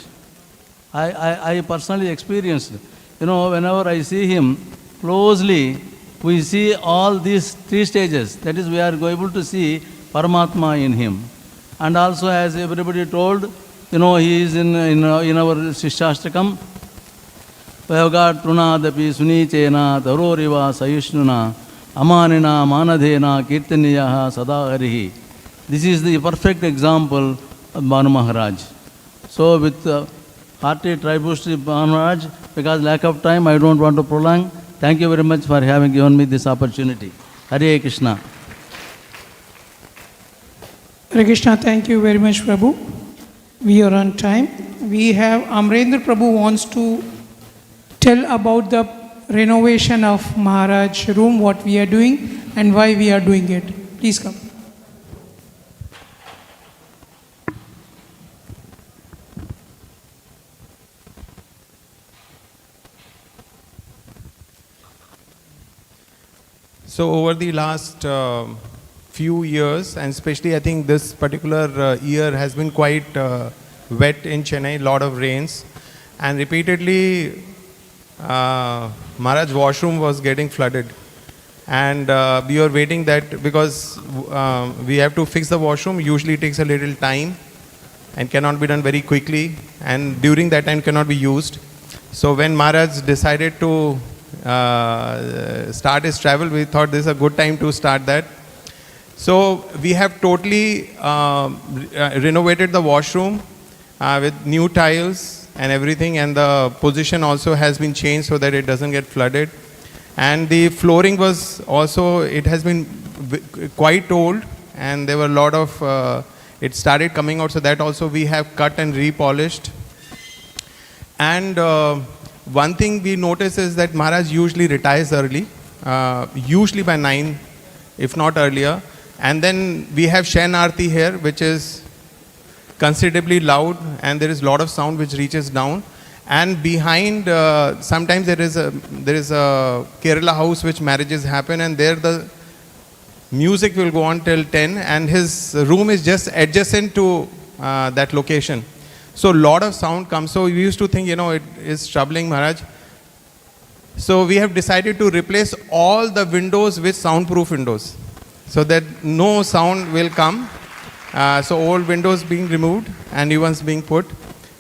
I personally experienced, whenever I see him closely, we see all these three stages. That is, we are able to see Paramatma in him. And also, as everybody told, he is in our Shishashtakam. We have got Trunadapi, Sunichena, Taroriva, Sayushnuna, Amanina, Manadhena, Kirtaniyaha, Sadaharihi. This is the perfect example of Bhanu Maharaj. So, with hearty tributes to Bhanu Maharaj, because lack of time, I don't want to prolong. Thank you very much for having given me this opportunity. Hare Krishna. Hare Krishna, thank you very much, Prabhu. We are on time. We have Amrendra Prabhu wants to tell about the renovation of Maharaj room, what we are doing and why we are doing it. Please come. So over the last few years, and especially I think this particular year has been quite wet in Chennai, lot of rains, and repeatedly Maharaj washroom was getting flooded, and we were waiting that because we have to fix the washroom, usually it takes a little time and cannot be done very quickly, and during that time cannot be used. So when Maharaj decided to start his travel, we thought this is a good time to start that. So we have totally renovated the washroom with new tiles and everything, and the position also has been changed so that it doesn't get flooded. And the flooring was also, it has been quite old, and there were a lot of, it started coming out, so that also we have cut and repolished. And one thing we notice is that Maharaj usually retires early, usually by 9, if not earlier. And then we have Shen Aarti here, which is considerably loud, and there is a lot of sound which reaches down. And behind, sometimes there is a Kerala house which marriages happen, and there the music will go on till 10, and his room is just adjacent to that location. So a lot of sound comes. So we used to think, it is troubling Maharaj. So we have decided to replace all the windows with soundproof windows, so that no sound will come. So old windows being removed and new ones being put,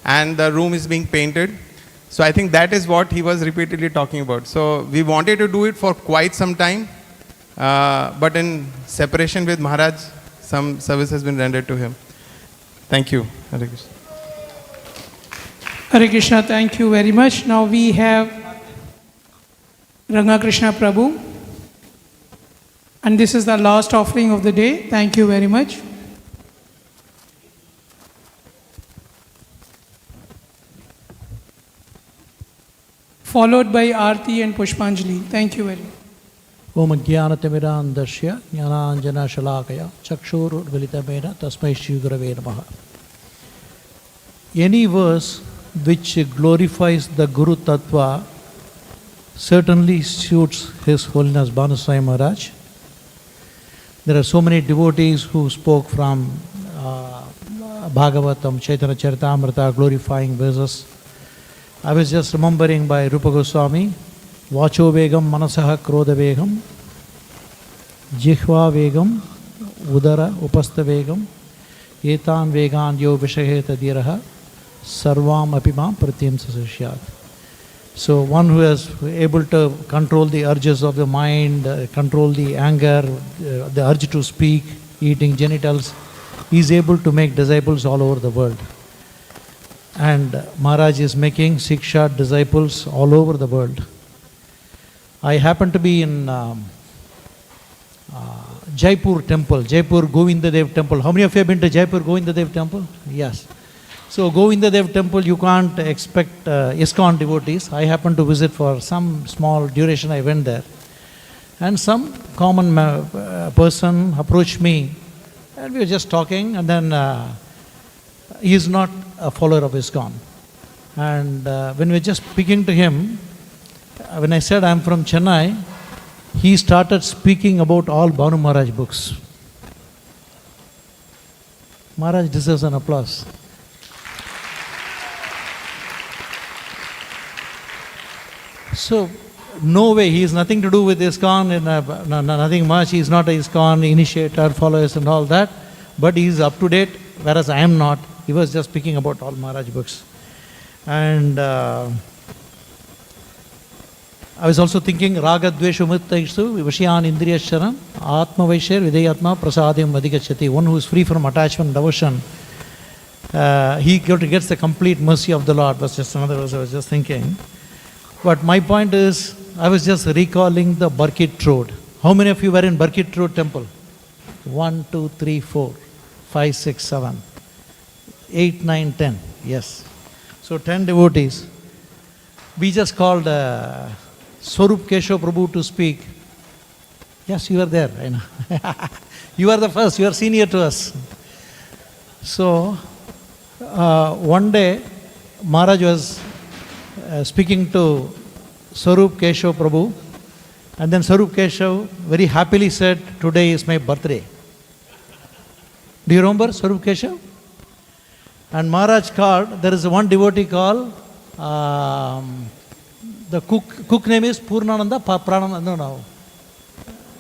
and the room is being painted. So I think that is what he was repeatedly talking about. So we wanted to do it for quite some time, but in separation with Maharaj, some service has been rendered to him. Thank you. Hare Krishna. Hare Krishna, thank you very much. Now we have Ranga Krishna Prabhu. And this is the last offering of the day. Thank you very much. Followed by Aarti and Pushpanjali. Thank you very much. Om Jnanatimirandasya Jnananjana Shalakaya Chakshurudvilitamena Tasmai Shri Gurave Namaha. Any verse which glorifies the Guru Tattva certainly suits His Holiness Bhanu Swami Maharaj. There are so many devotees who spoke from Bhagavatam, Chaitanya Charitamrita, glorifying verses. I was just remembering by Rupa Goswami, Vacho Vegam Manasaha Krodha Vegam, Jihva Vegam, Udara Upastha Vegam, Etan Vegan Yo Vishaheta Diraha, Sarvam Apima Pratyam Sasashyat. So one who is able to control the urges of the mind, control the anger, the urge to speak, eating genitals, is able to make disciples all over the world. And Maharaj is making Siksha disciples all over the world. I happen to be in Jaipur temple, Jaipur Govindadev temple. How many of you have been to Jaipur Govindadev temple? Yes. So Govindadev temple, you can't expect ISKCON devotees. I happened to visit for some small duration, I went there. And some common person approached me, and we were just talking, and then he is not a follower of ISKCON. And when we were just speaking to him, when I said I'm from Chennai, he started speaking about all Bhanu Maharaj books. Maharaj deserves an applause. So, no way, he has nothing to do with ISKCON, nothing much. He is not an ISKCON initiator, followers and all that. But he is up to date, whereas I am not. He was just speaking about all Maharaj books. And I was also thinking, Raga Dvesha Muttaishu, Vashyan Indriya Sharan, Atma Vaishir, Vidayatma, Prasadhyam Vadikachati. One who is free from attachment and devotion, he gets the complete mercy of the Lord, was just another verse I was just thinking. But my point is, I was just recalling the Barkit Road. How many of you were in Barkit Road temple? 1, 2, 3, 4, 5, 6, 7, 8, 9, 10. Yes. So 10 devotees. We just called Swarup Keshav Prabhu to speak. Yes, you were there. I know. You are the first. You are senior to us. So one day, Maharaj was speaking to Swarup Keshav Prabhu, and then Swarup Keshav very happily said, "Today is my birthday." Do you remember Swarup Keshav? And Maharaj called, there is one devotee called, the cook name is Purnananda,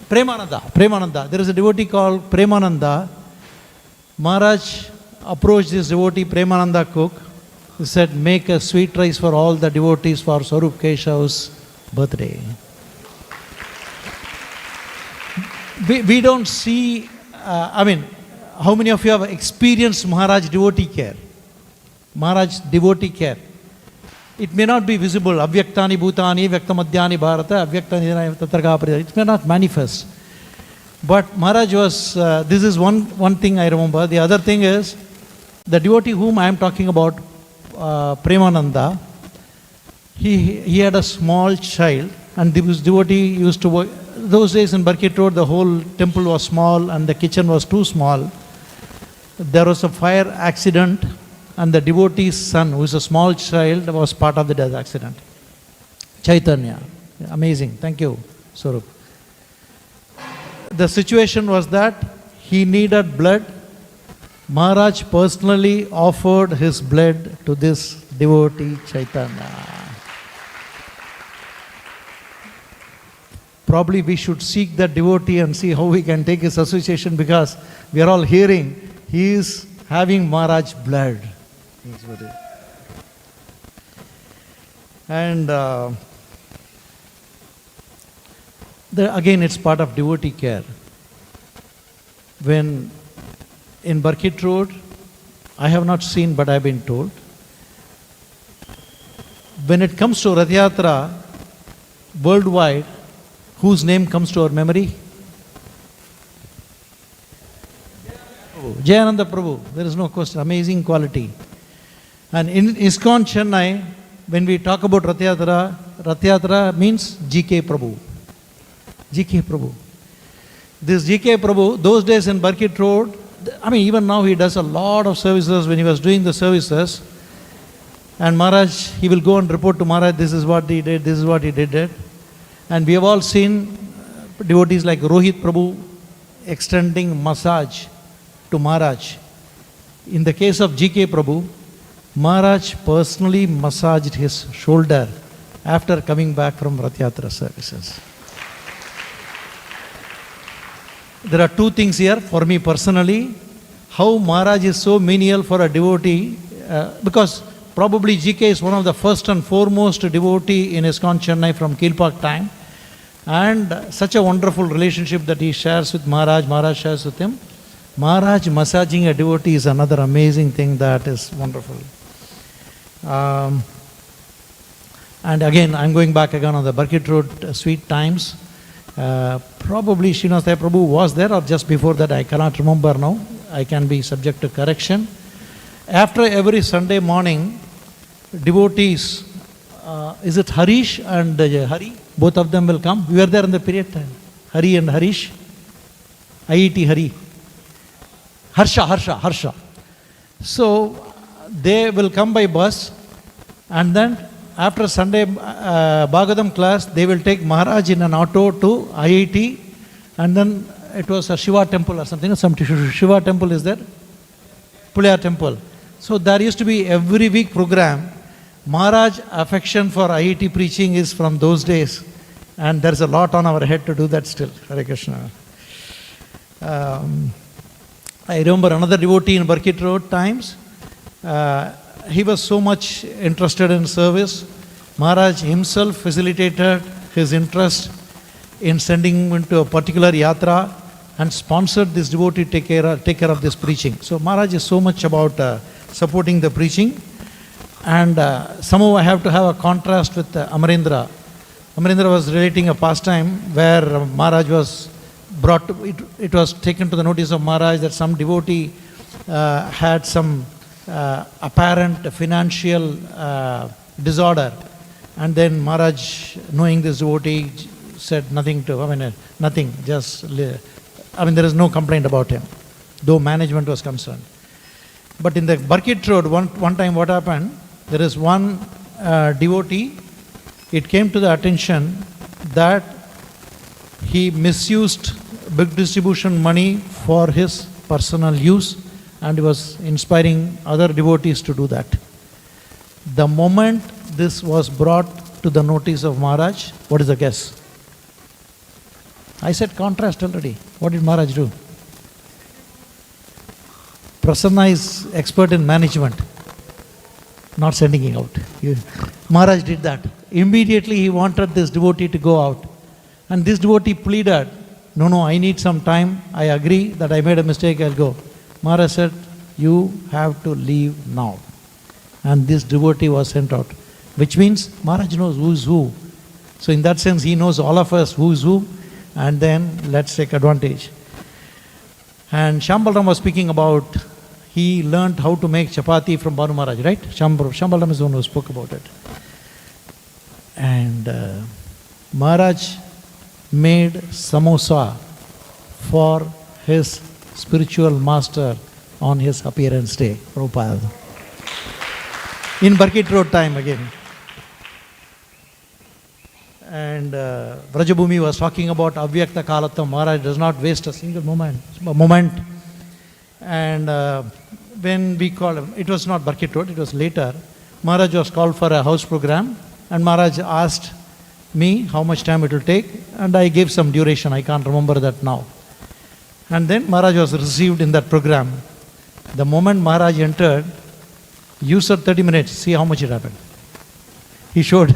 Premananda. There is a devotee called Premananda. Maharaj approached this devotee, Premananda cook. He said, make a sweet rice for all the devotees for Swarup Keshav's birthday. We don't see, how many of you have experienced Maharaj devotee care? Maharaj devotee care. It may not be visible. Avyaktani bhutani, vyaktamadhyani bharata, avyaktani tatragapari. It may not manifest. But Maharaj was, this is one thing I remember. The other thing is, the devotee whom I am talking about, Premananda, he had a small child, and this devotee used to work. Those days in Barkit Road, the whole temple was small and the kitchen was too small. There was a fire accident, and the devotee's son, who is a small child, was part of the death accident. Chaitanya. Amazing. Thank you, Swarup. The situation was that he needed blood. Maharaj personally offered his blood to this devotee, Chaitanya. Probably we should seek that devotee and see how we can take his association, because we are all hearing he is having Maharaj blood. And again, it's part of devotee care. When in Barkit Road, I have not seen, but I have been told, when it comes to Rath Yatra worldwide, whose name comes to our memory? Jayananda Prabhu. There is no question. Amazing quality. And in ISKCON Chennai, when we talk about Rath Yatra means GK Prabhu. GK Prabhu. This GK Prabhu, those days in Barkit Road, even now he does a lot of services. When he was doing the services, and Maharaj, he will go and report to Maharaj, this is what he did, this is what he did. And we have all seen devotees like Rohit Prabhu extending massage to Maharaj. In the case of GK Prabhu, Maharaj personally massaged his shoulder after coming back from Rath Yatra services. There are two things here for me personally. How Maharaj is so menial for a devotee, because probably GK is one of the first and foremost devotee in ISKCON Chennai from Kilpak time. And such a wonderful relationship that he shares with Maharaj, Maharaj shares with him. Maharaj massaging a devotee is another amazing thing that is wonderful. And again, I'm going back again on the Barkit Road sweet times. Probably Srinivasa Prabhu was there, or just before that, I cannot remember now. I can be subject to correction. After every Sunday morning, devotees, is it Harish and Hari? Both of them will come. We were there in the period time. Hari and Harish. IET Hari. Harsha. So they will come by bus, And then after Sunday Bhagavatam class, they will take Maharaj in an auto to IIT, and then it was a Shiva temple or something. Some Shiva temple is there, Pulya temple. So there used to be every week program. Maharaj affection for IIT preaching is from those days, and there's a lot on our head to do that still. Hare Krishna. I remember another devotee in Burkitt Road times. He was so much interested in service. Maharaj himself facilitated his interest in sending him into a particular yatra and sponsored this devotee take care of this preaching. So Maharaj is so much about supporting the preaching. And somehow I have to have a contrast with Amarendra. Amarendra was relating a pastime where Maharaj was brought to, it was taken to the notice of Maharaj that some devotee had some apparent financial disorder, and then Maharaj, knowing this devotee, said nothing, just, there is no complaint about him, though management was concerned. But in the Burkitt Road, one time what happened, there is one devotee, it came to the attention that he misused big distribution money for his personal use, and he was inspiring other devotees to do that. The moment this was brought to the notice of Maharaj, what is the guess? I said contrast already. What did Maharaj do? Prasanna is expert in management, not sending him out. Maharaj did that. Immediately he wanted this devotee to go out. And this devotee pleaded, no, I need some time. I agree that I made a mistake, I'll go. Maharaj said, you have to leave now. And this devotee was sent out. Which means Maharaj knows who is who. So in that sense, he knows all of us who is who. And then let's take advantage. And Shambhalam was speaking about, he learned how to make chapati from Bhanu Maharaj, right? Shambhalam is the one who spoke about it. And Maharaj made samosa for his spiritual master on his appearance day, Prabhupada. In Burkitt Road time again. And Vrajabhumi was talking about Avyakta Kalatam. Maharaj does not waste a single moment. And when we called him, it was not Burkitt Road, it was later. Maharaj was called for a house program, and Maharaj asked me how much time it will take, and I gave some duration. I can't remember that now. And then Maharaj was received in that program. The moment Maharaj entered, you said 30 minutes, see how much it happened. He showed,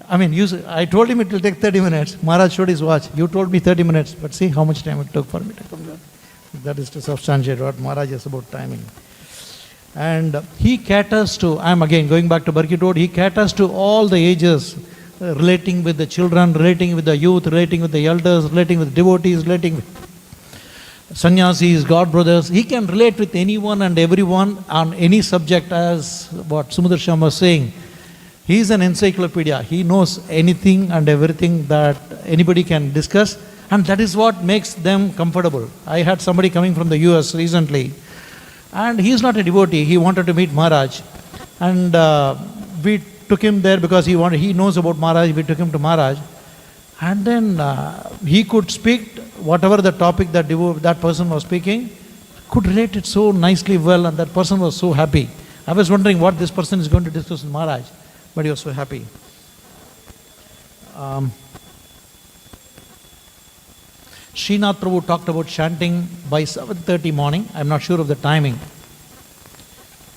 I told him it will take 30 minutes. Maharaj showed his watch. You told me 30 minutes, but see how much time it took for me to come down. That is to substantiate what Maharaj is about timing. And he caters to, I am again going back to Burkitt Road, he caters to all the ages, relating with the children, relating with the youth, relating with the elders, relating with devotees, relating with sannyasis, God brothers. He can relate with anyone and everyone on any subject, as what Sumudarsham was saying. He is an encyclopedia. He knows anything and everything that anybody can discuss, and that is what makes them comfortable. I had somebody coming from the US recently, and he is not a devotee. He wanted to meet Maharaj, and we took him there because he knows about Maharaj. We took him to Maharaj, and then he could speak whatever the topic that person was speaking, could relate it so nicely well, and that person was so happy. I was wondering what this person is going to discuss with Maharaj, but he was so happy. Srinath Prabhu talked about chanting by 7:30 morning. I'm not sure of the timing.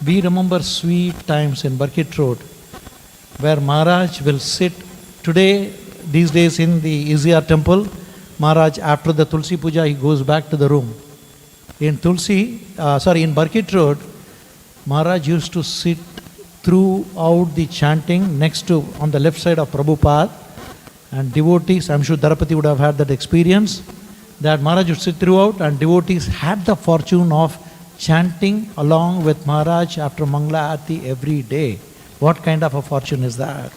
We remember sweet times in Burkitt Road where Maharaj will sit today, these days in the EZR temple. Maharaj, after the Tulsi Puja, he goes back to the room. In Burkitt Road, Maharaj used to sit throughout the chanting next to, on the left side of Prabhupada, and devotees, I'm sure Dharapati would have had that experience, that Maharaj would sit throughout, and devotees had the fortune of chanting along with Maharaj after Mangala Aarti every day. What kind of a fortune is that?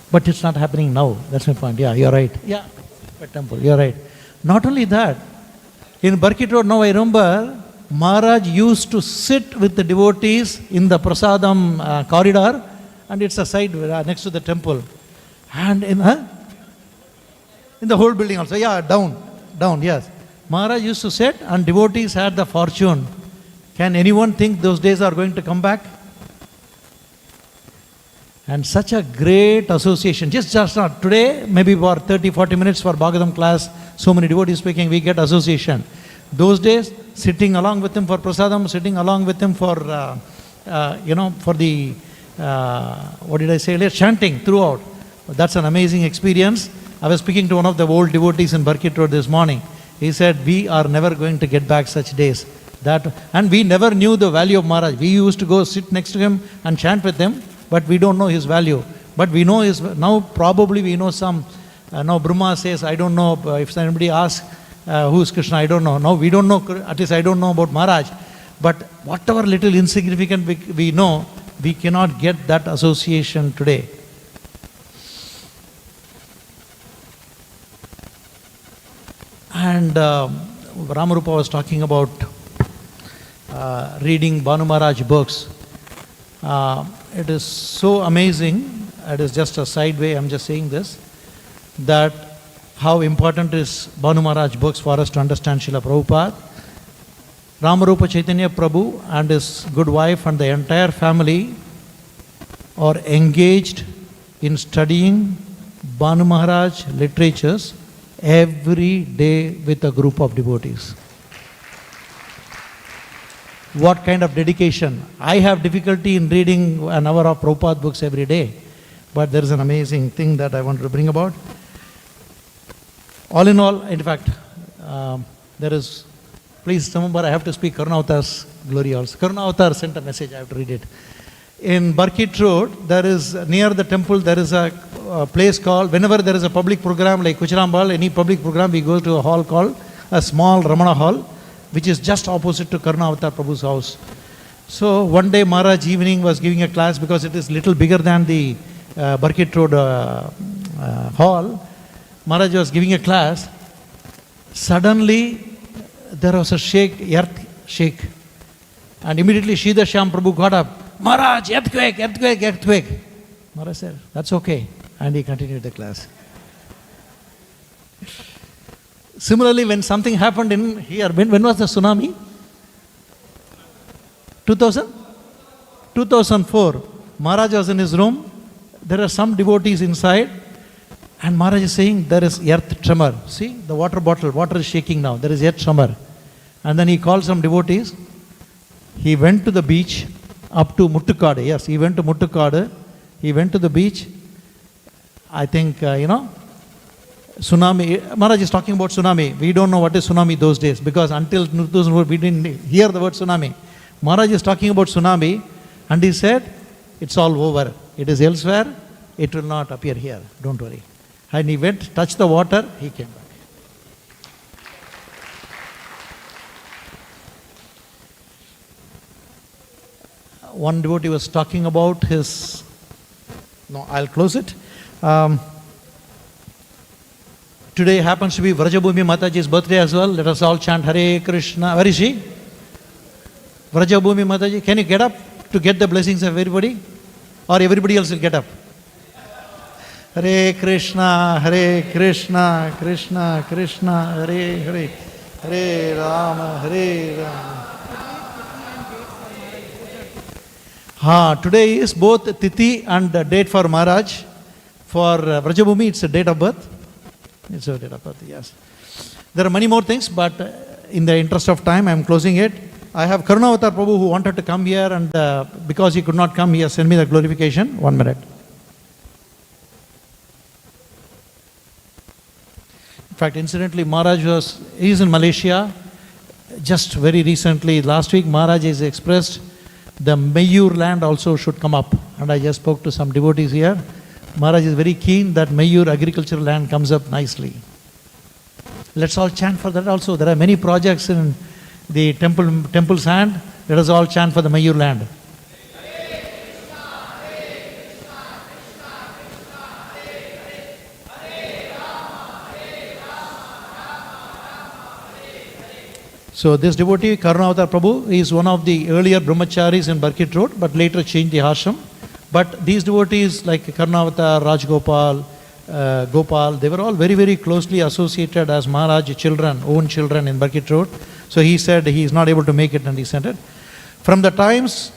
But it's not happening now. That's my point. Yeah, you're right. Yeah, temple. You're right. Not only that, in Burkitt Road now I remember Maharaj used to sit with the devotees in the prasadam corridor, and it's a side next to the temple. And in the whole building also, yeah, down, yes. Maharaj used to sit and devotees had the fortune. Can anyone think those days are going to come back? And such a great association. Just not today, maybe for 30-40 minutes for Bhagavatam class, so many devotees speaking, we get association. Those days, sitting along with him for prasadam, sitting along with him for, for the, what did I say earlier, chanting throughout. That's an amazing experience. I was speaking to one of the old devotees in Barkit Road this morning. He said, we are never going to get back such days. And we never knew the value of Maharaj. We used to go sit next to him and chant with him, but we don't know his value. But we know his, now probably we know some, now Brahma says, I don't know, if somebody asks, who is Krishna, I don't know. Now we don't know, at least I don't know about Maharaj. But whatever little insignificant we know, we cannot get that association today. And Ramarupa was talking about reading Bhanu Maharaj books. It is so amazing, it is just a side way, I'm just saying this, that how important is Bhanu Maharaj books for us to understand Srila Prabhupada. Ramarupa Chaitanya Prabhu and his good wife and the entire family are engaged in studying Bhanu Maharaj literatures every day with a group of devotees. What kind of dedication. I have difficulty in reading an hour of Prabhupada books every day, but there is an amazing thing that I want to bring about. All in all, in fact, there is, please remember I have to speak Karunavatar's glory also. Karunavatar sent a message, I have to read it. In Barkit Road, there is, near the temple, there is a place called, whenever there is a public program like Kuchirambal, any public program, we go to a hall called a small Ramana hall, which is just opposite to Karunavatar Prabhu's house. So one day Maharaj evening was giving a class because it is little bigger than the Barkit Road hall. Maharaj was giving a class. Suddenly there was a shake, earth shake. And immediately Sridhar Shyam Prabhu got up. Maharaj, earthquake, earthquake, earthquake. Maharaj said, that's okay. And he continued the class. Similarly, when something happened in here, when was the tsunami? 2004. Maharaj was in his room. There are some devotees inside. And Maharaj is saying, there is earth tremor. See, the water bottle, water is shaking now. There is earth tremor. And then he called some devotees. He went to the beach up to Muttukadu. Yes, he went to Muttukadu. He went to the beach. I think, tsunami. Maharaj is talking about tsunami. We don't know what is tsunami those days because until 2004 we didn't hear the word tsunami. Maharaj is talking about tsunami and he said, it's all over. It is elsewhere. It will not appear here. Don't worry. And he went, touched the water, he came back. One devotee was talking about his, no, I'll close it. Today happens to be Vrajabhumi Mataji's birthday as well. Let us all chant Hare Krishna. Where is she? Vrajabhumi Mataji. Can you get up to get the blessings of everybody? Or everybody else will get up? Hare Krishna, Krishna Krishna, Hare Hare, Hare Rama, Hare Rama. Today is both Tithi and date for Maharaj. For Vrajabhumi, it's a date of birth. It's a date of birth, yes. There are many more things, but in the interest of time, I am closing it. I have Karunavatar Prabhu who wanted to come here, and because he could not come, he has sent me the glorification. 1 minute. In fact, incidentally, Maharaj is in Malaysia. Just very recently, last week, Maharaj has expressed the Mayur land also should come up. And I just spoke to some devotees here. Maharaj is very keen that Mayur agricultural land comes up nicely. Let's all chant for that also. There are many projects in the temple's hand. Let us all chant for the Mayur land. So this devotee, Karunavatar Prabhu, is one of the earlier brahmacharis in Barkit Road, but later changed the ashram. But these devotees like Karunavatar, Rajgopal, Gopal, they were all very, very closely associated as Maharaj children, own children in Barkit Road. So he said he is not able to make it and he sent it. From the times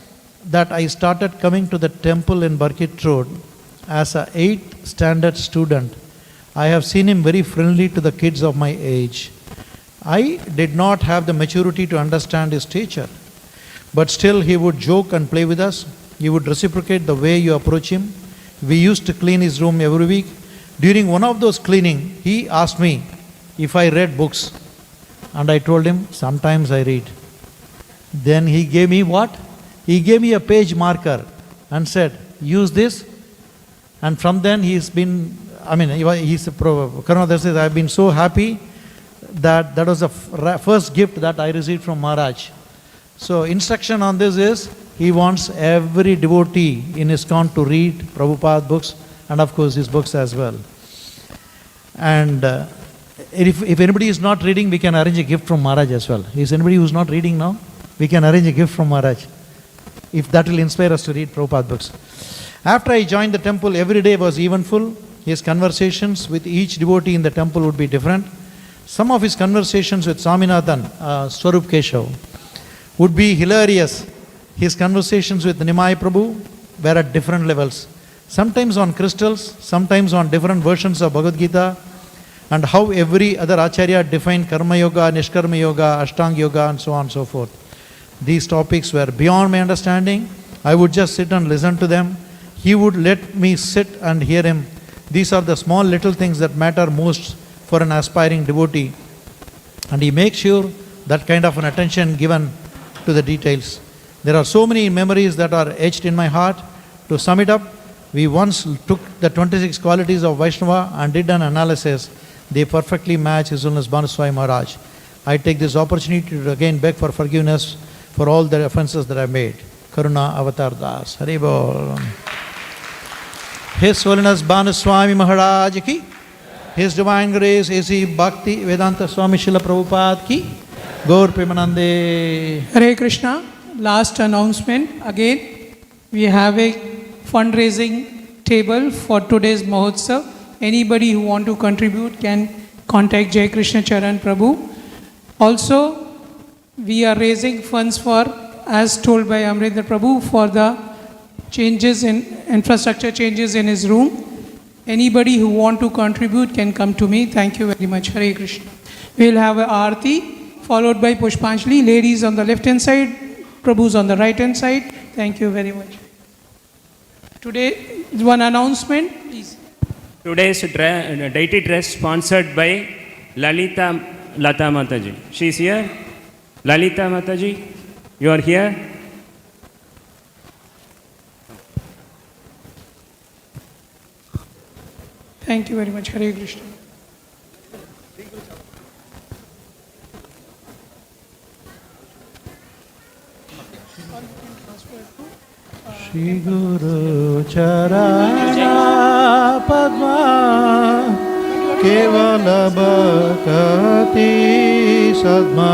that I started coming to the temple in Barkit Road as a 8th standard student, I have seen him very friendly to the kids of my age. I did not have the maturity to understand his nature, but still he would joke and play with us. He would reciprocate the way you approach him. We used to clean his room every week. During one of those cleaning, he asked me if I read books, and I told him, sometimes I read. Then he gave me what? He gave me a page marker and said, use this. And from then he's been, Karunavatar says, I've been so happy that was the first gift that I received from Maharaj. So instruction on this is, he wants every devotee in ISKCON to read Prabhupada books and of course his books as well. And if anybody is not reading, we can arrange a gift from Maharaj as well. Is anybody who's not reading now? We can arrange a gift from Maharaj, if that will inspire us to read Prabhupada books. After I joined the temple, every day was eventful. His conversations with each devotee in the temple would be different. Some of his conversations with Swaminathan, Swarup Keshav, would be hilarious. His conversations with Nimai Prabhu were at different levels. Sometimes on crystals, sometimes on different versions of Bhagavad Gita, and how every other Acharya defined Karma Yoga, Nishkarma Yoga, Ashtanga Yoga, and so on and so forth. These topics were beyond my understanding. I would just sit and listen to them. He would let me sit and hear him. These are the small little things that matter most for an aspiring devotee. And he makes sure that kind of an attention given to the details. There are so many memories that are etched in my heart. To sum it up, we once took the 26 qualities of Vaishnava and did an analysis. They perfectly match His Holiness Bhanu Swami Maharaj. I take this opportunity to again beg for forgiveness for all the offenses that I made. Karuna Avatar Das. Hari Bol. His Holiness Bhanu Swami Maharaj ki, His Divine Grace A.C. Bhakti Vedanta Swami Srila Prabhupada ki, Gaur Premanande. Hare Krishna. Last announcement. Again, we have a fundraising table for today's Mahotsav. Anybody who want to contribute can contact Jai Krishna Charan Prabhu. Also, we are raising funds for, as told by Amrendra Prabhu, for the changes in infrastructure changes in his room. Anybody who want to contribute can come to me. Thank you very much. Hare Krishna. We will have a Aarti followed by Pushpanjali. Ladies on the left hand side, Prabhus on the right hand side. Thank you very much. Today, one announcement, please. Today's deity dress sponsored by Lata Mataji. She is here. Lalita Mataji, you are here. Thank you very much. Hare Krishna. Shri Guru Charana Padma Kevala Bhakati Sadma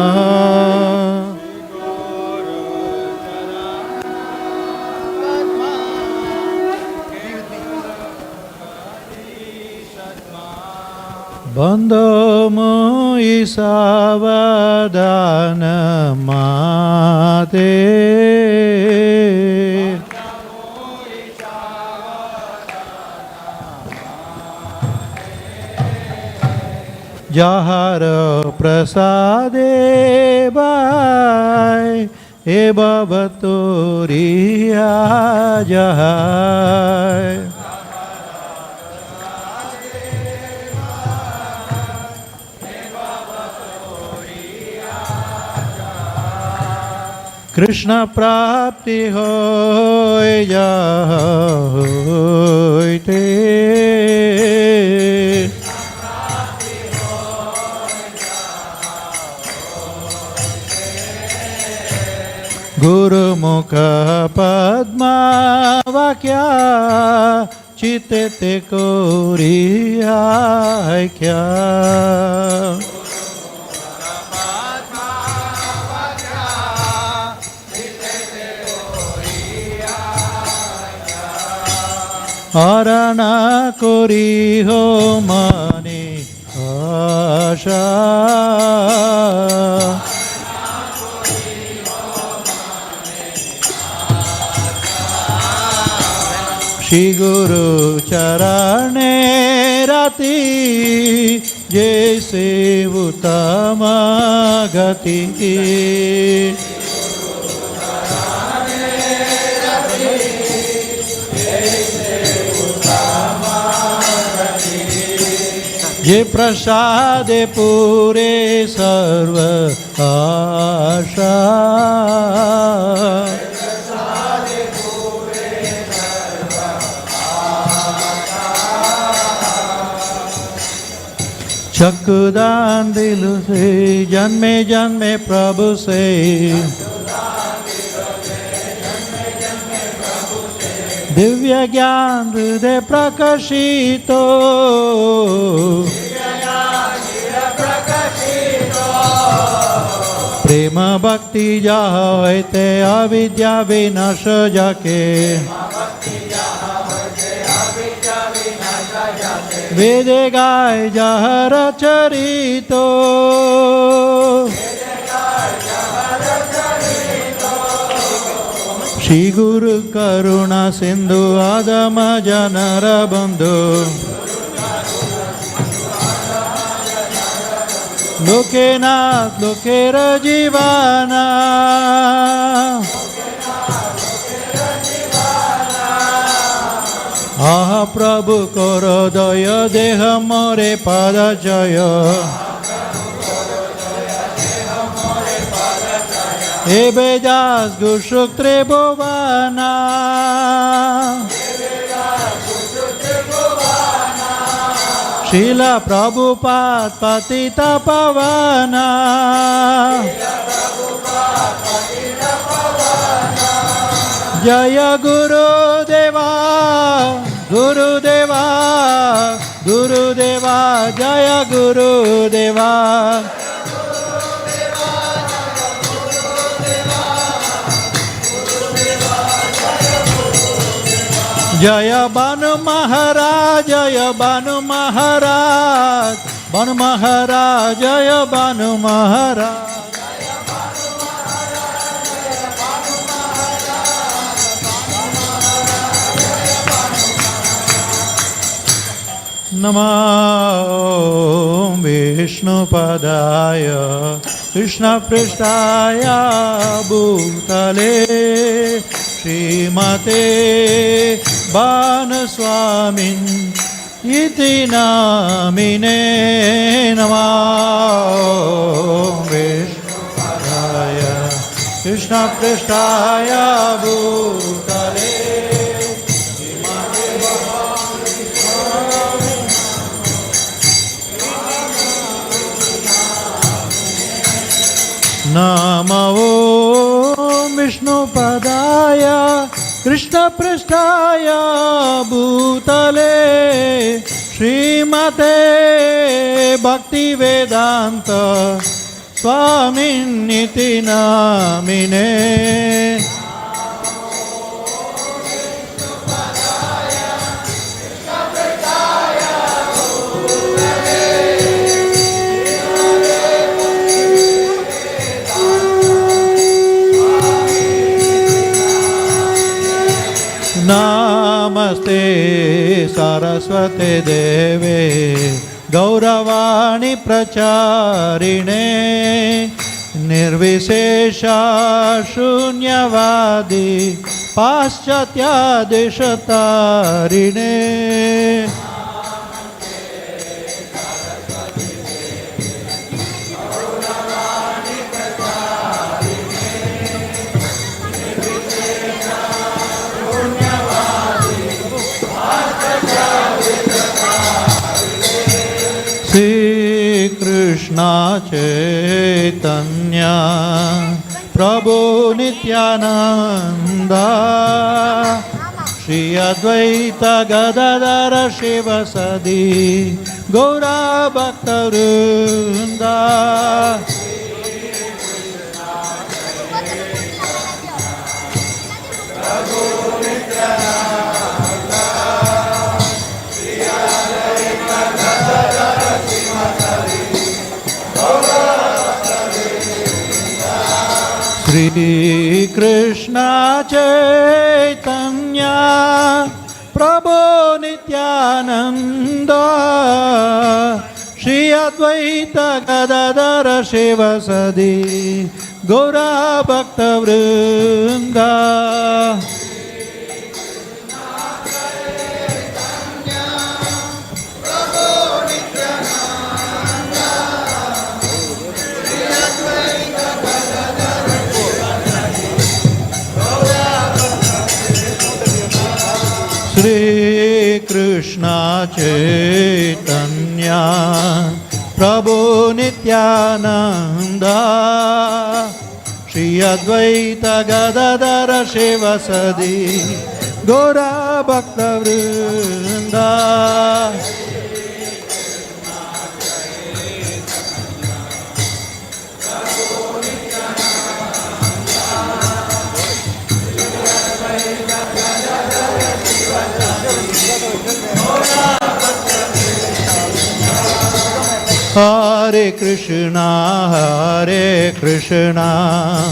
Bandho Moi Savadana Mate Jahar Prasade Bhai E Babaturiya Jahai Krishna Prapti Hoy Jahoite Guru Mukha Padma Vakya Chitete Koriya Kya Arana kori ho mane asha. Shri Guru Charane Rati Jaise Uttama Gati. ये प्रसादे पूरे सर्व आशा. चक्षुदान दिल से जन्मे जन्मे प्रभु से. दिव्य ज्ञान हृदय प्रकाशितो. प्रेम भक्ति जाते अविद्या विनाश जाके. वेदे गाय जहर चरितो. श्री गुरु करुणा सिंधु आदम जनर बंधु. लोकेनाथ लोकेर जीवाना. आह प्रभु कर दय देह मोरे पद जय. हे बेदास गुशुक त्रिभुवना. शिला प्रभुपाद पतित पवना. जय गुरुदेवा गुरुदेवा गुरुदेवा जय गुरुदेवा. जय भानु महाराज जय भानु महाराज. भानु महाराज जय भानु महाराज. नमो विष्णुपदाय कृष्णपृष्ठाय भूतले श्रीमते भानु स्वामी इति नामिने. नमो विष्णुपदाय कृष्णपृष्ठाय भूतले नमो विष्णुपदाय कृष्णपृष्ठाय भूतले श्रीमते भक्तिवेदांत स्वामिन्निति नामिने. नमस्ते सरस्वते देवे गौरवाणी प्रचारिणे निर्विशेष शून्यवादी पाश्चात्यादिशतारिणे. श्री कृष्ण चैतन्य प्रभु Nityanand Shri Advaita Gadadhar शिवसदि Gaura भक्तवृंद. Shri Krishna Chaitanya Prabhu Nityananda Shri Advaita Gadadara Shivasadi Gaura Bhakta Vrinda Shri Krishna Chaitanya Prabhu Nityananda Shri Advaita Gadadara Shivasadi Gaura Bhakta Vrinda Hare Krishna,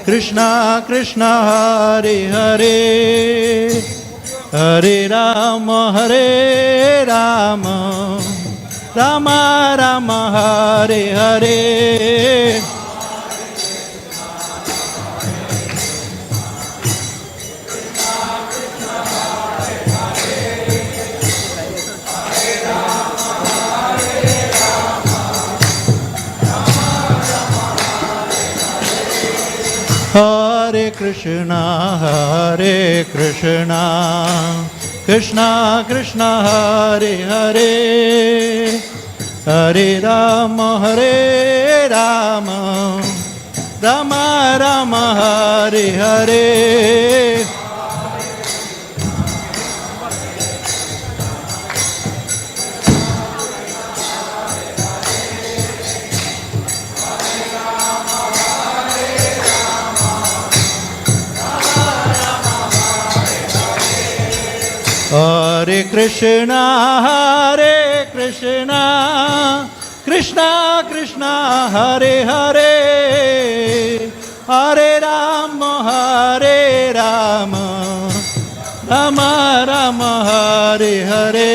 Krishna Krishna, Hare Hare, Hare Rama, Rama Rama, Hare Hare. Hare Krishna, Krishna Krishna, Hare Hare, Hare Rama, Rama Rama, Hare Hare. Hare Krishna, Krishna Krishna, Hare Hare, Hare Rama, Rama Rama, Hare Hare.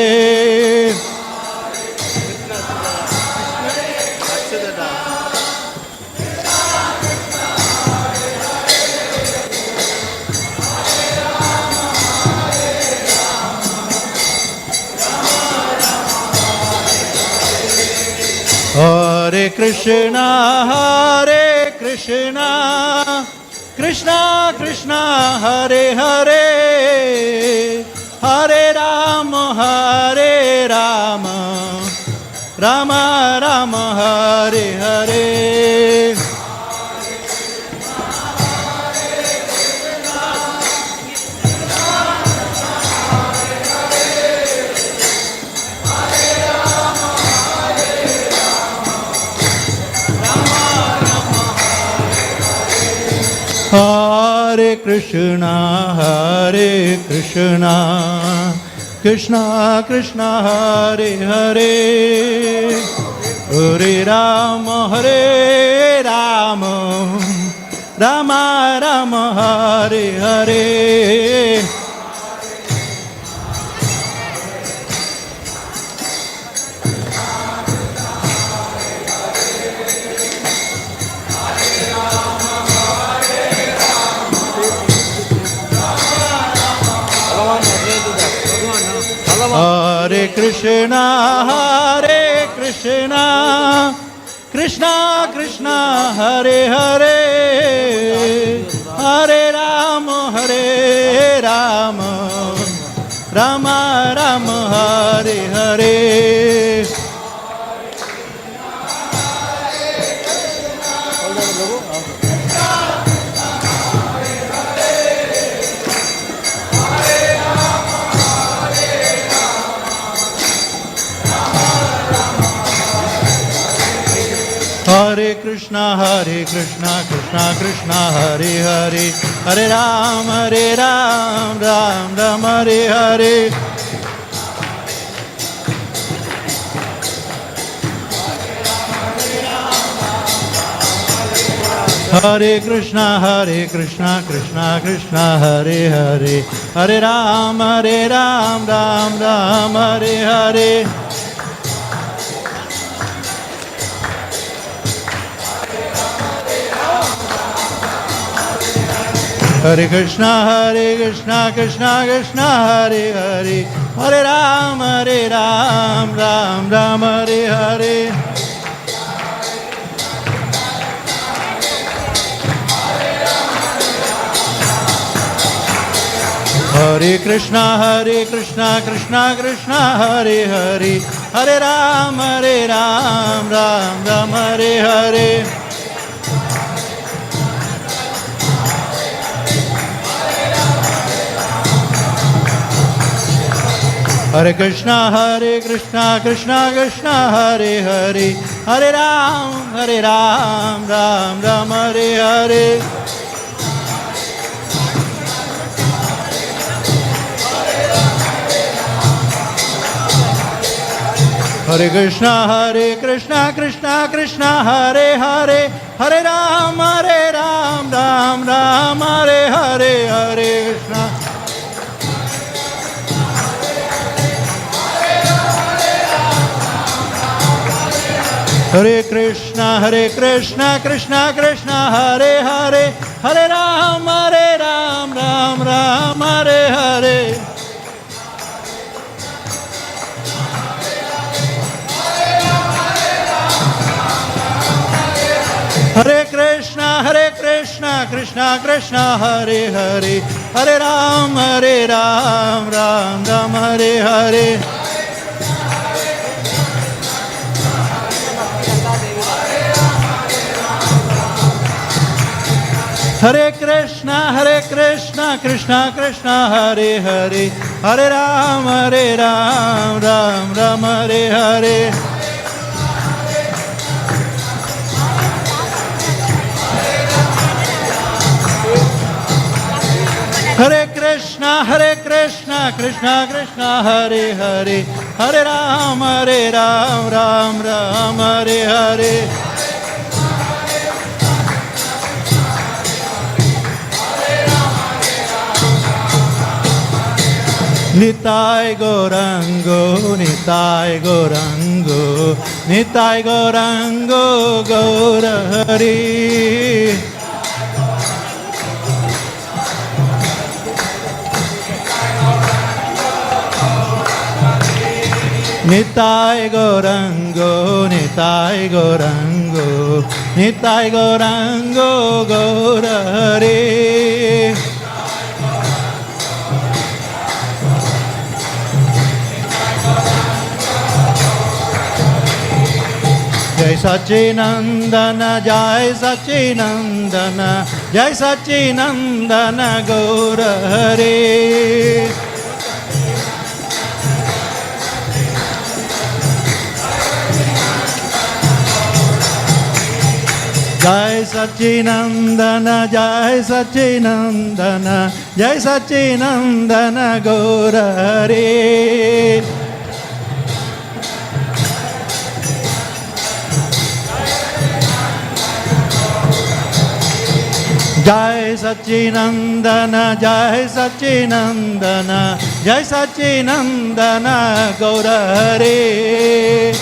Hare Krishna, Krishna Krishna, Hare Hare, Hare Rama, Rama Rama, Hare Hare. Hare Krishna, Krishna Krishna, Hare Hare, Hare Rama, Rama Rama, Hare Hare. Hare Krishna, Krishna Krishna, Hare Hare, Hare Rama, Rama Rama, Hare Hare. Hare Krishna, Krishna Krishna, Hare Hare, Hare Ram, Ram Ram, Hare Hare. Hare Krishna Krishna Krishna Hare Hare, Hare Ram Ram Ram Hare Hare. Hare Krishna Krishna Krishna Hare Hare, Hare Ram Ram Ram Hare Hare. Hare Krishna Krishna Krishna Hare Hare, Hare Ram Ram Hare Hare. Hare Krishna Krishna Krishna Hare Hare, Hare Ram Ram Hare Hare. Hare Krishna Krishna Krishna Hare Hare, Hare Ram Ram Hare Hare. Hare Krishna Hare Krishna Krishna Krishna Hare Hare, Hare Ram Ram Hare Hare. Hare Krishna Krishna Krishna Hare Hare, Hare Ram Ram Hare Hare. Hare Krishna Krishna Krishna Hare Hare, Hare Ram Ram Hare Hare. Hare Krishna Krishna Krishna Hare Hare, Hare Ram Ram Hare Hare. Nitai Gaurango, Nitai Gaurango, Nitai Gaurango, Gaura Hari. Nitai Gaurango, Nitai Gaurango, Nitai Gaurango, Gaura Hari. Jai Sachinandana, Jai Sachinandana, Jai Sachinandana, Gaura Hari. Jai Sachinandana, Jai Sachinandana, Jai Sachinandana, Gaura Hari. Jai Sachinandana, Jai Sachinandana, Jai Sachinandana, Gaura Hari.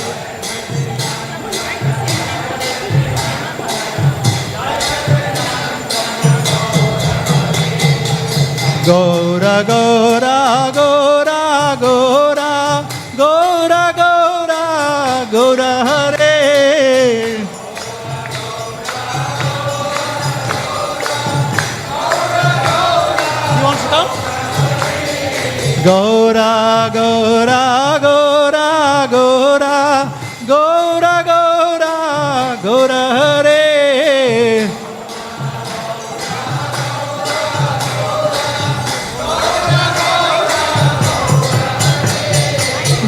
Gaura Gaura Gaura Gaura Gaura Gaura Gaura Hare. You want to come? Gaura Gaura Gaura Gaura Gaura Gaura Gaura Hare.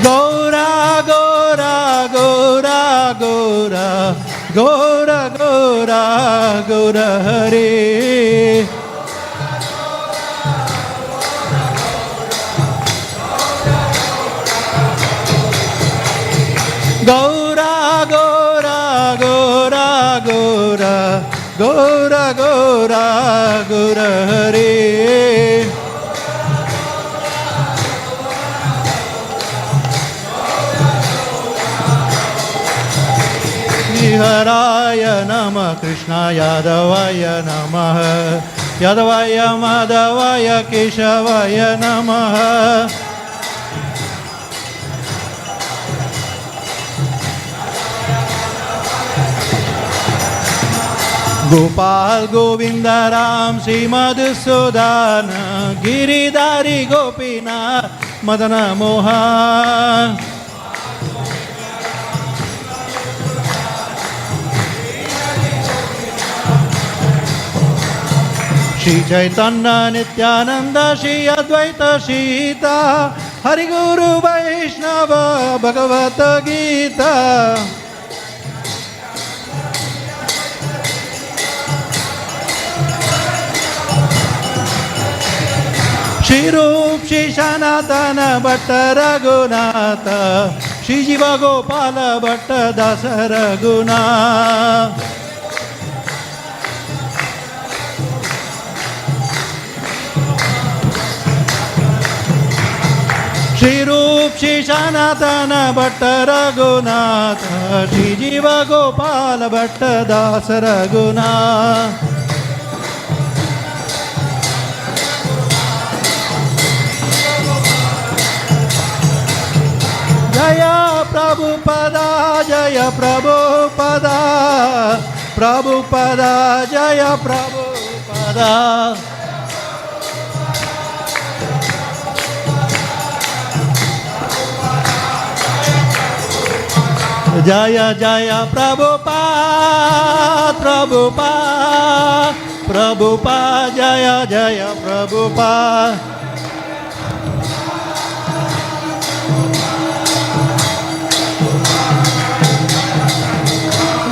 Gaura Gaura Gaura Gaura Gaura Gaura Gaura Hare. Gaura Gaura Gaura Gaura Gaura Gora Gora Hare Haraya Namah Krishna Yadavaya Namah Yadavaya Madhavaya Keshavaya Namah Gopal Govinda Ram Sri Madhusudana Giridhari Gopinath Madana Mohan Shri Chaitanya Nityananda Shri Advaita Shita Hari Guru Vaishnava Bhagavata Gita Shri Rup Shri Sanatana Bhatta Raghunatha Shri Jiva Gopala Bhatta Dasa Raghunatha Shri Rup Shri Sanatana Bhatta Raghunatha Shri Jiva Gopala Bhatta Dasa Raghunatha Jaya Prabhupada Jaya Prabhupada Prabhupada Jaya Prabhupada Jaya Jaya Prabhupada Prabhupada Prabhupada Jaya Jaya Prabhupada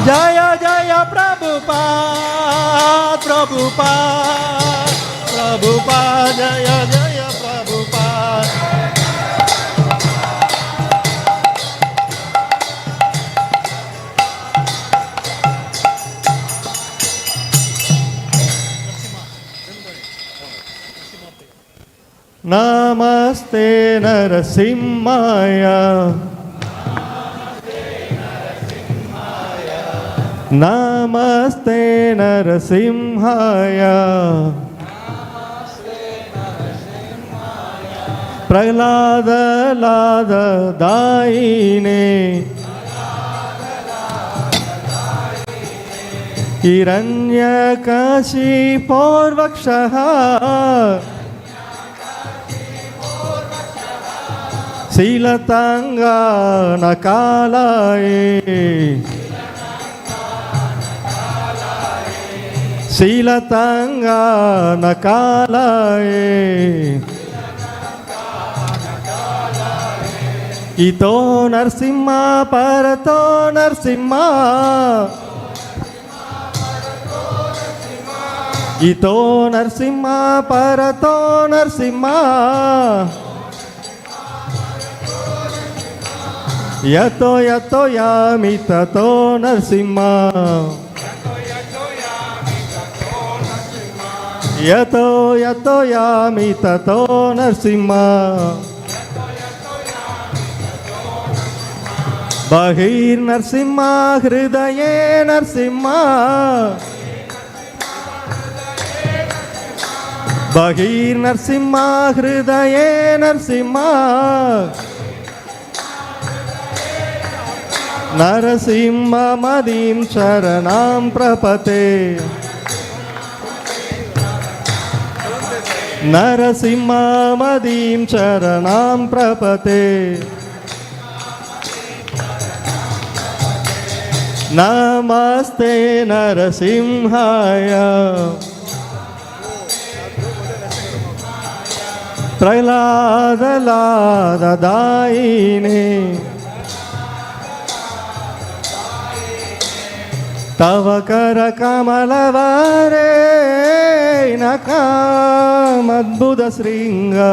Jaya Jaya Prabhupada Prabhupada Prabhupada Jaya Jaya Prabhupada Namaste Narasimhaya Namaste Narasimhaya Prahlada Lada Daine Hiranyakashi Porvakshaha Silatanga Nakalaye Silatanga Nakalaye Ito Narsimha Parato Narsimha Ito Narsimha Parato Narsimha Yato Yato Yami Tato Narsimha Yato Yato Yami Tato Narsimha Bahir Narsimha Hridaye Narsimha Bahir Narsimha Hridaye Narsimha Narasimha Madim Charanam Prapate Narasimha Madim Charanam Prapate Namaste Narasimhaya Prahlada Lada Daine Tavakara Kamalavare Nakam Adbhuda Sringa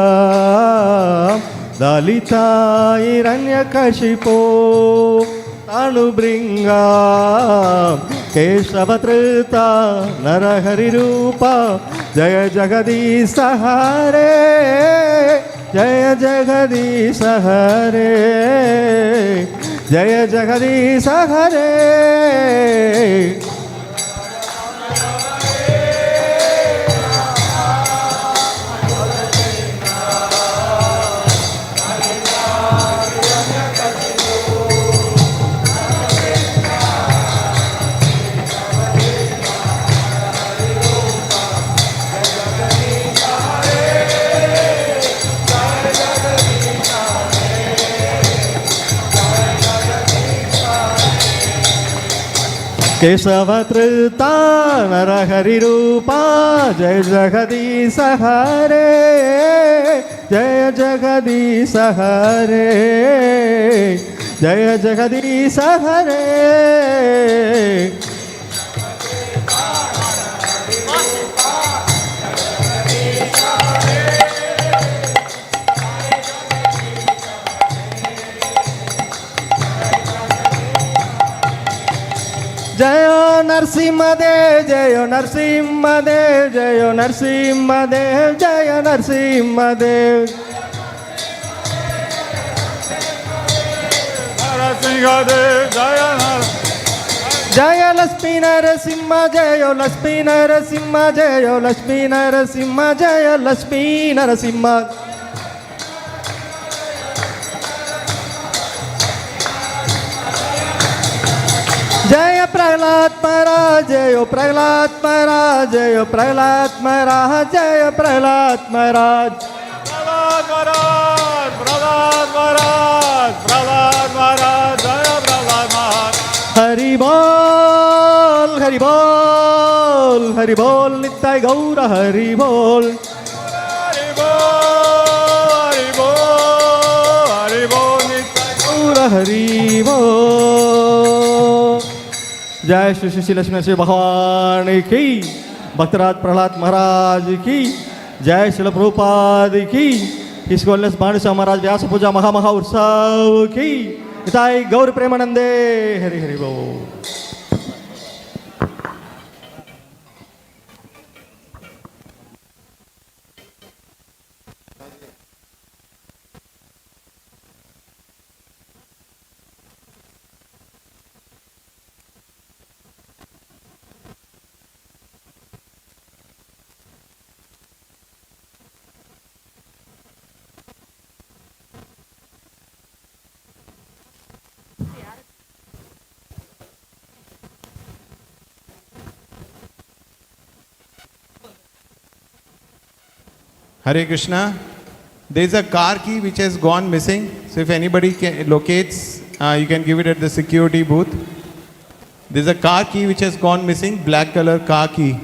Dalita Hiranyakashipo Anubringa केशवधृता नरहरिरूपा जय जगदीश हरे जय जगदीश हरे जय जगदीश हरे केशवधृता नरहरिरूपा जय जगदीश हरे जय जगदीश हरे जय जगदीश हरे जय नरसिंहदेव जय नरसिंहदेव जय नरसिंहदेव जय नरसिंहदेव नरसिंहदेव जय जय लक्ष्मी नरसिंह जय लक्ष्मी नरसिंह जय लक्ष्मी नरसिंह जय लक्ष्मी नरसिंह जय प्रहलाद महाराज जय प्रहलाद महाराज जय प्रहलाद महाराज जय प्रहलाद महाराज प्रहलाद महाराज जय प्रहलाद महाराज हरि बोल हरि बोल हरि बोल नित्य गौर हरि बोल हरि बोल हरि बोल हरि बोल नित्य गौर हरि बोल जय श्री श्री लक्ष्मी श्री भगवान की भक्तराज प्रहलाद महाराज की जय श्रील प्रभुपाद की ISKCON भानु स्वामी महाराज व्यास पूजा महा उत्सव की इताई गौर प्रेमानंदे हरि हरि बोल Hare Krishna. There is a car key which has gone missing. So if anybody locates, you can give it at the security booth. There is a car key which has gone missing, black color car key.